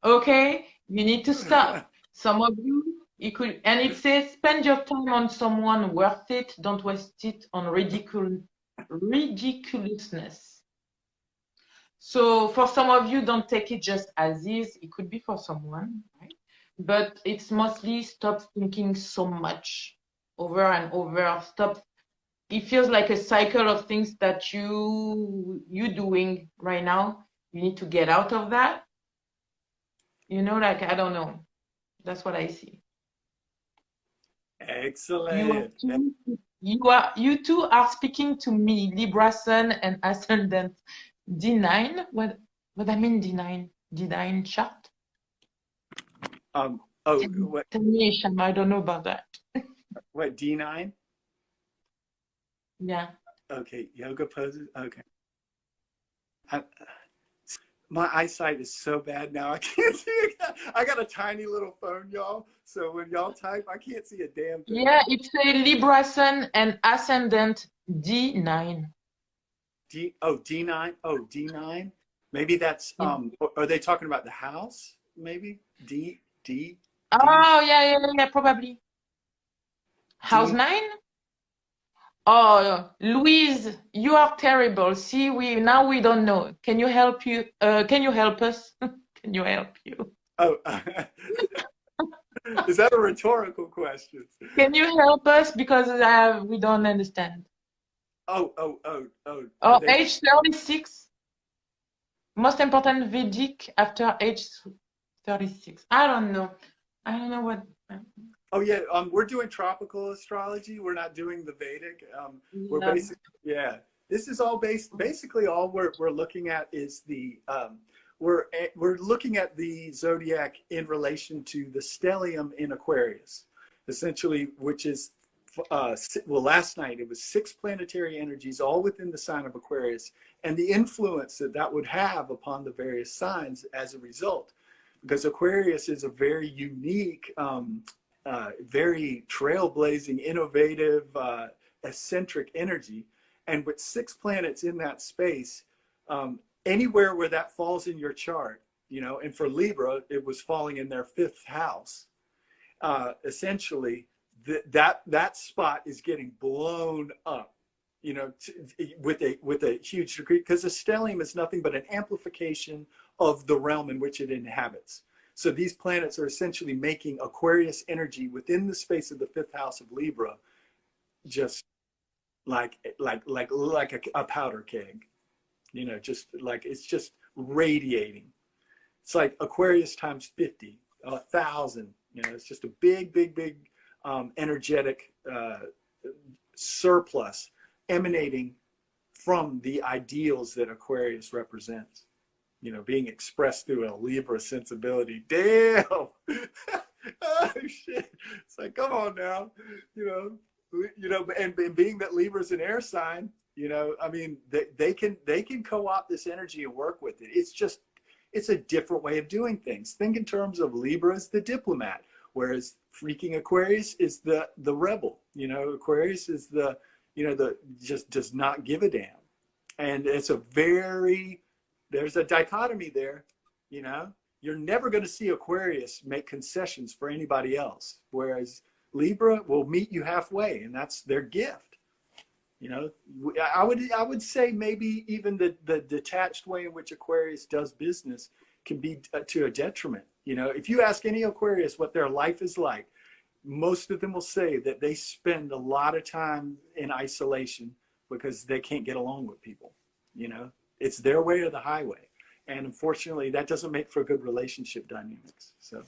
Okay? You need to stop. Some of you, could, and it says, spend your time on someone worth it, don't waste it on ridiculousness. So for some of you, don't take it just as is. It could be for someone, right? But it's mostly stop thinking so much over and over. Stop. It feels like a cycle of things that you're doing right now. You need to get out of that. You know, like, I don't know. That's what I see. Excellent. You two are speaking to me, Libra Sun and Ascendant D9. What I mean D9? D9 chart? Oh, what? Tell me, HESHAM, I don't know about that. What, D9? Yeah. Okay, yoga poses. Okay. My eyesight is so bad now. I can't see it. I got a tiny little phone, y'all. So when y'all type, I can't see a damn thing. Yeah, it's a Libra Sun and Ascendant D9. D9. Oh, D9. Maybe that's Yeah. Are they talking about the house? Maybe D. Oh yeah, probably. House 9? Oh, Louise, you are terrible. See, we don't know. Can you help you? Can you help us? Can you help you? Oh, is that a rhetorical question? Can you help us, because we don't understand? Oh. Oh, age 36. Most important Vedic after age 36. I don't know. I don't know what. Oh yeah, we're doing tropical astrology. We're not doing the Vedic. We're basically, this is all basically all we're looking at is the we're looking at the zodiac in relation to the stellium in Aquarius, essentially, which is well, last night it was 6 planetary energies all within the sign of Aquarius, and the influence that would have upon the various signs as a result, because Aquarius is a very unique, very trailblazing, innovative, eccentric energy. And with 6 planets in that space, anywhere where that falls in your chart, you know, and for Libra, it was falling in their 5th house. Essentially, that spot is getting blown up, you know, with a huge degree, because the stellium is nothing but an amplification of the realm in which it inhabits. So these planets are essentially making Aquarius energy within the space of the 5th house of Libra, just like a powder keg, you know, just like it's just radiating. it's like Aquarius times 50, 1,000. You know, it's just a big, big, big energetic surplus emanating from the ideals that Aquarius represents. You know, being expressed through a Libra sensibility. Damn. Oh shit. It's like, come on now. You know, and being that Libra's an air sign, you know, I mean, they can co-opt this energy and work with it. It's a different way of doing things. Think in terms of Libra as the diplomat, whereas freaking Aquarius is the rebel. You know, Aquarius is the, you know, the just does not give a damn. And it's there's a dichotomy there. You know, you're never going to see Aquarius make concessions for anybody else, whereas Libra will meet you halfway, and that's their gift. You know, I would say maybe even the detached way in which Aquarius does business can be to a detriment. You know, if you ask any Aquarius what their life is like, most of them will say that they spend a lot of time in isolation because they can't get along with people. You know, it's their way or the highway. And unfortunately, that doesn't make for good relationship dynamics. So,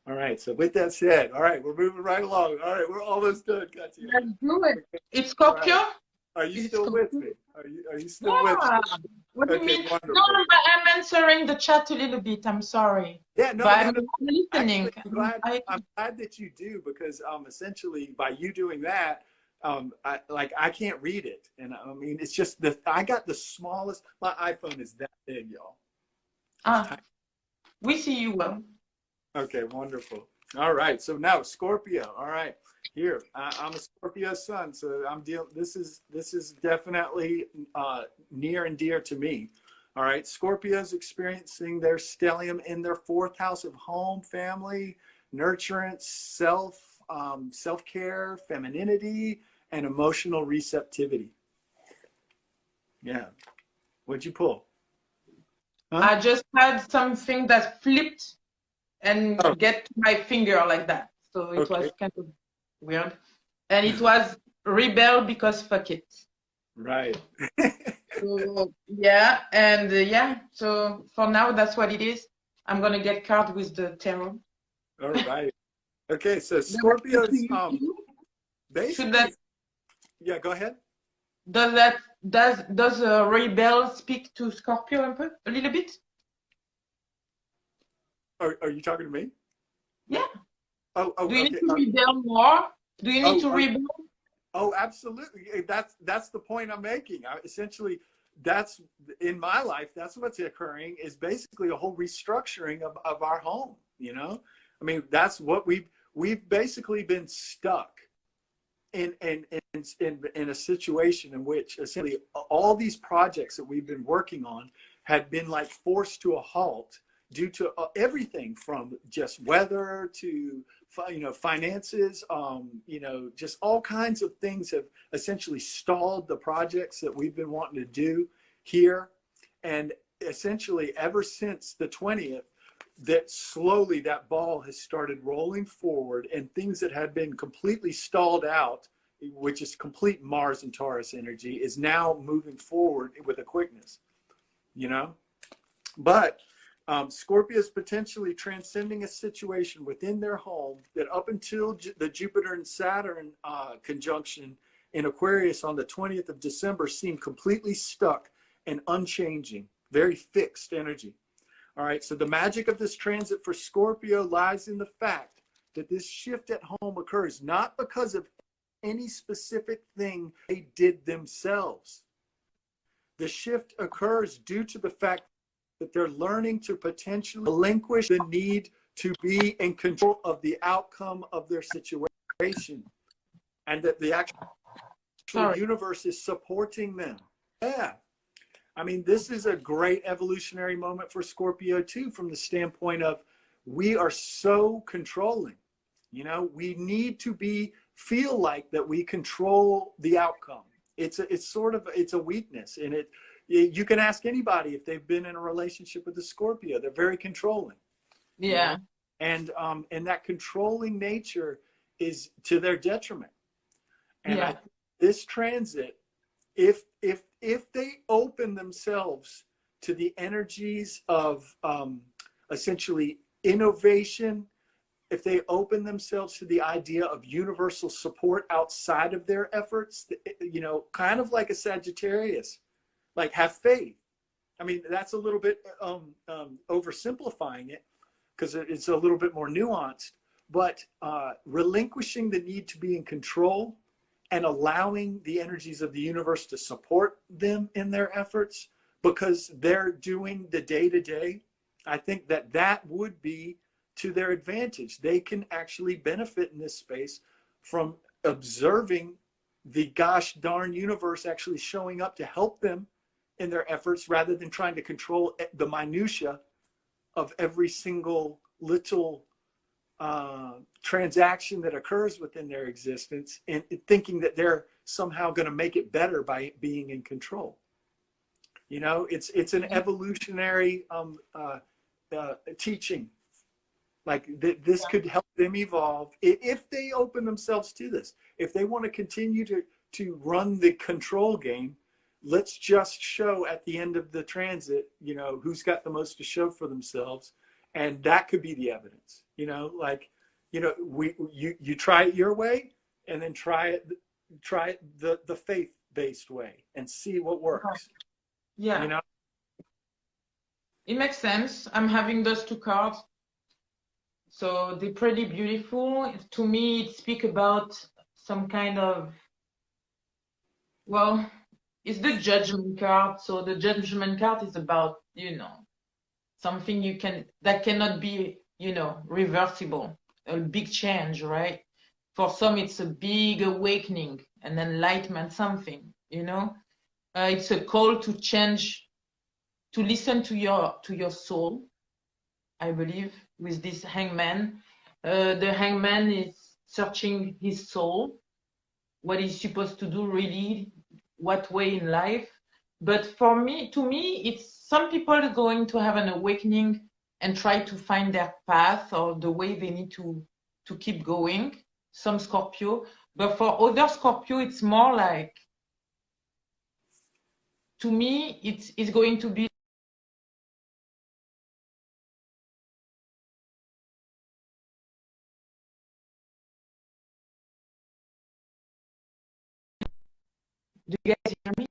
all right. So with that said, all right, we're moving right along. All right, we're almost done, Katya. Let's do it. It's Scorpio? Right. Are you still with me? Are you still with me? What do you mean? Wonderful. No, but I'm answering the chat a little bit. I'm sorry. Yeah, no, but no, I'm listening. Actually, I'm glad that you do, because essentially by you doing that, I can't read it, and I mean it's just I got the smallest. My iPhone is that big, y'all. We see you well. Okay, wonderful. All right, so now Scorpio. All right, here I'm a Scorpio sun, so I'm dealing. This is definitely near and dear to me. All right, Scorpios experiencing their stellium in their 4th house of home, family, nurturance, self-care, femininity, and emotional receptivity. Yeah, what'd you pull? Huh? I just had something that flipped and get to my finger like that. So it was kind of weird. And it was rebel because fuck it. Right. So yeah, and yeah, so for now that's what it is. I'm gonna get card with the tarot. All right. Okay, so Scorpios basically. Yeah, go ahead. Does rebel speak to Scorpio a little bit? Are you talking to me? Yeah. Oh, do you need to rebel more? Do you need to rebel? Oh, absolutely. That's the point I'm making. Essentially, that's in my life. That's what's occurring, is basically a whole restructuring of our home. You know, I mean, that's what we've basically been stuck in a situation in which essentially all these projects that we've been working on had been like forced to a halt due to everything from just weather to, you know, finances, you know, just all kinds of things have essentially stalled the projects that we've been wanting to do here. And essentially ever since the 20th, that slowly that ball has started rolling forward, and things that had been completely stalled out, which is complete Mars and Taurus energy, is now moving forward with a quickness, you know. But Scorpio is potentially transcending a situation within their home that up until the Jupiter and Saturn conjunction in Aquarius on the 20th of December seemed completely stuck and unchanging, very fixed energy. All right, so the magic of this transit for Scorpio lies in the fact that this shift at home occurs not because of any specific thing they did themselves. The shift occurs due to the fact that they're learning to potentially relinquish the need to be in control of the outcome of their situation, and that the actual universe is supporting them. Yeah. I mean, this is a great evolutionary moment for Scorpio too, from the standpoint of we are so controlling. You know, we need to feel like that we control the outcome. It's a weakness, and you can ask anybody if they've been in a relationship with a Scorpio. They're very controlling. Yeah. You know? And that controlling nature is to their detriment. And this transit, if they open themselves to the energies of essentially innovation, if they open themselves to the idea of universal support outside of their efforts, you know, kind of like a Sagittarius, like have faith. I mean, that's a little bit oversimplifying it because it's a little bit more nuanced, but relinquishing the need to be in control and allowing the energies of the universe to support them in their efforts because they're doing the day-to-day, I think that that would be to their advantage. They can actually benefit in this space from observing the gosh darn universe actually showing up to help them in their efforts rather than trying to control the minutia of every single little transaction that occurs within their existence and thinking that they're somehow going to make it better by being in control. You know, it's an evolutionary teaching. Like this could help them evolve if they open themselves to this. If they want to continue to run the control game, let's just show at the end of the transit, you know, who's got the most to show for themselves. And that could be the evidence, you know, like, you know, you try it your way and then try it the faith-based way and see what works. Yeah. You know? It makes sense. I'm having those two cards. So they're pretty beautiful. To me, it speaks about some kind of, well, it's the judgment card. So the judgment card is about, you know, something that cannot be, you know, reversible, a big change, right? For some, it's a big awakening, an enlightenment, something, you know? It's a call to change, to listen to your soul, I believe, with this hangman. The hangman is searching his soul, what he's supposed to do really, what way in life. But to me, it's some people are going to have an awakening and try to find their path or the way they need to keep going, some Scorpio. But for other Scorpio, it's more like, to me, it's going to be do you guys hear me?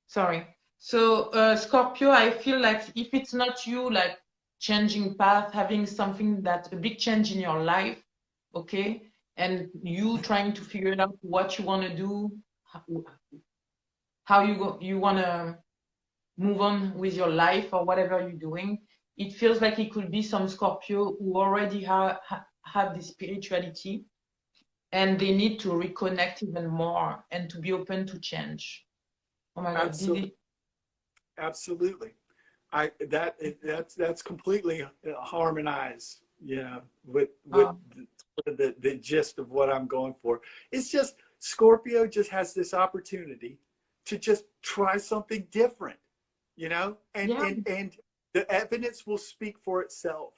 Sorry. So Scorpio, I feel like if it's not you, like changing path, having something that a big change in your life, okay, and you trying to figure out what you want to do, how you want to move on with your life or whatever you're doing, it feels like it could be some Scorpio who already have this spirituality and they need to reconnect even more and to be open to change. Oh my God, Absolutely. Absolutely. That's completely harmonized, you know, with the gist of what I'm going for. It's just Scorpio just has this opportunity to just try something different, you know, and the evidence will speak for itself.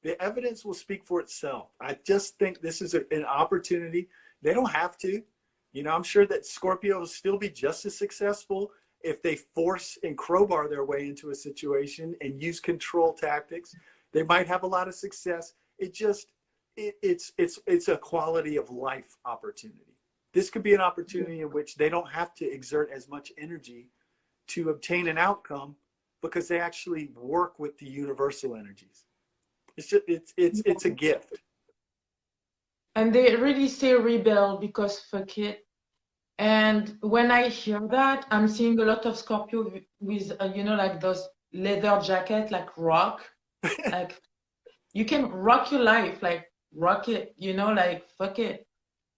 The evidence will speak for itself. I just think this is an opportunity. They don't have to, you know, I'm sure that Scorpio will still be just as successful if they force and crowbar their way into a situation and use control tactics. They might have a lot of success. It's a quality of life opportunity. This could be an opportunity in which they don't have to exert as much energy to obtain an outcome because they actually work with the universal energies. It's a gift. And they really say rebel because fuck it. And when I hear that, I'm seeing a lot of Scorpio with you know, like those leather jacket, like rock, like you can rock your life, like rock it, you know, like fuck it.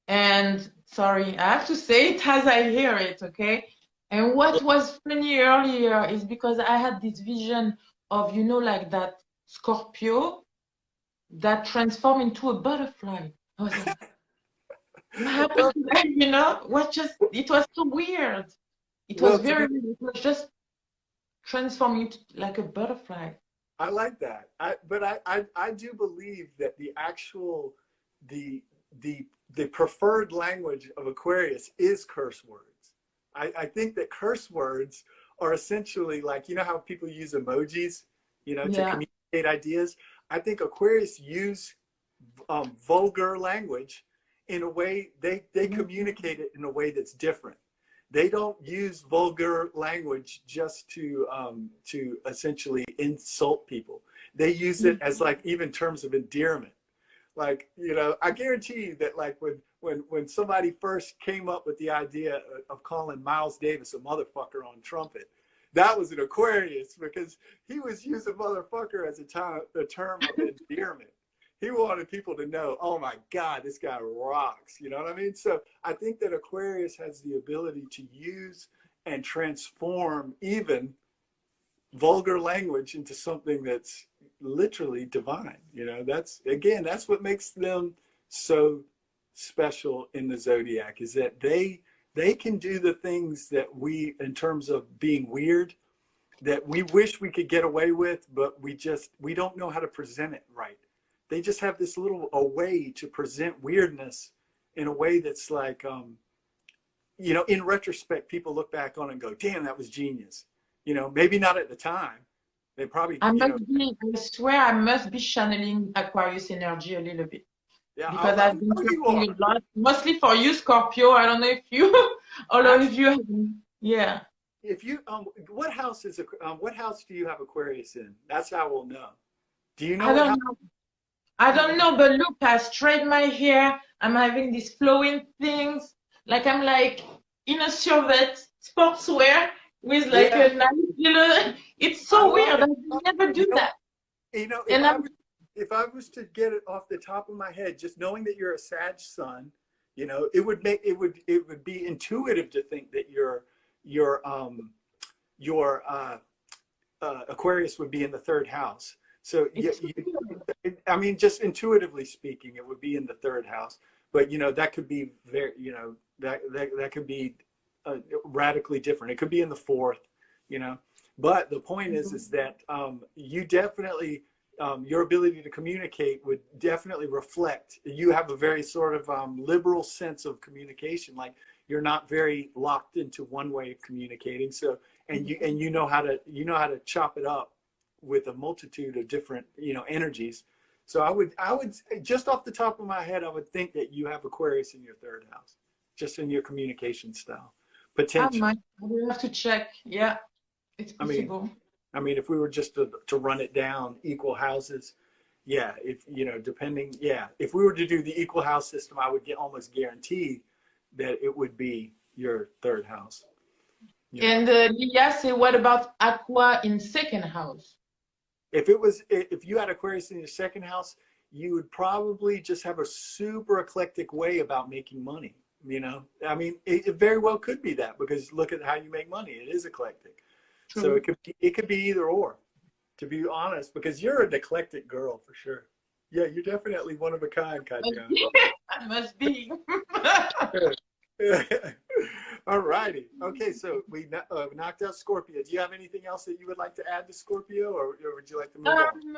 And sorry, I have to say it as I hear it, okay? And what was funny earlier is because I had this vision of, you know, like that Scorpio that transformed into a butterfly. I was like, what happened to that? You know, it was so weird. It was very weird. It was just transforming like a butterfly. I like that. But I do believe that the preferred language of Aquarius is curse words. I think that curse words are essentially like, you know how people use emojis you know, to Yeah. communicate ideas. I think Aquarius use vulgar language in a way, they communicate it in a way that's different. They don't use vulgar language just to essentially insult people. They use it as like even terms of endearment. Like, you know, I guarantee you that like when somebody first came up with the idea of calling Miles Davis a motherfucker on trumpet, that was an Aquarius, because he was using motherfucker as a term of endearment. He wanted people to know, oh my God, this guy rocks. You know what I mean? So I think that Aquarius has the ability to use and transform even vulgar language into something that's literally divine. You know, that's, again, that's what makes them so special in the zodiac, is that they can do the things that we, in terms of being weird, that we wish we could get away with, but we don't know how to present it right. They just have this little a way to present weirdness in a way that's like, you know, in retrospect, people look back on it and go, damn, that was genius. You know, maybe not at the time. They probably, I you know. swear I must be channeling Aquarius energy a little bit. Yeah, Because I've been you talking are. a lot, mostly for you, Scorpio. I don't know if you, although if you have, yeah. If you, what house do you have Aquarius in? That's how we'll know. Do you know? I don't know, but look, I straighten my hair. I'm having these flowing things. Like I'm like in a survette sportswear with like a nice little, it's so weird. I never do that. You know, And if I was to get it off the top of my head, just knowing that you're a Sag sun, you know, it would be intuitive to think that your Aquarius would be in the third house. So I mean, just intuitively speaking, it would be in the third house. But you know, that could be very, you know, that could be radically different. It could be in the fourth, you know. But the point is that you definitely, your ability to communicate would definitely reflect. You have a very sort of liberal sense of communication. Like you're not very locked into one way of communicating. So and you know how to chop it up with a multitude of different, you know, energies. So I would just off the top of my head, I would think that you have Aquarius in your third house, just in your communication style. Potential. I will have to check. Yeah, it's possible. I mean, if we were just to run it down, equal houses, yeah, if, you know, depending, yeah, if we were to do the equal house system, I would almost guarantee that it would be your third house. Yeah. And Leah say, what about Aqua in second house? If you had Aquarius in your second house, you would probably just have a super eclectic way about making money. You know, I mean, it very well could be that, because look at how you make money. It is eclectic. True. So it could be either or, to be honest, because you're an eclectic girl for sure. Yeah, you're definitely one of a kind, Katya. I must be. All righty. Okay, so we knocked out Scorpio. Do you have anything else that you would like to add to Scorpio, or would you like to move on?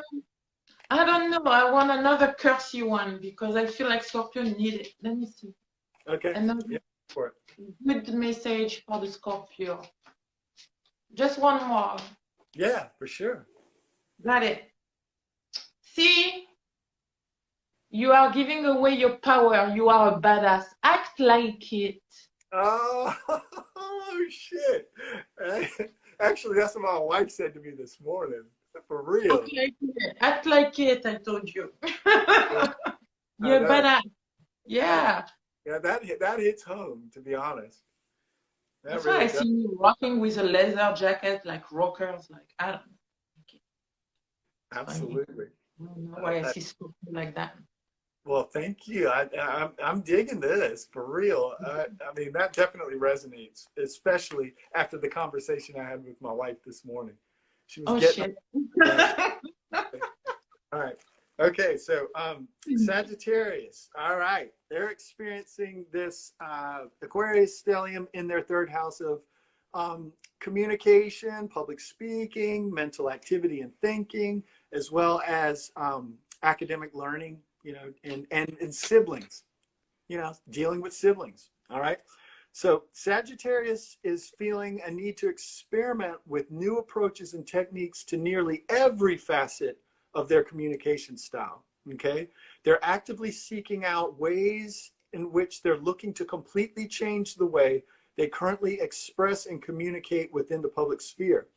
I don't know. I want another cursey one because I feel like Scorpio need it. Let me see. Okay. Another for it. good message for the Scorpio. Just one more. Yeah, for sure. Got it. See, you are giving away your power. You are a badass. Act like it. Oh, shit. Actually, that's what my wife said to me this morning. For real. Act like it, I told you. You're badass. Yeah. Yeah, that hits home, to be honest. That's why I see you rocking with a leather jacket like rockers. Like, I don't know. Absolutely. I don't know why I see Scorpio like that. Well, thank you. I'm digging this, for real. I mean, that definitely resonates, especially after the conversation I had with my wife this morning. She was shit. All right. Okay, so Sagittarius. All right. They're experiencing this Aquarius stellium in their third house of communication, public speaking, mental activity and thinking, as well as academic learning, you know, and siblings, you know, dealing with siblings. All right. So Sagittarius is feeling a need to experiment with new approaches and techniques to nearly every facet of their communication style. Okay. They're actively seeking out ways in which they're looking to completely change the way they currently express and communicate within the public sphere.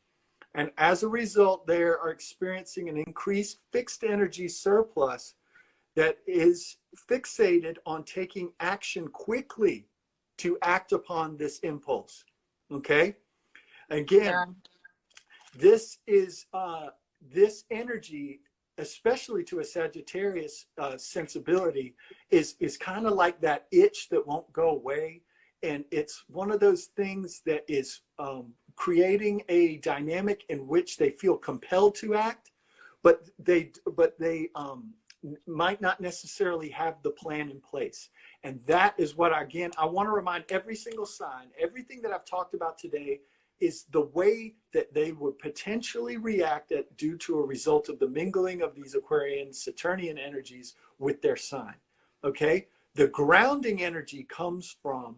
And as a result, they are experiencing an increased fixed energy surplus that is fixated on taking action quickly to act upon this impulse. Okay. Again, this is this energy, especially to a Sagittarius sensibility, is kind of like that itch that won't go away. And it's one of those things that is creating a dynamic in which they feel compelled to act, but they might not necessarily have the plan in place. And that is what, again, I want to remind every single sign, everything that I've talked about today is the way that they would potentially react due to a result of the mingling of these Aquarian, Saturnian energies with their sign. Okay? The grounding energy comes from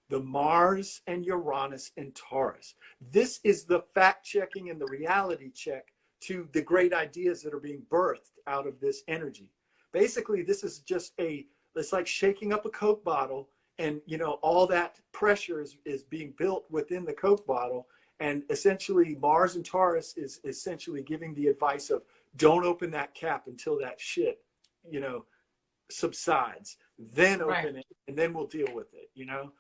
the Mars and Uranus and Taurus. This is the fact checking and the reality check to the great ideas that are being birthed out of this energy. Basically, this is just it's like shaking up a Coke bottle, and you know, all that pressure is being built within the Coke bottle. And essentially Mars and Taurus is essentially giving the advice of don't open that cap until that shit, you know, subsides, then open it, and then we'll deal with it. You know,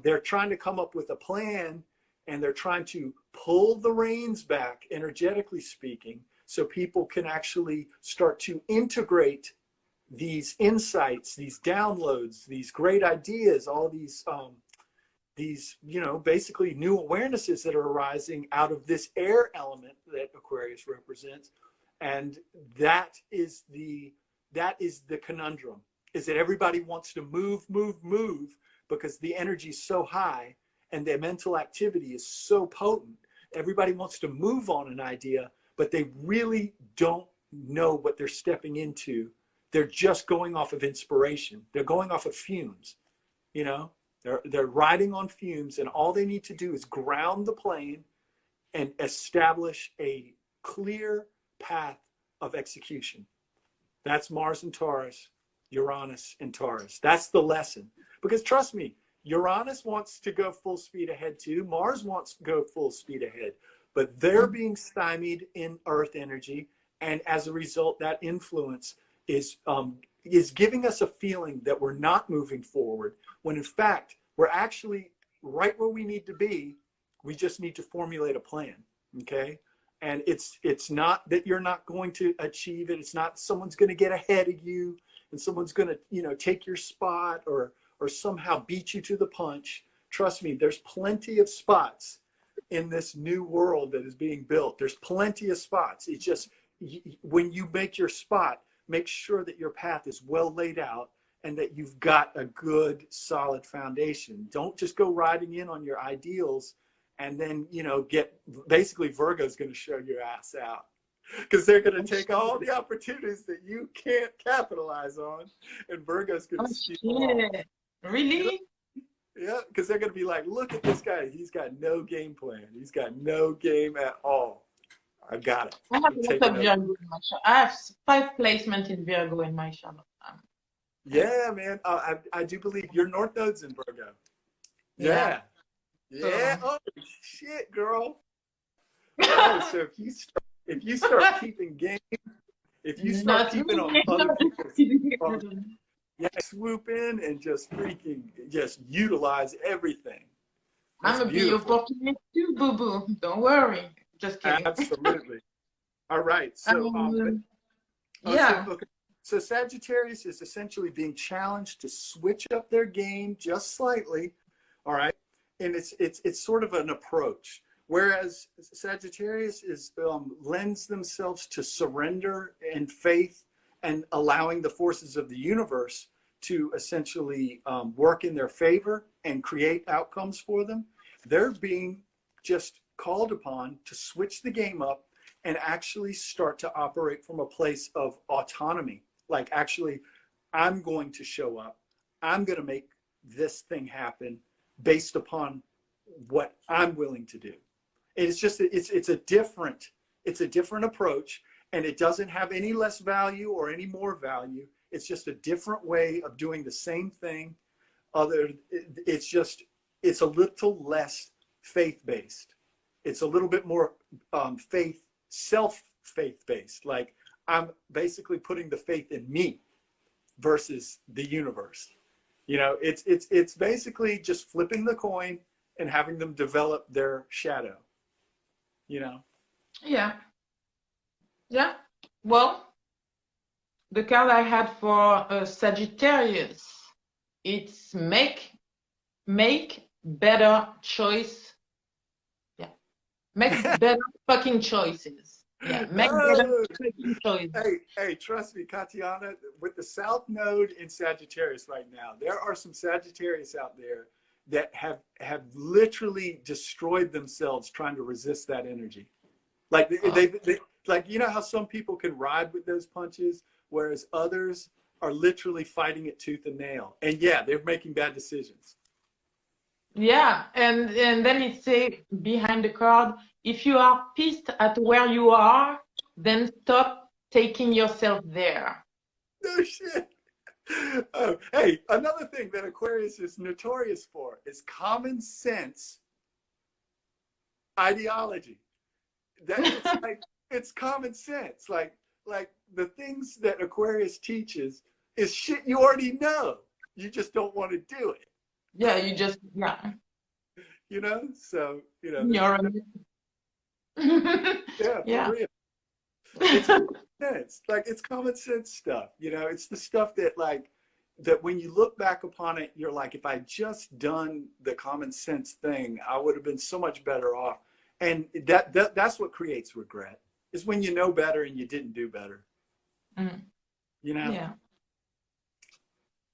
they're trying to come up with a plan, and they're trying to pull the reins back, energetically speaking, so people can actually start to integrate these insights, these downloads, these great ideas, all these, you know, basically new awarenesses that are arising out of this air element that Aquarius represents. And that is the conundrum, is that everybody wants to move because the energy is so high and their mental activity is so potent. Everybody wants to move on an idea, but they really don't know what they're stepping into. They're just going off of inspiration. They're going off of fumes, you know, they're riding on fumes, and all they need to do is ground the plane and establish a clear path of execution. That's Mars and Taurus, Uranus and Taurus. That's the lesson. Because trust me, Uranus wants to go full speed ahead too. Mars wants to go full speed ahead, but they're being stymied in Earth energy. And as a result, that influence is giving us a feeling that we're not moving forward, when in fact, we're actually right where we need to be. We just need to formulate a plan, okay? And it's not that you're not going to achieve it. It's not someone's going to get ahead of you and someone's going to, you know, take your spot or somehow beat you to the punch. Trust me, there's plenty of spots in this new world that is being built. There's plenty of spots. It's just when you make your spot, make sure that your path is well laid out and that you've got a good, solid foundation. Don't just go riding in on your ideals and then, you know, basically Virgo's going to show your ass out, because they're going to take all the opportunities that you can't capitalize on, and Virgo's going to steal all. Really? You know? Yeah, because they're going to be like, look at this guy. He's got no game plan. He's got no game at all. I got it. I have a lot of Virgo in my chart. I have 5 placements in Virgo in my chart. Yeah, man. I do believe your North Node's in Virgo. Yeah. Yeah. Oh, shit, girl. Oh, so if you start keeping game, if you start keeping on other people's, yeah, swoop in and just freaking just utilize everything. That's I'm a big opportunist too, boo boo. Don't worry. Just kidding. Absolutely. All right. So, yeah. So Sagittarius is essentially being challenged to switch up their game just slightly. All right. And it's sort of an approach. Whereas Sagittarius lends themselves to surrender and faith and allowing the forces of the universe to essentially work in their favor and create outcomes for them. They're being just called upon to switch the game up and actually start to operate from a place of autonomy. Like, actually, I'm going to show up. I'm going to make this thing happen. based upon what I'm willing to do. And it's just, it's a different approach, and it doesn't have any less value or any more value. It's just a different way of doing the same thing. It's a little less faith-based. It's a little bit more faith-based. Like, I'm basically putting the faith in me versus the universe. You know, it's basically just flipping the coin and having them develop their shadow, you know? Yeah. Yeah. Well, the card I had for Sagittarius, it's make better choice. Yeah. Make better fucking choices. Yeah. Make better fucking choices. Hey, trust me, Katiana, with the South Node in Sagittarius right now, there are some Sagittarius out there that have literally destroyed themselves trying to resist that energy. Like they like, you know how some people can ride with those punches, whereas others are literally fighting it tooth and nail. And yeah, they're making bad decisions. Yeah, and then it says behind the card, if you are pissed at where you are, then stop taking yourself there. No shit. Oh, hey, another thing that Aquarius is notorious for is common sense ideology. That it's like, it's common sense. Like the things that Aquarius teaches is shit you already know. You just don't want to do it. Yeah, you just, yeah. You know, so, you know. Yeah, for Yeah. real. It's common sense. Like, it's common sense stuff. You know, it's the stuff that, like, that when you look back upon it, you're like, if I just done the common sense thing, I would have been so much better off. And that's what creates regret, is when you know better and you didn't do better. You know? Yeah.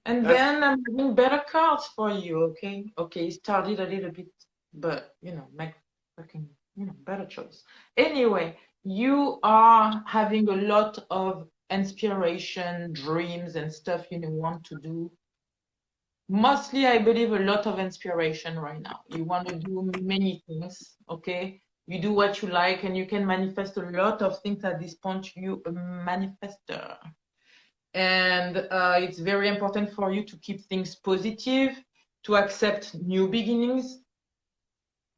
And then I'm having better cards for you, okay? Okay, started a little bit, but, you know, make fucking, you know, better choice. Anyway, you are having a lot of inspiration, dreams, and stuff you want to do. Mostly, I believe, a lot of inspiration right now. You want to do many things, okay? You do what you like, and you can manifest a lot of things at this point. You a manifester. And it's very important for you to keep things positive, to accept new beginnings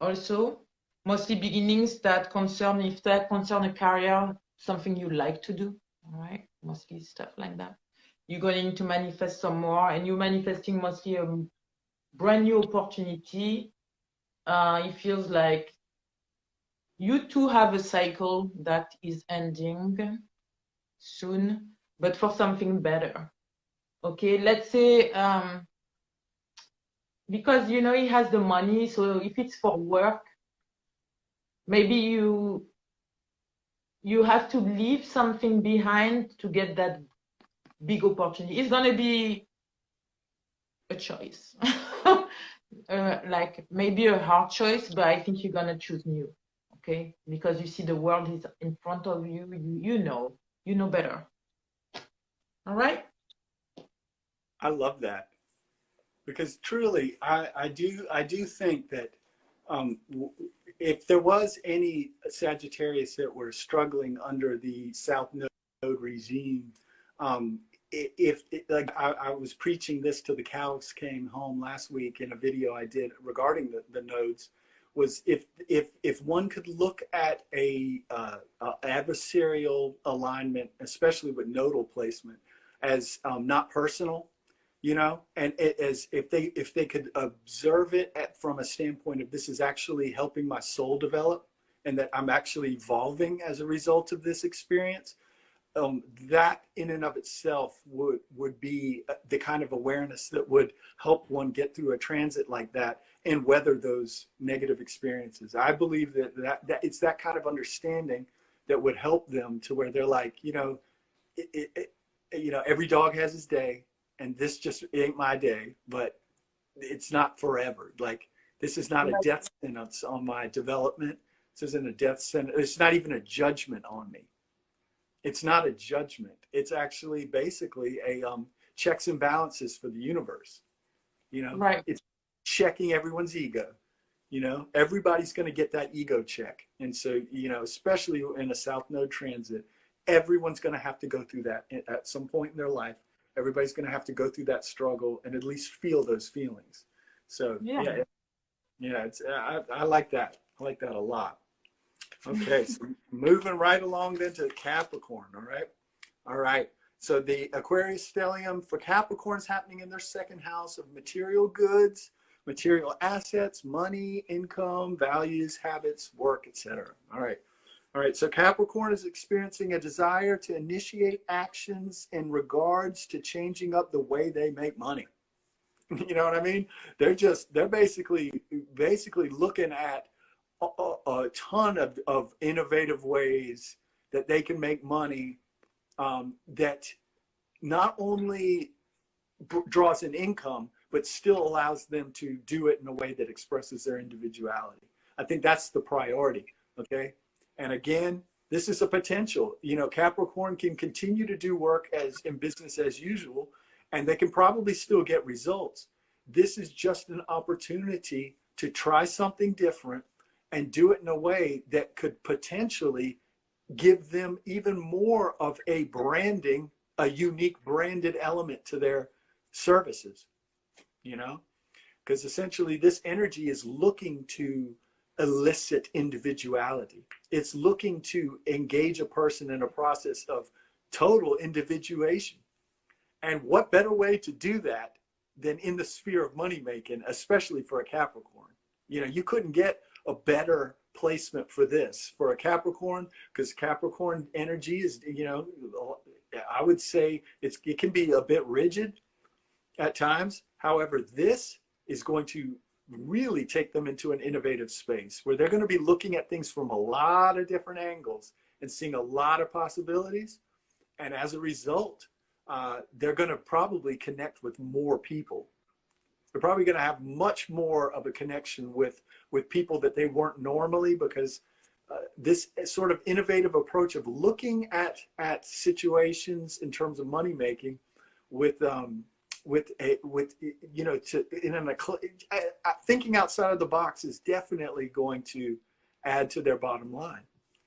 also. Mostly beginnings that concern, if that concern a career, something you like to do, all right? Mostly stuff like that. You're going to manifest some more, and you're manifesting mostly a brand new opportunity. It feels like you too have a cycle that is ending soon, but for something better. Okay, let's say, because, you know, he has the money, so if it's for work, maybe you have to leave something behind to get that big opportunity. It's going to be a choice. Like maybe a hard choice, but I think you're going to choose new, okay? Because you see the world is in front of you. You know better. All right? I love that, because truly, I do think that if there was any Sagittarius that were struggling under the South Node regime, like I was preaching this to the cows came home last week in a video I did regarding the nodes, was if one could look at a adversarial alignment, especially with nodal placement, as not personal, you know, and as if they could observe it from a standpoint of, this is actually helping my soul develop, and that I'm actually evolving as a result of this experience, that in and of itself would be the kind of awareness that would help one get through a transit like that and weather those negative experiences. I believe that it's that kind of understanding that would help them to where they're like, you know, you know, every dog has his day, and this just ain't my day, but it's not forever. Like, this is not a death sentence on my development. This isn't a death sentence. It's not even a judgment on me. It's not a judgment. It's actually basically a checks and balances for the universe. You know, right. It's checking everyone's ego. You know, everybody's going to get that ego check. And so, you know, especially in a South Node transit, everyone's going to have to go through that at some point in their life. Everybody's going to have to go through that struggle and at least feel those feelings. So yeah, it's, I like that. I like that a lot. Okay, so moving right along then to Capricorn. All right. So the Aquarius stellium for Capricorn is happening in their second house of material goods, material assets, money, income, values, habits, work, etc. All right. So Capricorn is experiencing a desire to initiate actions in regards to changing up the way they make money. You know what I mean? They're basically looking at a ton of innovative ways that they can make money, that not only draws an income, but still allows them to do it in a way that expresses their individuality. I think that's the priority, okay? And again, this is a potential. You know, Capricorn can continue to do work as in business as usual, and they can probably still get results. This is just an opportunity to try something different and do it in a way that could potentially give them even more of a branding, a unique branded element to their services, you know? Because essentially this energy is looking to elicit individuality. It's looking to engage a person in a process of total individuation. And what better way to do that than in the sphere of money making, especially for a Capricorn? You know, you couldn't get a better placement for this for a Capricorn, because Capricorn energy is, you know, I would say it can be a bit rigid at times. However, this is going to really take them into an innovative space where they're going to be looking at things from a lot of different angles and seeing a lot of possibilities. And as a result, they're going to probably connect with more people. They're probably going to have much more of a connection with people that they weren't normally, because this sort of innovative approach of looking at situations in terms of money making thinking outside of the box is definitely going to add to their bottom line.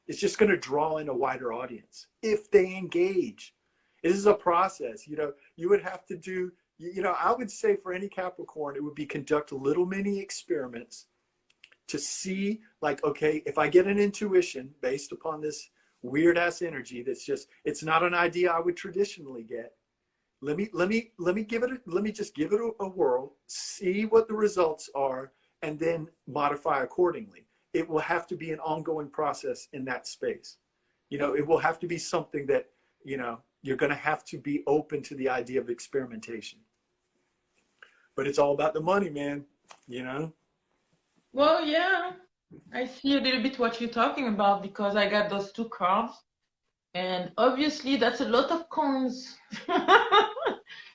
It's just going to draw in a wider audience if they engage. This is a process. You know, you would have to do, you know, I would say for any Capricorn, it would be conduct little mini experiments to see, like, okay, if I get an intuition based upon this weird ass energy that's just, it's not an idea I would traditionally get. Let me just give it a whirl, see what the results are, and then modify accordingly. It will have to be an ongoing process in that space. You know, it will have to be something that, you know, you're going to have to be open to the idea of experimentation. But it's all about the money, man, you know? Well, yeah, I see a little bit what you're talking about, because I got those two cards. And obviously, that's a lot of coins.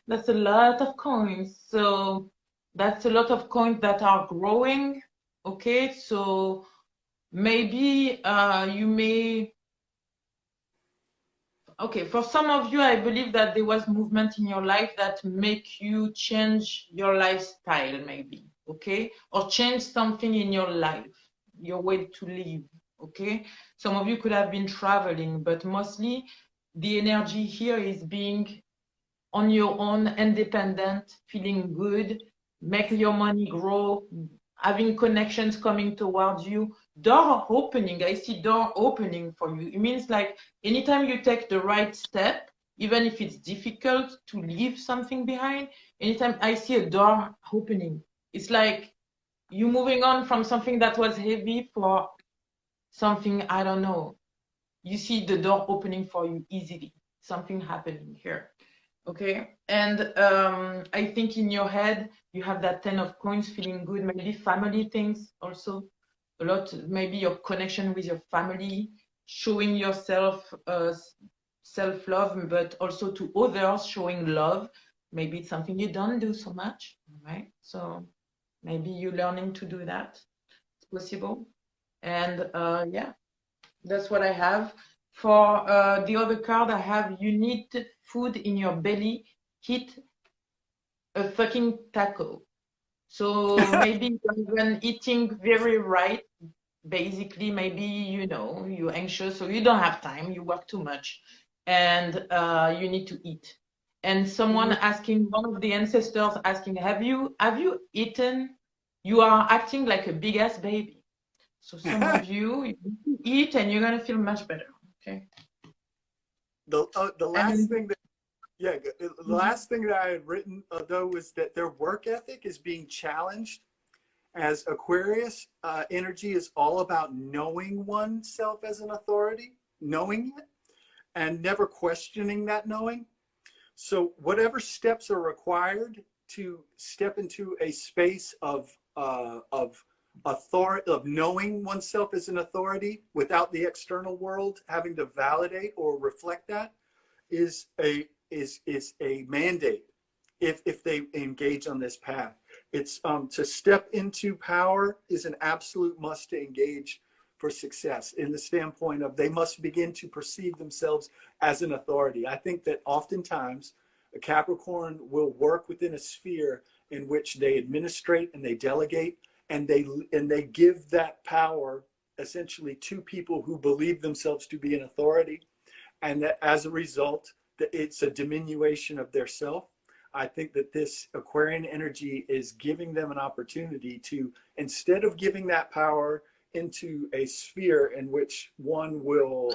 That's a lot of coins. So that's a lot of coins that are growing. Okay, so maybe you may. Okay, for some of you, I believe that there was movement in your life that make you change your lifestyle, maybe. Okay, or change something in your life, your way to live. Okay, some of you could have been traveling, but mostly the energy here is being on your own, independent, feeling good, make your money grow, having connections coming towards you, door opening. I see door opening for you. It means like anytime you take the right step, even if it's difficult to leave something behind, anytime I see a door opening, it's like you moving on from something that was heavy for something, I don't know. You see the door opening for you easily, something happening here. Okay, and I think in your head you have that 10 of coins, feeling good, maybe family things also a lot, maybe your connection with your family, showing yourself self-love, but also to others, showing love. Maybe it's something you don't do so much, right? So maybe you're learning to do that. It's possible. And yeah, that's what I have. For the other card, I have, you need food in your belly, eat a fucking taco. So maybe when eating very right, basically maybe, you know, you're anxious, so you don't have time, you work too much, and you need to eat. And someone asking, one of the ancestors asking, have you eaten? You are acting like a big ass baby. So some of you need to eat and you're gonna feel much better. Okay. The last And thing that yeah, the last thing that I had written though was that their work ethic is being challenged, as Aquarius energy is all about knowing oneself as an authority, knowing it, and never questioning that knowing. So whatever steps are required to step into a space of authority, of knowing oneself as an authority without the external world having to validate or reflect that, is a mandate if they engage on this path. It's to step into power is an absolute must to engage for success, in the standpoint of they must begin to perceive themselves as an authority. I think that oftentimes a Capricorn will work within a sphere in which they administrate and they delegate, and they give that power essentially to people who believe themselves to be an authority, and that as a result, that it's a diminution of their self. I think that this Aquarian energy is giving them an opportunity to, instead of giving that power into a sphere in which one will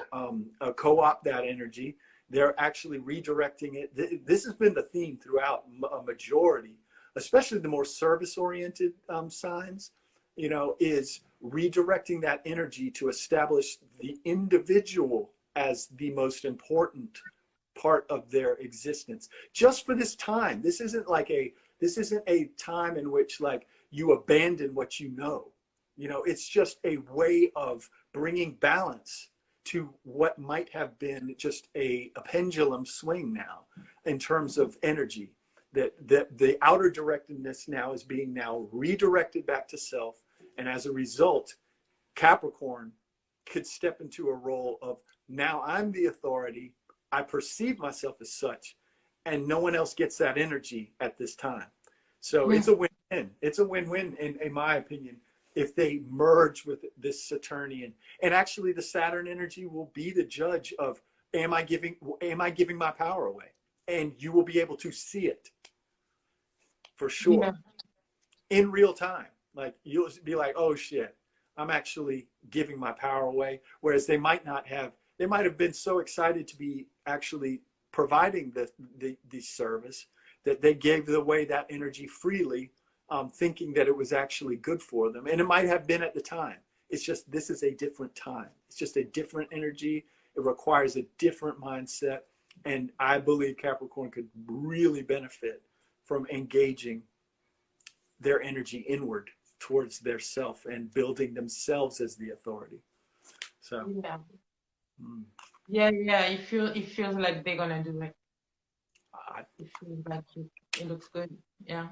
co-opt that energy, they're actually redirecting it. This has been the theme throughout a majority, especially the more service-oriented signs, you know, is redirecting that energy to establish the individual as the most important part of their existence, just for this time. This isn't a time in which like you abandon what you know. You know, it's just a way of bringing balance to what might have been just a pendulum swing now in terms of energy. That the outer directedness now is being now redirected back to self, and as a result, Capricorn could step into a role of, now I'm the authority, I perceive myself as such, and no one else gets that energy at this time. So it's a win-win. It's a win-win, in my opinion, if they merge with this Saturnian. And actually the Saturn energy will be the judge of, am I giving my power away? And you will be able to see it for sure in real time. Like you'll be like, oh shit, I'm actually giving my power away. Whereas they might have been so excited to be actually providing the service that they gave away that energy freely, thinking that it was actually good for them. And it might have been at the time. It's just, this is a different time. It's just a different energy. It requires a different mindset. And I believe Capricorn could really benefit from engaging their energy inward towards their self and building themselves as the authority. So yeah, it feels like they're gonna do it. It feels like it looks good. Yeah.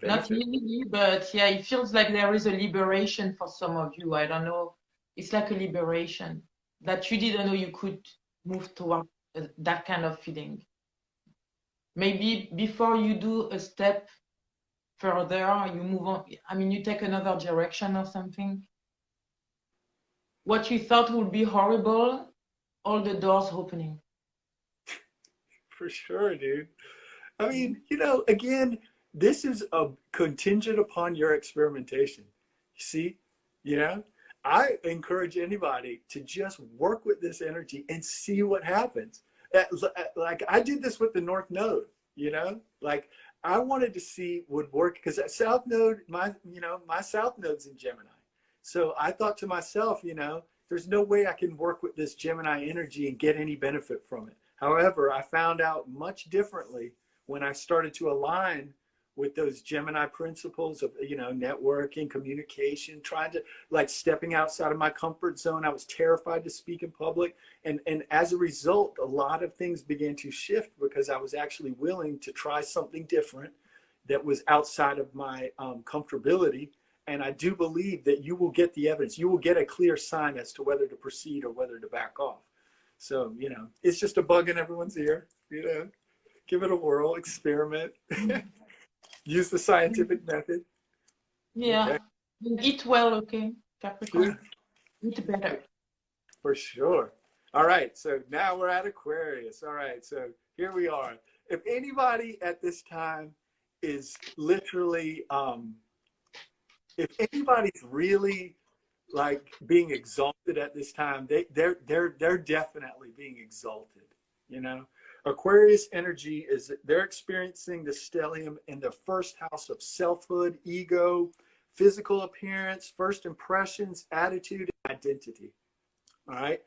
Not easy, but yeah, it feels like there is a liberation for some of you. I don't know. It's like a liberation that you didn't know you could move toward that kind of feeling. Maybe before you do a step further, you move on. I mean, you take another direction or something. What you thought would be horrible, all the doors opening. For sure, dude. I mean, you know, again, this is a contingent upon your experimentation. You see, you know, I encourage anybody to just work with this energy and see what happens. Like I did this with the North Node, you know, like I wanted to see would work, because that South Node, my South Node's in Gemini. So I thought to myself, you know, there's no way I can work with this Gemini energy and get any benefit from it. However, I found out much differently when I started to align with those Gemini principles of, you know, networking, communication, trying to, like, stepping outside of my comfort zone. I was terrified to speak in public. And as a result, a lot of things began to shift because I was actually willing to try something different that was outside of my comfortability. And I do believe that you will get the evidence. You will get a clear sign as to whether to proceed or whether to back off. So, you know, it's just a bug in everyone's ear, you know, give it a whirl, experiment. Use the scientific method. Yeah. Okay. And eat well, okay, Yeah, Capricorn. Eat better. for sure. All right, so now we're at Aquarius. All right, so here we are. If anybody at this time is literally, if anybody's really like being exalted at this time, they're definitely being exalted. You know, Aquarius energy is they're experiencing the stellium in the first house of selfhood, ego, physical appearance, first impressions, attitude, and identity. All right.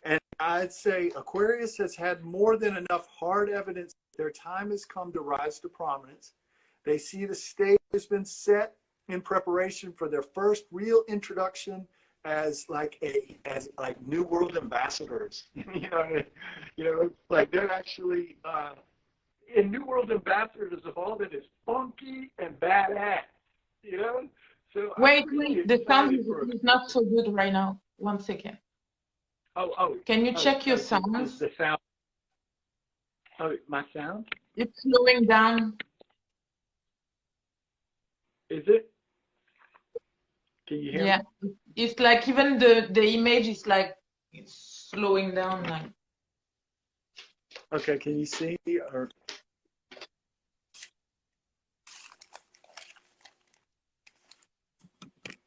And I'd say Aquarius has had more than enough hard evidence that their time has come to rise to prominence. They see the stage has been set in preparation for their first real introduction as like New World ambassadors. Like they're actually in New World ambassadors of all that is funky and badass. You know. So Wait, I'm really the sound excited is not so good right now. 1 second. Can you check your sounds? The sound. Oh, my sound? It's slowing down. Is it? Can you hear Yeah. me? It's like even the image is like it's slowing down. Like Okay, can you see or?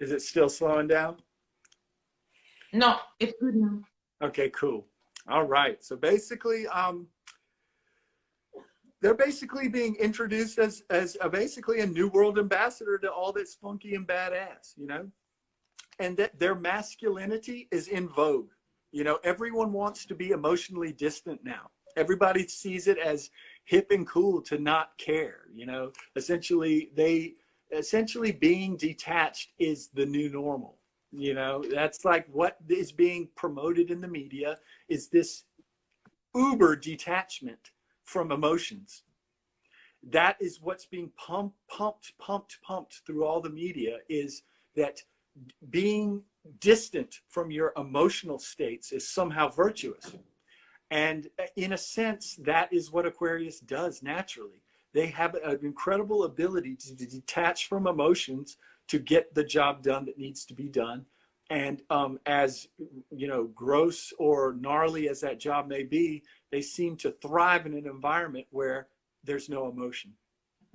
Is it still slowing down? no, it's good now. Okay, cool. All right. So basically, they're basically being introduced as basically a New World ambassador to all that's funky and badass, you know, and that their masculinity is in vogue. You know, everyone wants to be emotionally distant now. Everybody sees it as hip and cool to not care. You know, essentially being detached is the new normal. You know, that's like what is being promoted in the media is this uber detachment from emotions. That is what's being pumped through all the media, is that being distant from your emotional states is somehow virtuous. And in a sense, that is what Aquarius does naturally. They have an incredible ability to detach from emotions to get the job done that needs to be done. And as you know, gross or gnarly as that job may be, they seem to thrive in an environment where there's no emotion.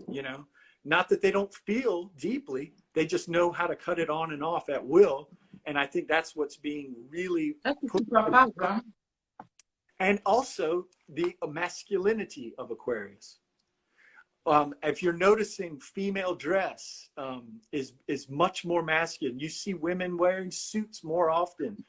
You know, not that they don't feel deeply, they just know how to cut it on and off at will. And I think that's what's being really put. And also the masculinity of Aquarius. If you're noticing, female dress is much more masculine. You see women wearing suits more often.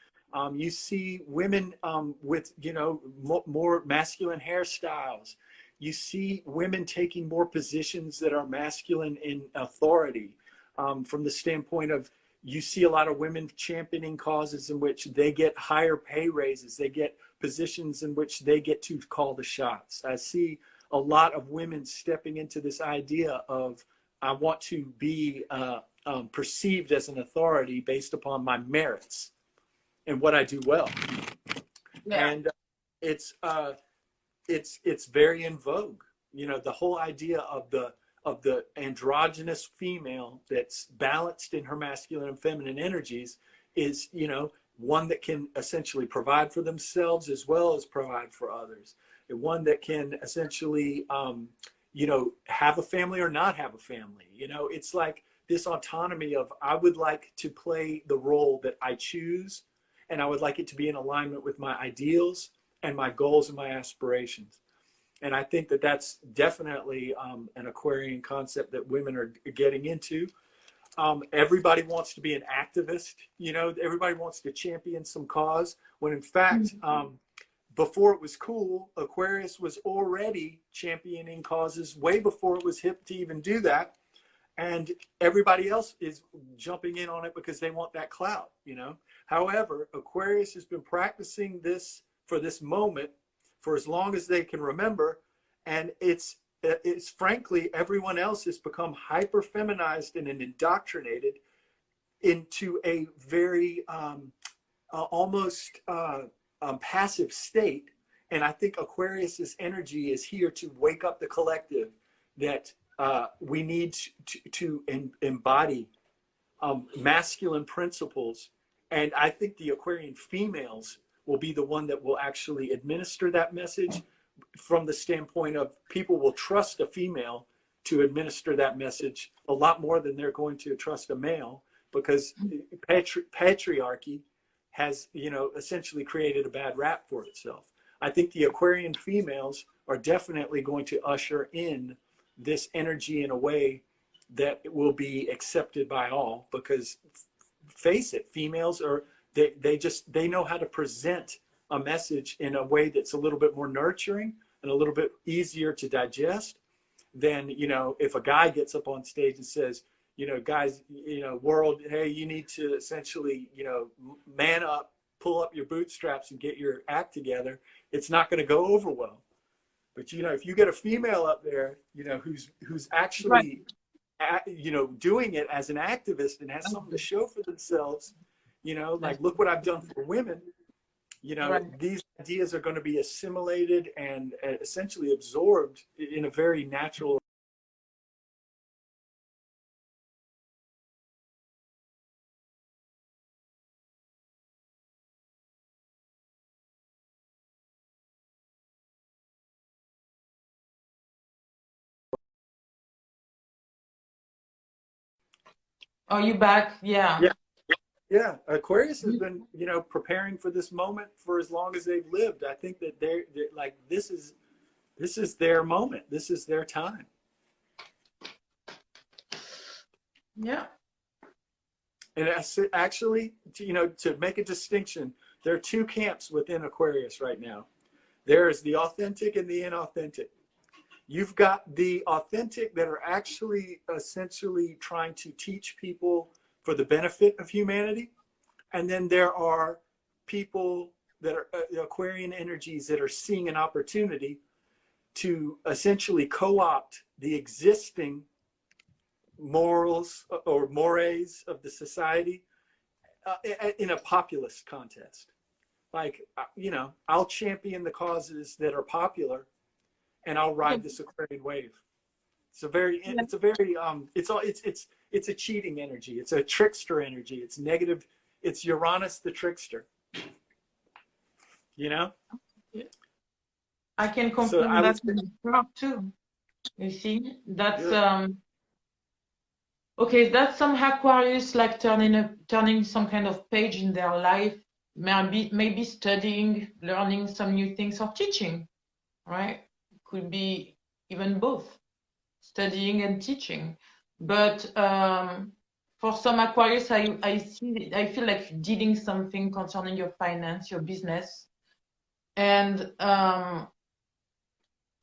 You see women with, you know, more masculine hairstyles. You see women taking more positions that are masculine in authority. From the standpoint of, you see a lot of women championing causes in which they get higher pay raises. They get positions in which they get to call the shots. I see a lot of women stepping into this idea of, I want to be perceived as an authority based upon my merits and what I do well. Yeah. And it's very in vogue. You know, the whole idea of the androgynous female that's balanced in her masculine and feminine energies is, you know, one that can essentially provide for themselves as well as provide for others. And one that can essentially, you know, have a family or not have a family. You know, it's like this autonomy of, I would like to play the role that I choose, and I would like it to be in alignment with my ideals and my goals and my aspirations. And I think that that's definitely an Aquarian concept that women are getting into. Everybody wants to be an activist, you know, everybody wants to champion some cause, when in fact, before it was cool, Aquarius was already championing causes way before it was hip to even do that. And everybody else is jumping in on it because they want that clout, you know. However, Aquarius has been practicing this for this moment for as long as they can remember. And it's frankly, everyone else has become hyper feminized and indoctrinated into a very almost passive state. And I think Aquarius's energy is here to wake up the collective that We need to embody masculine principles. And I think the Aquarian females will be the one that will actually administer that message from the standpoint of people will trust a female to administer that message a lot more than they're going to trust a male, because patriarchy has, you know, essentially created a bad rap for itself. I think the Aquarian females are definitely going to usher in this energy in a way that will be accepted by all, because face it, females are, they know how to present a message in a way that's a little bit more nurturing and a little bit easier to digest than, you know, if a guy gets up on stage and says, you know, guys, you know, world, hey, you need to essentially, you know, man up, pull up your bootstraps and get your act together. It's not going to go over well. But, you know, if you get a female up there, you know, who's actually, you know, doing it as an activist and has something to show for themselves, you know, like, look what I've done for women, you know, these ideas are going to be assimilated and essentially absorbed in a very natural. Are you back? Yeah. Yeah, Aquarius has been, you know, preparing for this moment for as long as they've lived. I think that they're like, this is their moment. This is their time. Yeah. And actually, you know, to make a distinction, there are two camps within Aquarius right now. There is the authentic and the inauthentic. You've got the authentic that are actually essentially trying to teach people for the benefit of humanity. And then there are people that are Aquarian energies that are seeing an opportunity to essentially co-opt the existing morals or mores of the society in a populist contest. Like, you know, I'll champion the causes that are popular and I'll ride this Aquarian wave. It's a very, it's a cheating energy. It's a trickster energy. It's negative. It's Uranus, the trickster. You know? I can confirm that too. You see, that's okay. That's some Aquarius like turning some kind of page in their life. Maybe studying, learning some new things, or teaching. Right? Could be even both, studying and teaching. But for some Aquarius, I feel like you're dealing something concerning your finance, your business. And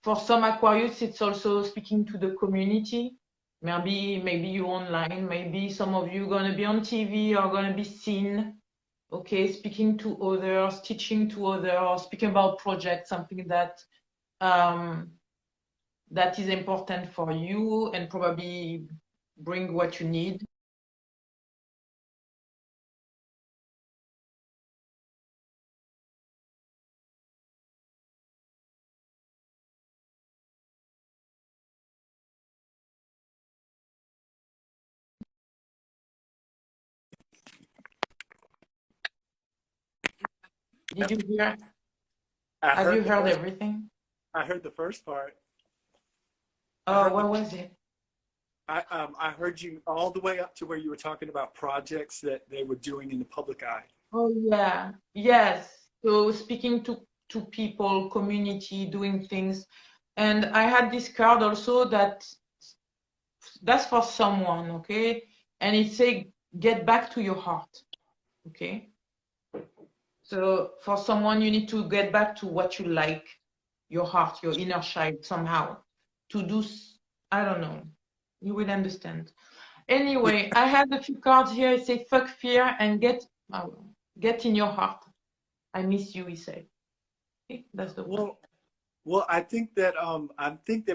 for some Aquarius, it's also speaking to the community. Maybe you online, maybe some of you going to be on TV or going to be seen, okay, speaking to others, teaching to others, speaking about projects, something that that is important for you and probably bring what you need. Did you hear? Have you heard everything? I heard the first part. Oh, what was it? I heard you all the way up to where you were talking about projects that they were doing in the public eye. Oh, yeah. Yes. So speaking to people, community, doing things. And I had this card also that's for someone, okay? And it says, get back to your heart, okay? So for someone, you need to get back to what you like, your heart, your inner child somehow. To do, I don't know, you will understand. Anyway, I have a few cards here. It says, fuck fear and get in your heart. I miss you, he said. Okay, that's the one. Well, I think that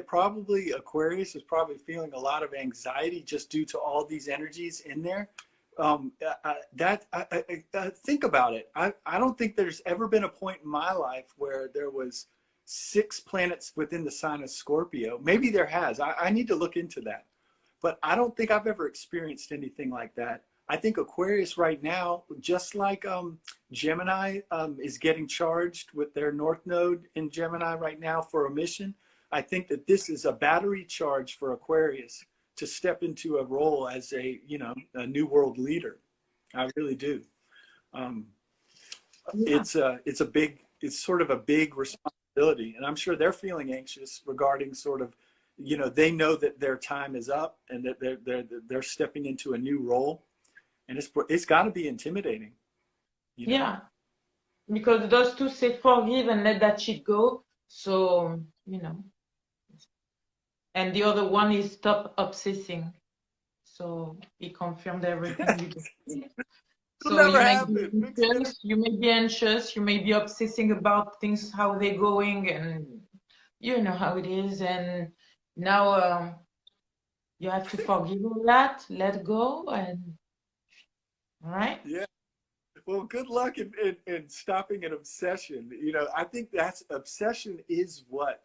probably Aquarius is probably feeling a lot of anxiety just due to all these energies in there. Think about it. I don't think there's ever been a point in my life where there was 6 planets within the sign of Scorpio. Maybe there has. I need to look into that. But I don't think I've ever experienced anything like that. I think Aquarius right now, just like Gemini is getting charged with their North Node in Gemini right now for a mission, I think that this is a battery charge for Aquarius to step into a role as a, you know, a new world leader. I really do. Yeah. It's sort of a big responsibility, and I'm sure they're feeling anxious regarding sort of, you know, they know that their time is up and that they're stepping into a new role, and it's got to be intimidating. You know? Yeah, because those two say forgive and let that shit go. So, you know, and the other one is stop obsessing. So he confirmed everything you did. It'll So never happen. you may be anxious, you may be obsessing about things, how they're going, and you know how it is. And now you have to forgive all that, let go, and all right. Yeah. Well, good luck in stopping an obsession. You know, I think that's obsession is what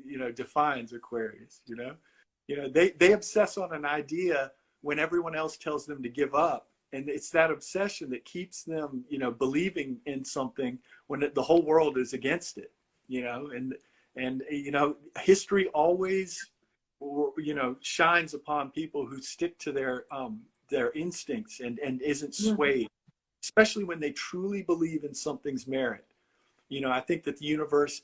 you know, defines Aquarius. You know, they obsess on an idea when everyone else tells them to give up, and it's that obsession that keeps them, you know, believing in something when the whole world is against it. You know, and you know, history always, you know, shines upon people who stick to their instincts and isn't swayed, especially when they truly believe in something's merit. You know, I think that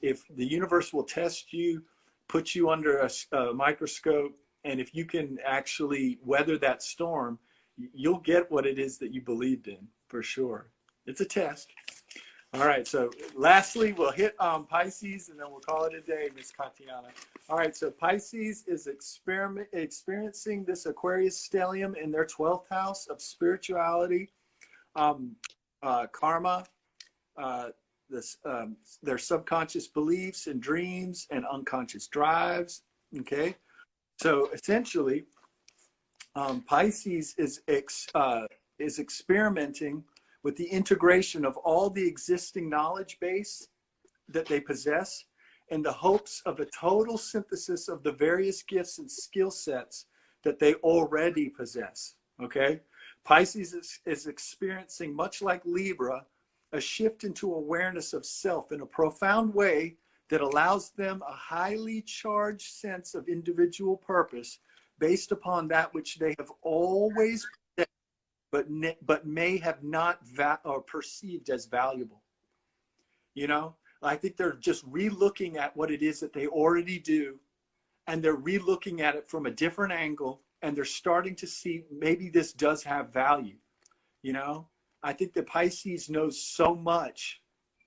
if the universe will test you, put you under a microscope, and if you can actually weather that storm, you'll get what it is that you believed in, for sure. It's a test. All right, so lastly, we'll hit Pisces, and then we'll call it a day, Miss Katiana. All right, so Pisces is experiencing this Aquarius stellium in their 12th house of spirituality, karma, their subconscious beliefs and dreams and unconscious drives. Okay, so essentially, Pisces is experimenting with the integration of all the existing knowledge base that they possess in the hopes of a total synthesis of the various gifts and skill sets that they already possess. Okay, Pisces is experiencing, much like Libra, a shift into awareness of self in a profound way that allows them a highly charged sense of individual purpose based upon that which they have always possessed, but may have not or perceived as valuable. You know, I think they're just re-looking at what it is that they already do, and they're re-looking at it from a different angle, and they're starting to see maybe this does have value. You know, I think that Pisces knows so much,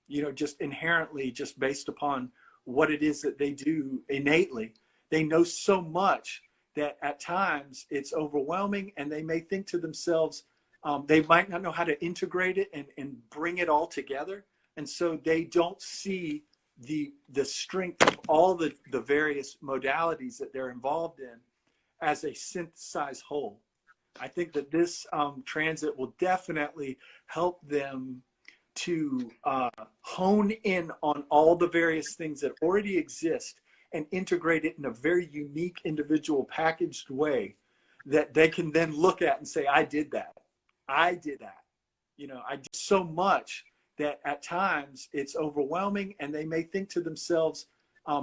you know, just inherently, just based upon what it is that they do innately. They know so much that at times it's overwhelming, and they may think to themselves, they might not know how to integrate it and bring it all together. And so they don't see the strength of all the various modalities that they're involved in as a synthesized whole. I think that this transit will definitely help them to hone in on all the various things that already exist and integrate it in a very unique, individual, packaged way that they can then look at and say, I did that. I did that. You know, I did so much that at times it's overwhelming, and they may think to themselves,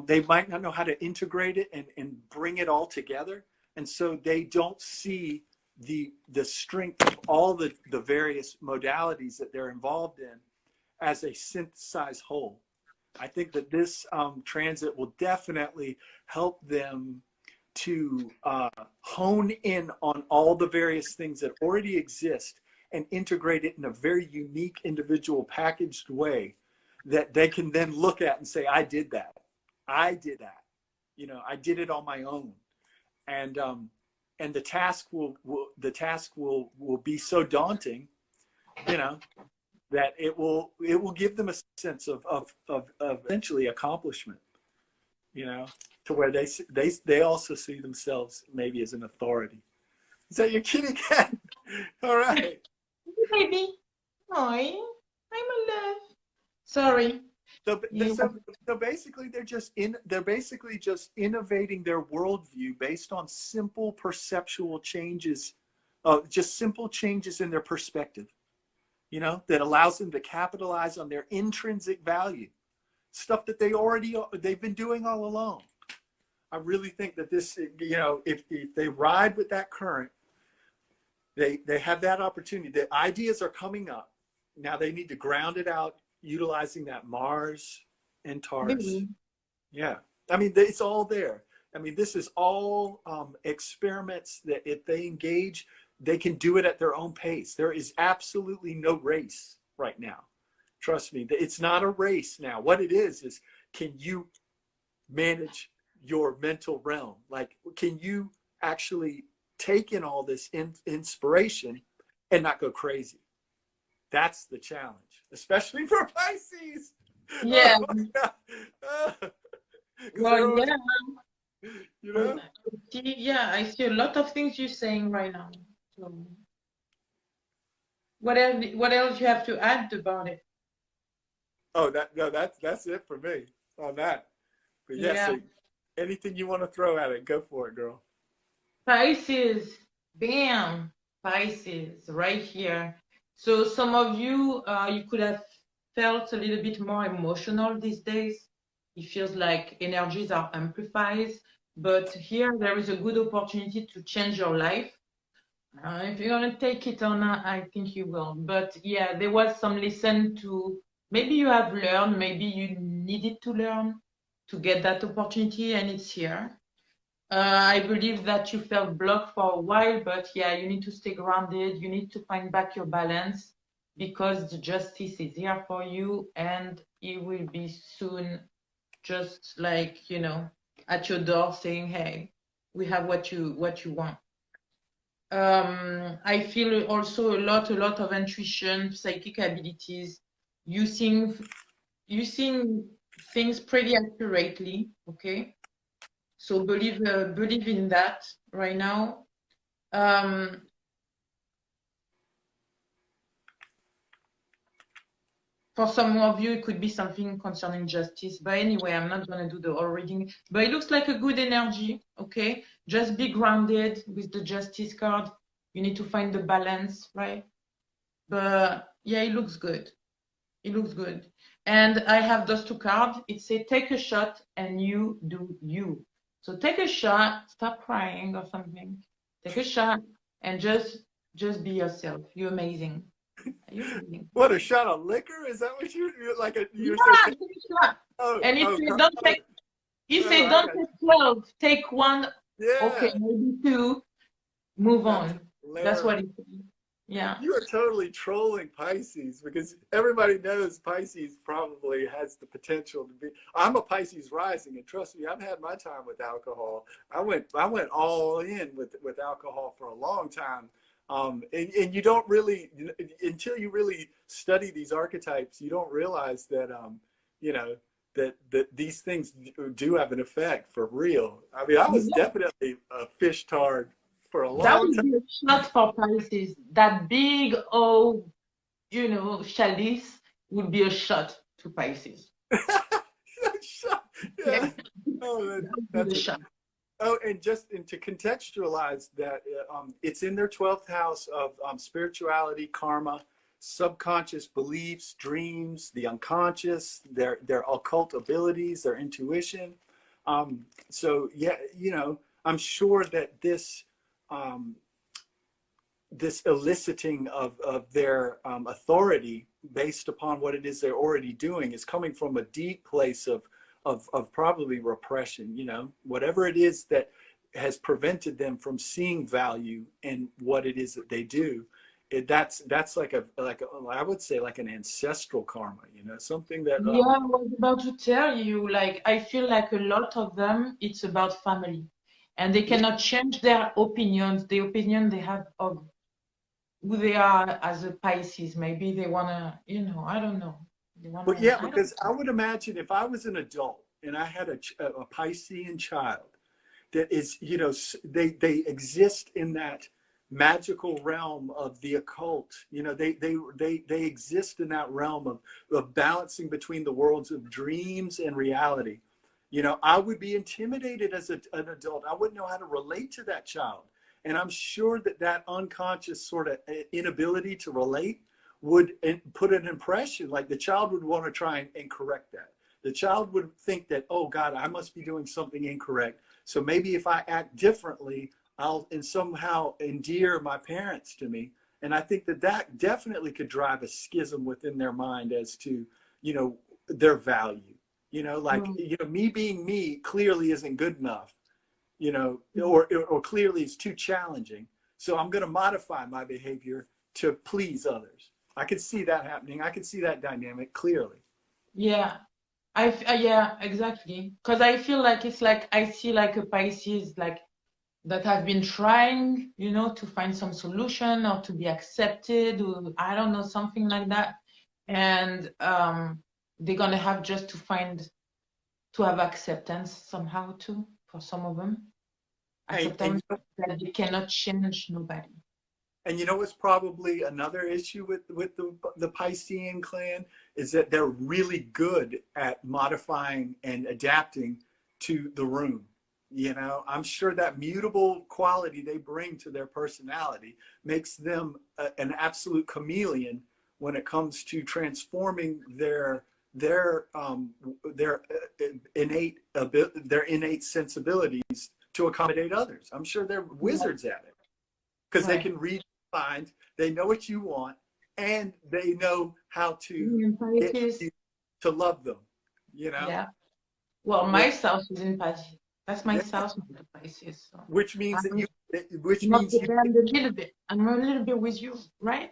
they might not know how to integrate it and bring it all together. And so they don't see the strength of all the various modalities that they're involved in as a synthesized whole. I think that this transit will definitely help them to hone in on all the various things that already exist and integrate it in a very unique, individual, packaged way that they can then look at and say, I did that. I did that. You know, I did it on my own. And the task will be so daunting, you know, that it will give them a sense of eventually accomplishment, you know, to where they also see themselves maybe as an authority. Is that your kitty cat? All right. Baby. Hi. I'm alive. Sorry. So basically they're basically just innovating their worldview based on simple perceptual changes, just simple changes in their perspective, that allows them to capitalize on their intrinsic value, stuff that they've been doing all along. I really think that this, if they ride with that current, they have that opportunity. The ideas are coming up. Now they need to ground it out, utilizing that Mars and Taurus. Yeah. I mean, it's all there. I mean, this is all experiments that if they engage, they can do it at their own pace. There is absolutely no race right now. Trust me, it's not a race now. What it is can you manage your mental realm? Like, can you actually take in all this inspiration and not go crazy? That's the challenge, especially for Pisces. Yeah. Well, yeah. Yeah, I see a lot of things you're saying right now. So, what else you have to add about it? Oh, that's it for me on that. But yeah. So anything you want to throw at it, go for it, girl. Pisces, bam, Pisces, right here. So some of you, you could have felt a little bit more emotional these days. It feels like energies are amplified, but here there is a good opportunity to change your life. If you're gonna take it or not, I think you will. But yeah, there was some lesson to, maybe you have learned, maybe you needed to learn to get that opportunity, and it's here. I believe that you felt blocked for a while, but yeah, you need to stay grounded. You need to find back your balance, because the justice is here for you, and it will be soon, just like, at your door saying, hey, we have what you want. I feel also a lot of intuition, psychic abilities, using things pretty accurately, okay? So believe in that right now. For some of you, it could be something concerning justice. But anyway, I'm not going to do the whole reading. But it looks like a good energy, okay? Just be grounded with the justice card. You need to find the balance, right? But yeah, it looks good. It looks good. And I have those two cards. It says, take a shot and you do you. So take a shot, stop crying or something. Take a shot and just be yourself. You're amazing. You're amazing. What, a shot of liquor? Is that what you're like? You're take a shot. And it said, don't take. He said, don't take 12. Take one. Yeah. Okay, maybe 2. Move on. That's what he said. Yeah. You are totally trolling Pisces, because everybody knows Pisces probably has the potential to be. I'm a Pisces rising, and trust me, I've had my time with alcohol. I went all in with alcohol for a long time. And you don't really, until you really study these archetypes, you don't realize that, that these things do have an effect for real. I mean, I was definitely a fish tard for a long time. That would be a shot for Pisces. That big old, chalice would be a shot to Pisces. Yeah. Oh, that's a shot. Oh, and to contextualize that, it's in their 12th house of spirituality, karma, subconscious beliefs, dreams, the unconscious, their occult abilities, their intuition. So yeah, I'm sure that this eliciting of their authority based upon what it is they're already doing is coming from a deep place of probably repression, whatever it is that has prevented them from seeing value in what it is that they do. That's like I would say like an ancestral karma, something that. Yeah, I was about to tell you, like, I feel like a lot of them, it's about family, and they cannot change their opinions, the opinion they have of who they are as a Pisces. Maybe they want to, I don't know. But yeah, because I would imagine if I was an adult and I had a Piscean child that is, they exist in that magical realm of the occult. You know, they exist in that realm of balancing between the worlds of dreams and reality. You know, I would be intimidated as an adult. I wouldn't know how to relate to that child. And I'm sure that that unconscious sort of inability to relate would put an impression, like the child would want to try and correct that. The child would think that, oh God, I must be doing something incorrect. So maybe if I act differently, I'll and somehow endear my parents to me. And I think that that definitely could drive a schism within their mind as to, you know, their value. You know, like, you know, me being me clearly isn't good enough, you know, or clearly it's too challenging. So I'm going to modify my behavior to please others. I could see that happening. I could see that dynamic clearly. Yeah. Yeah, exactly. Because I feel like it's like I see like a Pisces like that have been trying, you know, to find some solution or to be accepted, or I don't know, something like that. And they're gonna have just to have acceptance somehow too, for some of them. Acceptance that they cannot change nobody. And you know what's probably another issue with the Piscean clan is that they're really good at modifying and adapting to the room. You know, I'm sure that mutable quality they bring to their personality makes them an absolute chameleon when it comes to transforming their innate sensibilities to accommodate others. I'm sure they're wizards at it because they can read mind, they know what you want, and they know how to get you to love them. You know. Yeah. Well, my south is in Pisces. That's my south in Pisces. So. Which means that you. I'm a little bit. I'm a little bit with you, right?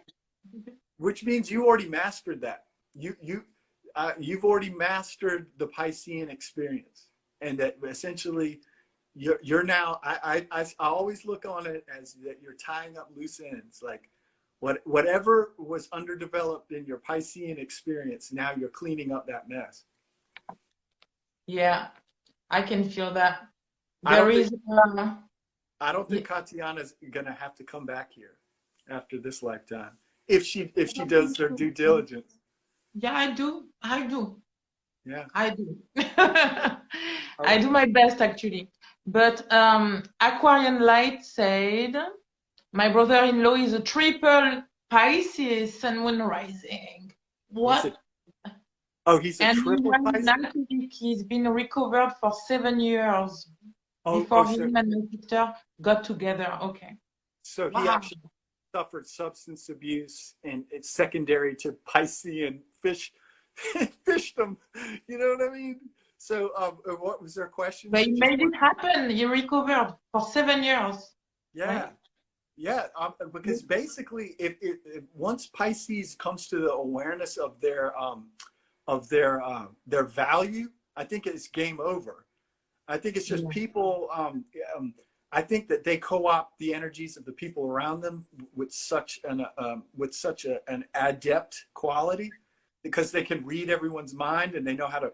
Which means you already mastered that. You've already mastered the Piscean experience, and that essentially you're now. I always look on it as that you're tying up loose ends. Like whatever was underdeveloped in your Piscean experience, now you're cleaning up that mess. Yeah, I can feel that. I don't think Katiana's gonna have to come back here after this lifetime if she does her due diligence. Yeah, I do. Yeah, I do. I do my best actually. But Aquarian Light said, my brother-in-law is a triple Pisces Sun Moon rising. What? He's a triple Pisces? He's been recovered for 7 years before him and my sister got together. Okay. So he actually suffered substance abuse, and it's secondary to Piscean fishdom. You know what I mean? So what was their question? But he made it happen. He recovered for 7 years. Yeah. Right? Yeah, because basically, if once Pisces comes to the awareness of their value, I think it's game over. I think it's just people. I think that they co-opt the energies of the people around them with such an adept quality, because they can read everyone's mind and they know how to.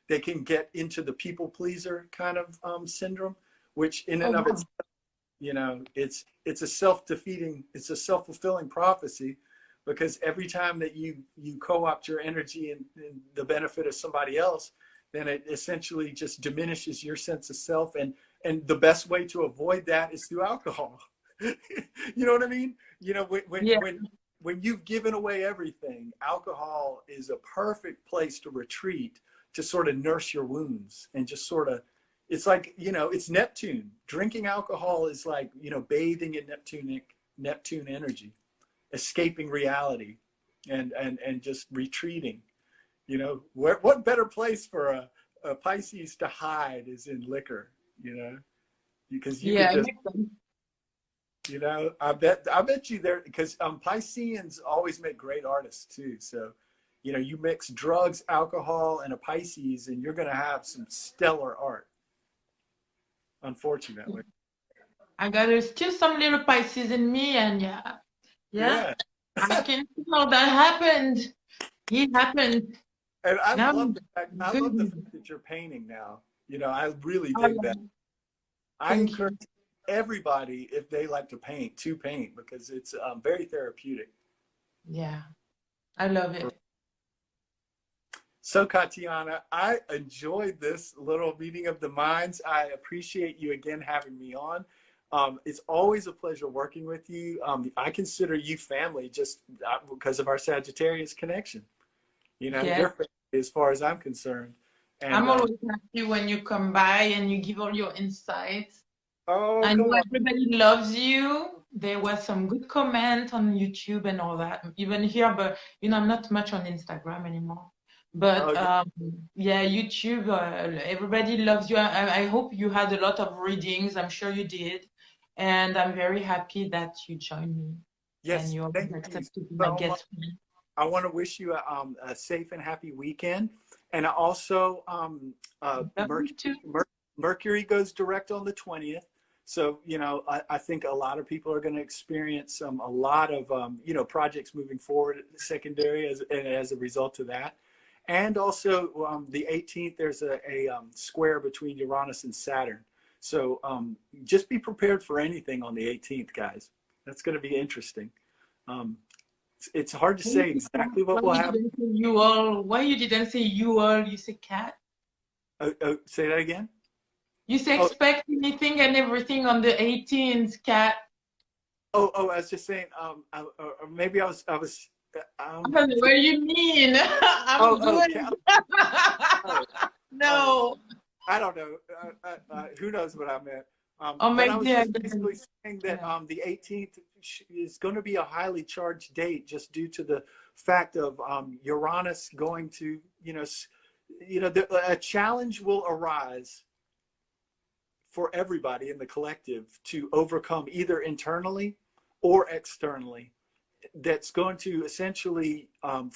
They can get into the people pleaser kind of syndrome, which in and of itself, you know, it's a self-defeating, it's a self-fulfilling prophecy, because every time that you co-opt your energy in the benefit of somebody else, then it essentially just diminishes your sense of self. And the best way to avoid that is through alcohol. You know what I mean? You know, when you've given away everything, alcohol is a perfect place to retreat, to sort of nurse your wounds and just sort of, it's like, you know, it's Neptune. Drinking alcohol is like, you know, bathing in Neptune energy, escaping reality and just retreating. You know, what better place for a Pisces to hide is in liquor, you know, because you can just, you know, I bet you there, because Pisceans always make great artists too. So, you know, you mix drugs, alcohol, and a Pisces, and you're going to have some stellar art. Unfortunately, I got still some little Pisces in me, and yeah. I can feel that happened. It happened. And I love the fact that you're painting now. You know, I really dig that. I encourage everybody, if they like to paint, because it's very therapeutic. Yeah, I love it. So, Katiana, I enjoyed this little meeting of the minds. I appreciate you again having me on. It's always a pleasure working with you. I consider you family just because of our Sagittarius connection. You know, Yes. you're family as far as I'm concerned. And, I'm always happy when you come by and you give all your insights. oh, I come know on. everybody loves you. There was some good comment on YouTube and all that, even here, but you know, I'm not much on Instagram anymore. But Oh, yeah, YouTube, everybody loves you. I hope you had a lot of readings. I'm sure you did. And I'm very happy that you joined me and yes, you thank you accepted to be my so much. guest friend. I want to wish you a safe and happy weekend. And I also, Love you too. Mercury goes direct on the 20th. So, you know, I think a lot of people are going to experience a lot of, you know, projects moving forward secondary as a result of that. And also the 18th, there's a square between Uranus and Saturn. So just be prepared for anything on the 18th, guys. That's going to be interesting. It's hard to say exactly what will happen. Why you didn't say you all, you say cat? Say that again. You say Oh, expect anything and everything on the 18th, cat. I was just saying. Or maybe I was. I don't know what you mean. I'm good. No. I don't know. Who knows what I meant? Oh, But I maybe was I just didn't. basically saying that the 18th is going to be a highly charged date, just due to the fact of Uranus going to, a challenge will arise for everybody in the collective to overcome, either internally or externally, that's going to essentially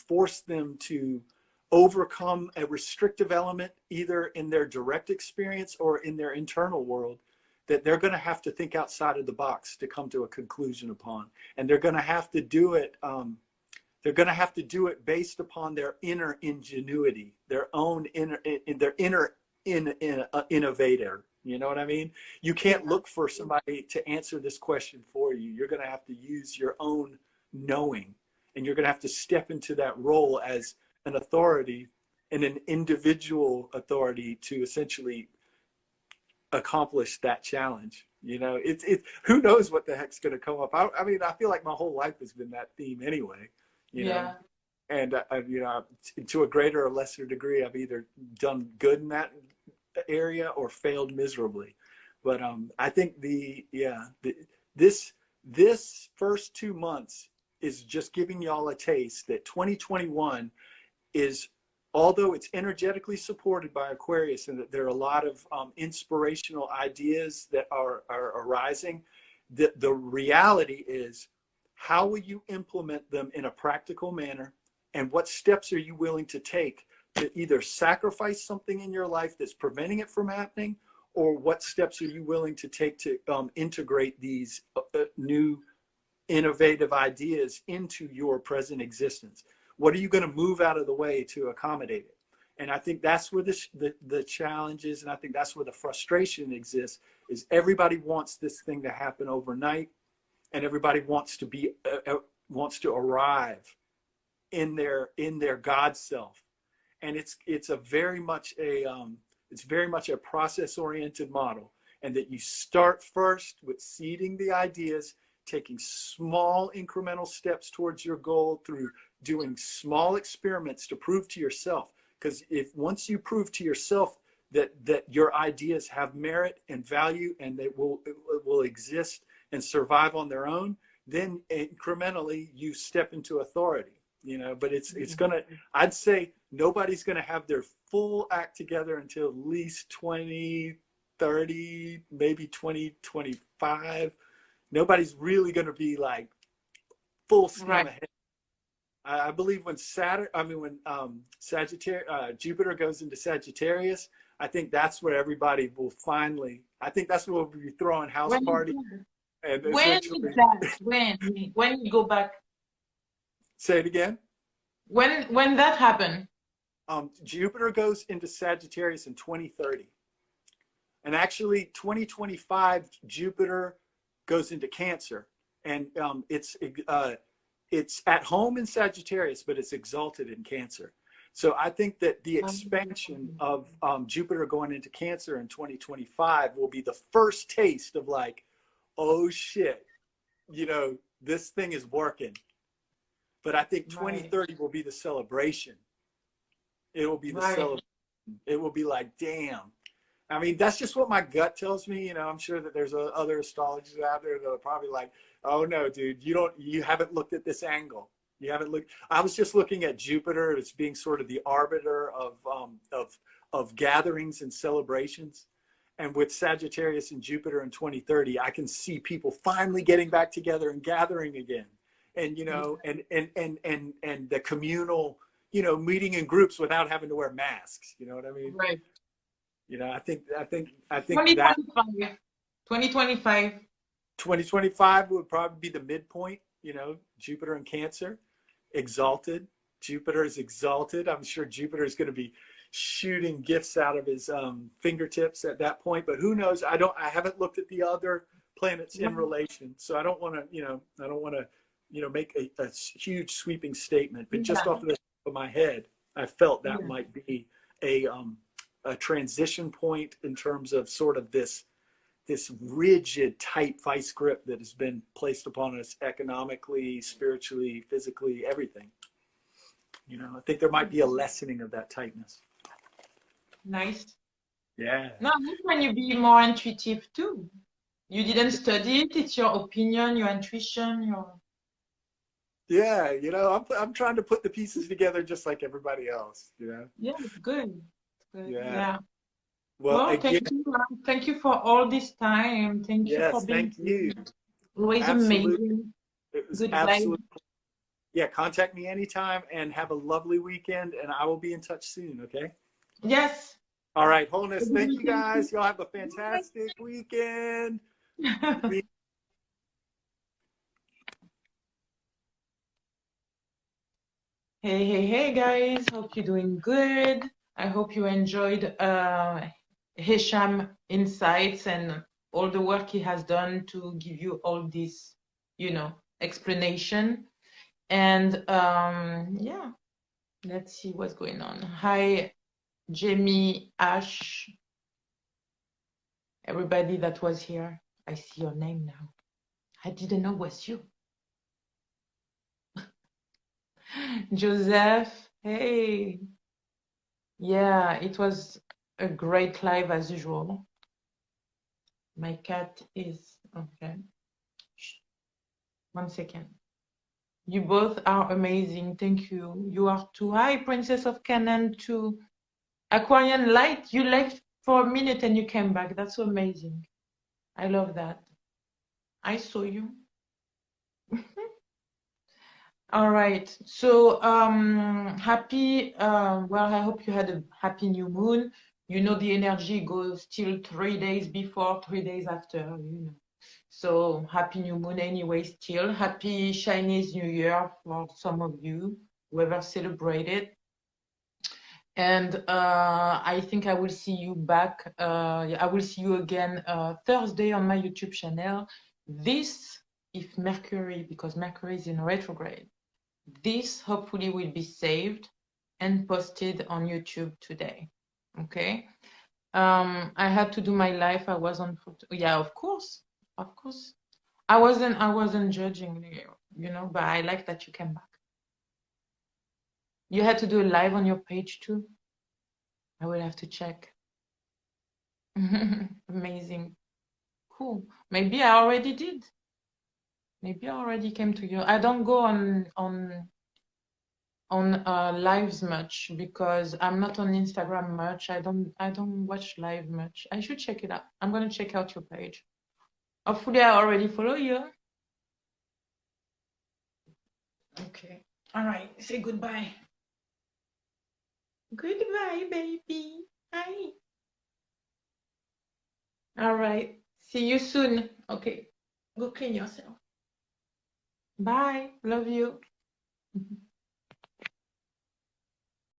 force them to overcome a restrictive element, either in their direct experience or in their internal world, that they're going to have to think outside of the box to come to a conclusion upon. And they're going to have to do it. They're going to have to do it based upon their inner ingenuity, their own innovator. You know what I mean? You can't look for somebody to answer this question for you. You're going to have to use your own knowing, and you're going to have to step into that role as an authority and an individual authority to essentially accomplish that challenge. You know, it's who knows what the heck's going to come up. I mean, I feel like my whole life has been that theme anyway, you know. And to a greater or lesser degree, I've either done good in that area or failed miserably. But I think this first 2 months is just giving y'all a taste that 2021 is, although it's energetically supported by Aquarius and that there are a lot of inspirational ideas that are arising, the reality is, how will you implement them in a practical manner, and what steps are you willing to take to either sacrifice something in your life that's preventing it from happening, or what steps are you willing to take to integrate these new innovative ideas into your present existence? What are you going to move out of the way to accommodate it? And I think that's where the challenge is, and I think that's where the frustration exists, is everybody wants this thing to happen overnight, and everybody wants to arrive in their God self. And it's very much a process-oriented model, and that you start first with seeding the ideas, taking small incremental steps towards your goal through doing small experiments to prove to yourself. Because once you prove to yourself that your ideas have merit and value, and they will exist and survive on their own, then incrementally you step into authority. You know, but it's gonna, I'd say nobody's gonna have their full act together until at least 2030, maybe 2025. Nobody's really gonna be like full steam ahead. I believe when Jupiter goes into Sagittarius, I think that's where everybody will finally, I think that's where we'll be throwing house parties. And when is that? When you go back? Say it again. When that happened? Jupiter goes into Sagittarius in 2030. And actually 2025, Jupiter goes into Cancer, and it's at home in Sagittarius, but it's exalted in Cancer. So I think that the expansion of Jupiter going into Cancer in 2025 will be the first taste of like, oh shit, you know, this thing is working. But I think 2030 will be the celebration. It will be the celebration. It will be like, damn. I mean, that's just what my gut tells me. You know, I'm sure that there's other astrologers out there that are probably like, oh no, dude, you haven't looked at this angle. You haven't looked. I was just looking at Jupiter as being sort of the arbiter of gatherings and celebrations. And with Sagittarius and Jupiter in 2030, I can see people finally getting back together and gathering again. And, you know, and the communal, you know, meeting in groups without having to wear masks. You know what I mean? Right. You know, I think 2025. that 2025. 2025 would probably be the midpoint, you know, Jupiter in Cancer, exalted. Jupiter is exalted. I'm sure Jupiter is going to be shooting gifts out of his fingertips at that point, but who knows? I haven't looked at the other planets in relation, so I don't want to make a huge sweeping statement, but just off the top of my head, I felt that might be a transition point in terms of sort of this rigid, tight vice grip that has been placed upon us economically, spiritually, physically, everything. You know, I think there might be a lessening of that tightness. Nice. Yeah. No, when you be more intuitive too. You didn't study it. It's your opinion, your intuition, your. Yeah, you know, I'm trying to put the pieces together just like everybody else. You know. Yeah, it's good. It's good. Yeah. Well, again, again, thank you for all this time. Thank you for being thank you. Always Absolutely. amazing. It was Good absolutely. vibe. Yeah, contact me anytime and have a lovely weekend, and I will be in touch soon. Okay. Yes. All right, Wholeness. Thank you guys. Y'all have a fantastic weekend. Hey guys, hope you're doing good. I hope you enjoyed HESHAM insights and all the work he has done to give you all this, you know, explanation. And yeah, let's see what's going on. Hi, Jamie, Ash, everybody that was here. I see your name now. I didn't know it was you. Joseph, hey. Yeah, it was a great live as usual. My cat is okay. Shh. 1 second. You both are amazing. Thank you. You are too. Hi, Princess of Canaan too. Aquarian Light, you left for a minute and you came back. That's so amazing. I love that. I saw you. All right. So happy, well, I hope you had a happy new moon. You know, the energy goes till 3 days before, 3 days after, you know. So happy new moon anyway, still. Happy Chinese New Year for some of you, whoever celebrated. And I think I will see you back. I will see you again Thursday on my YouTube channel. This, if Mercury, because Mercury is in retrograde, this hopefully will be saved and posted on YouTube today. Okay. I had to do my life. I was on photo. Yeah, of course. Of course. I wasn't judging you, you know, but I like that you came back. You had to do a live on your page too. I will have to check. Amazing. Cool. Maybe I already did. Maybe I already came to you. I don't go on lives much because I'm not on Instagram much. I don't watch live much. I should check it out. I'm gonna check out your page. Hopefully I already follow you. Okay. All right. Say goodbye. Goodbye, baby. Hi. All right. See you soon. Okay. Go clean yourself. Bye. Love you.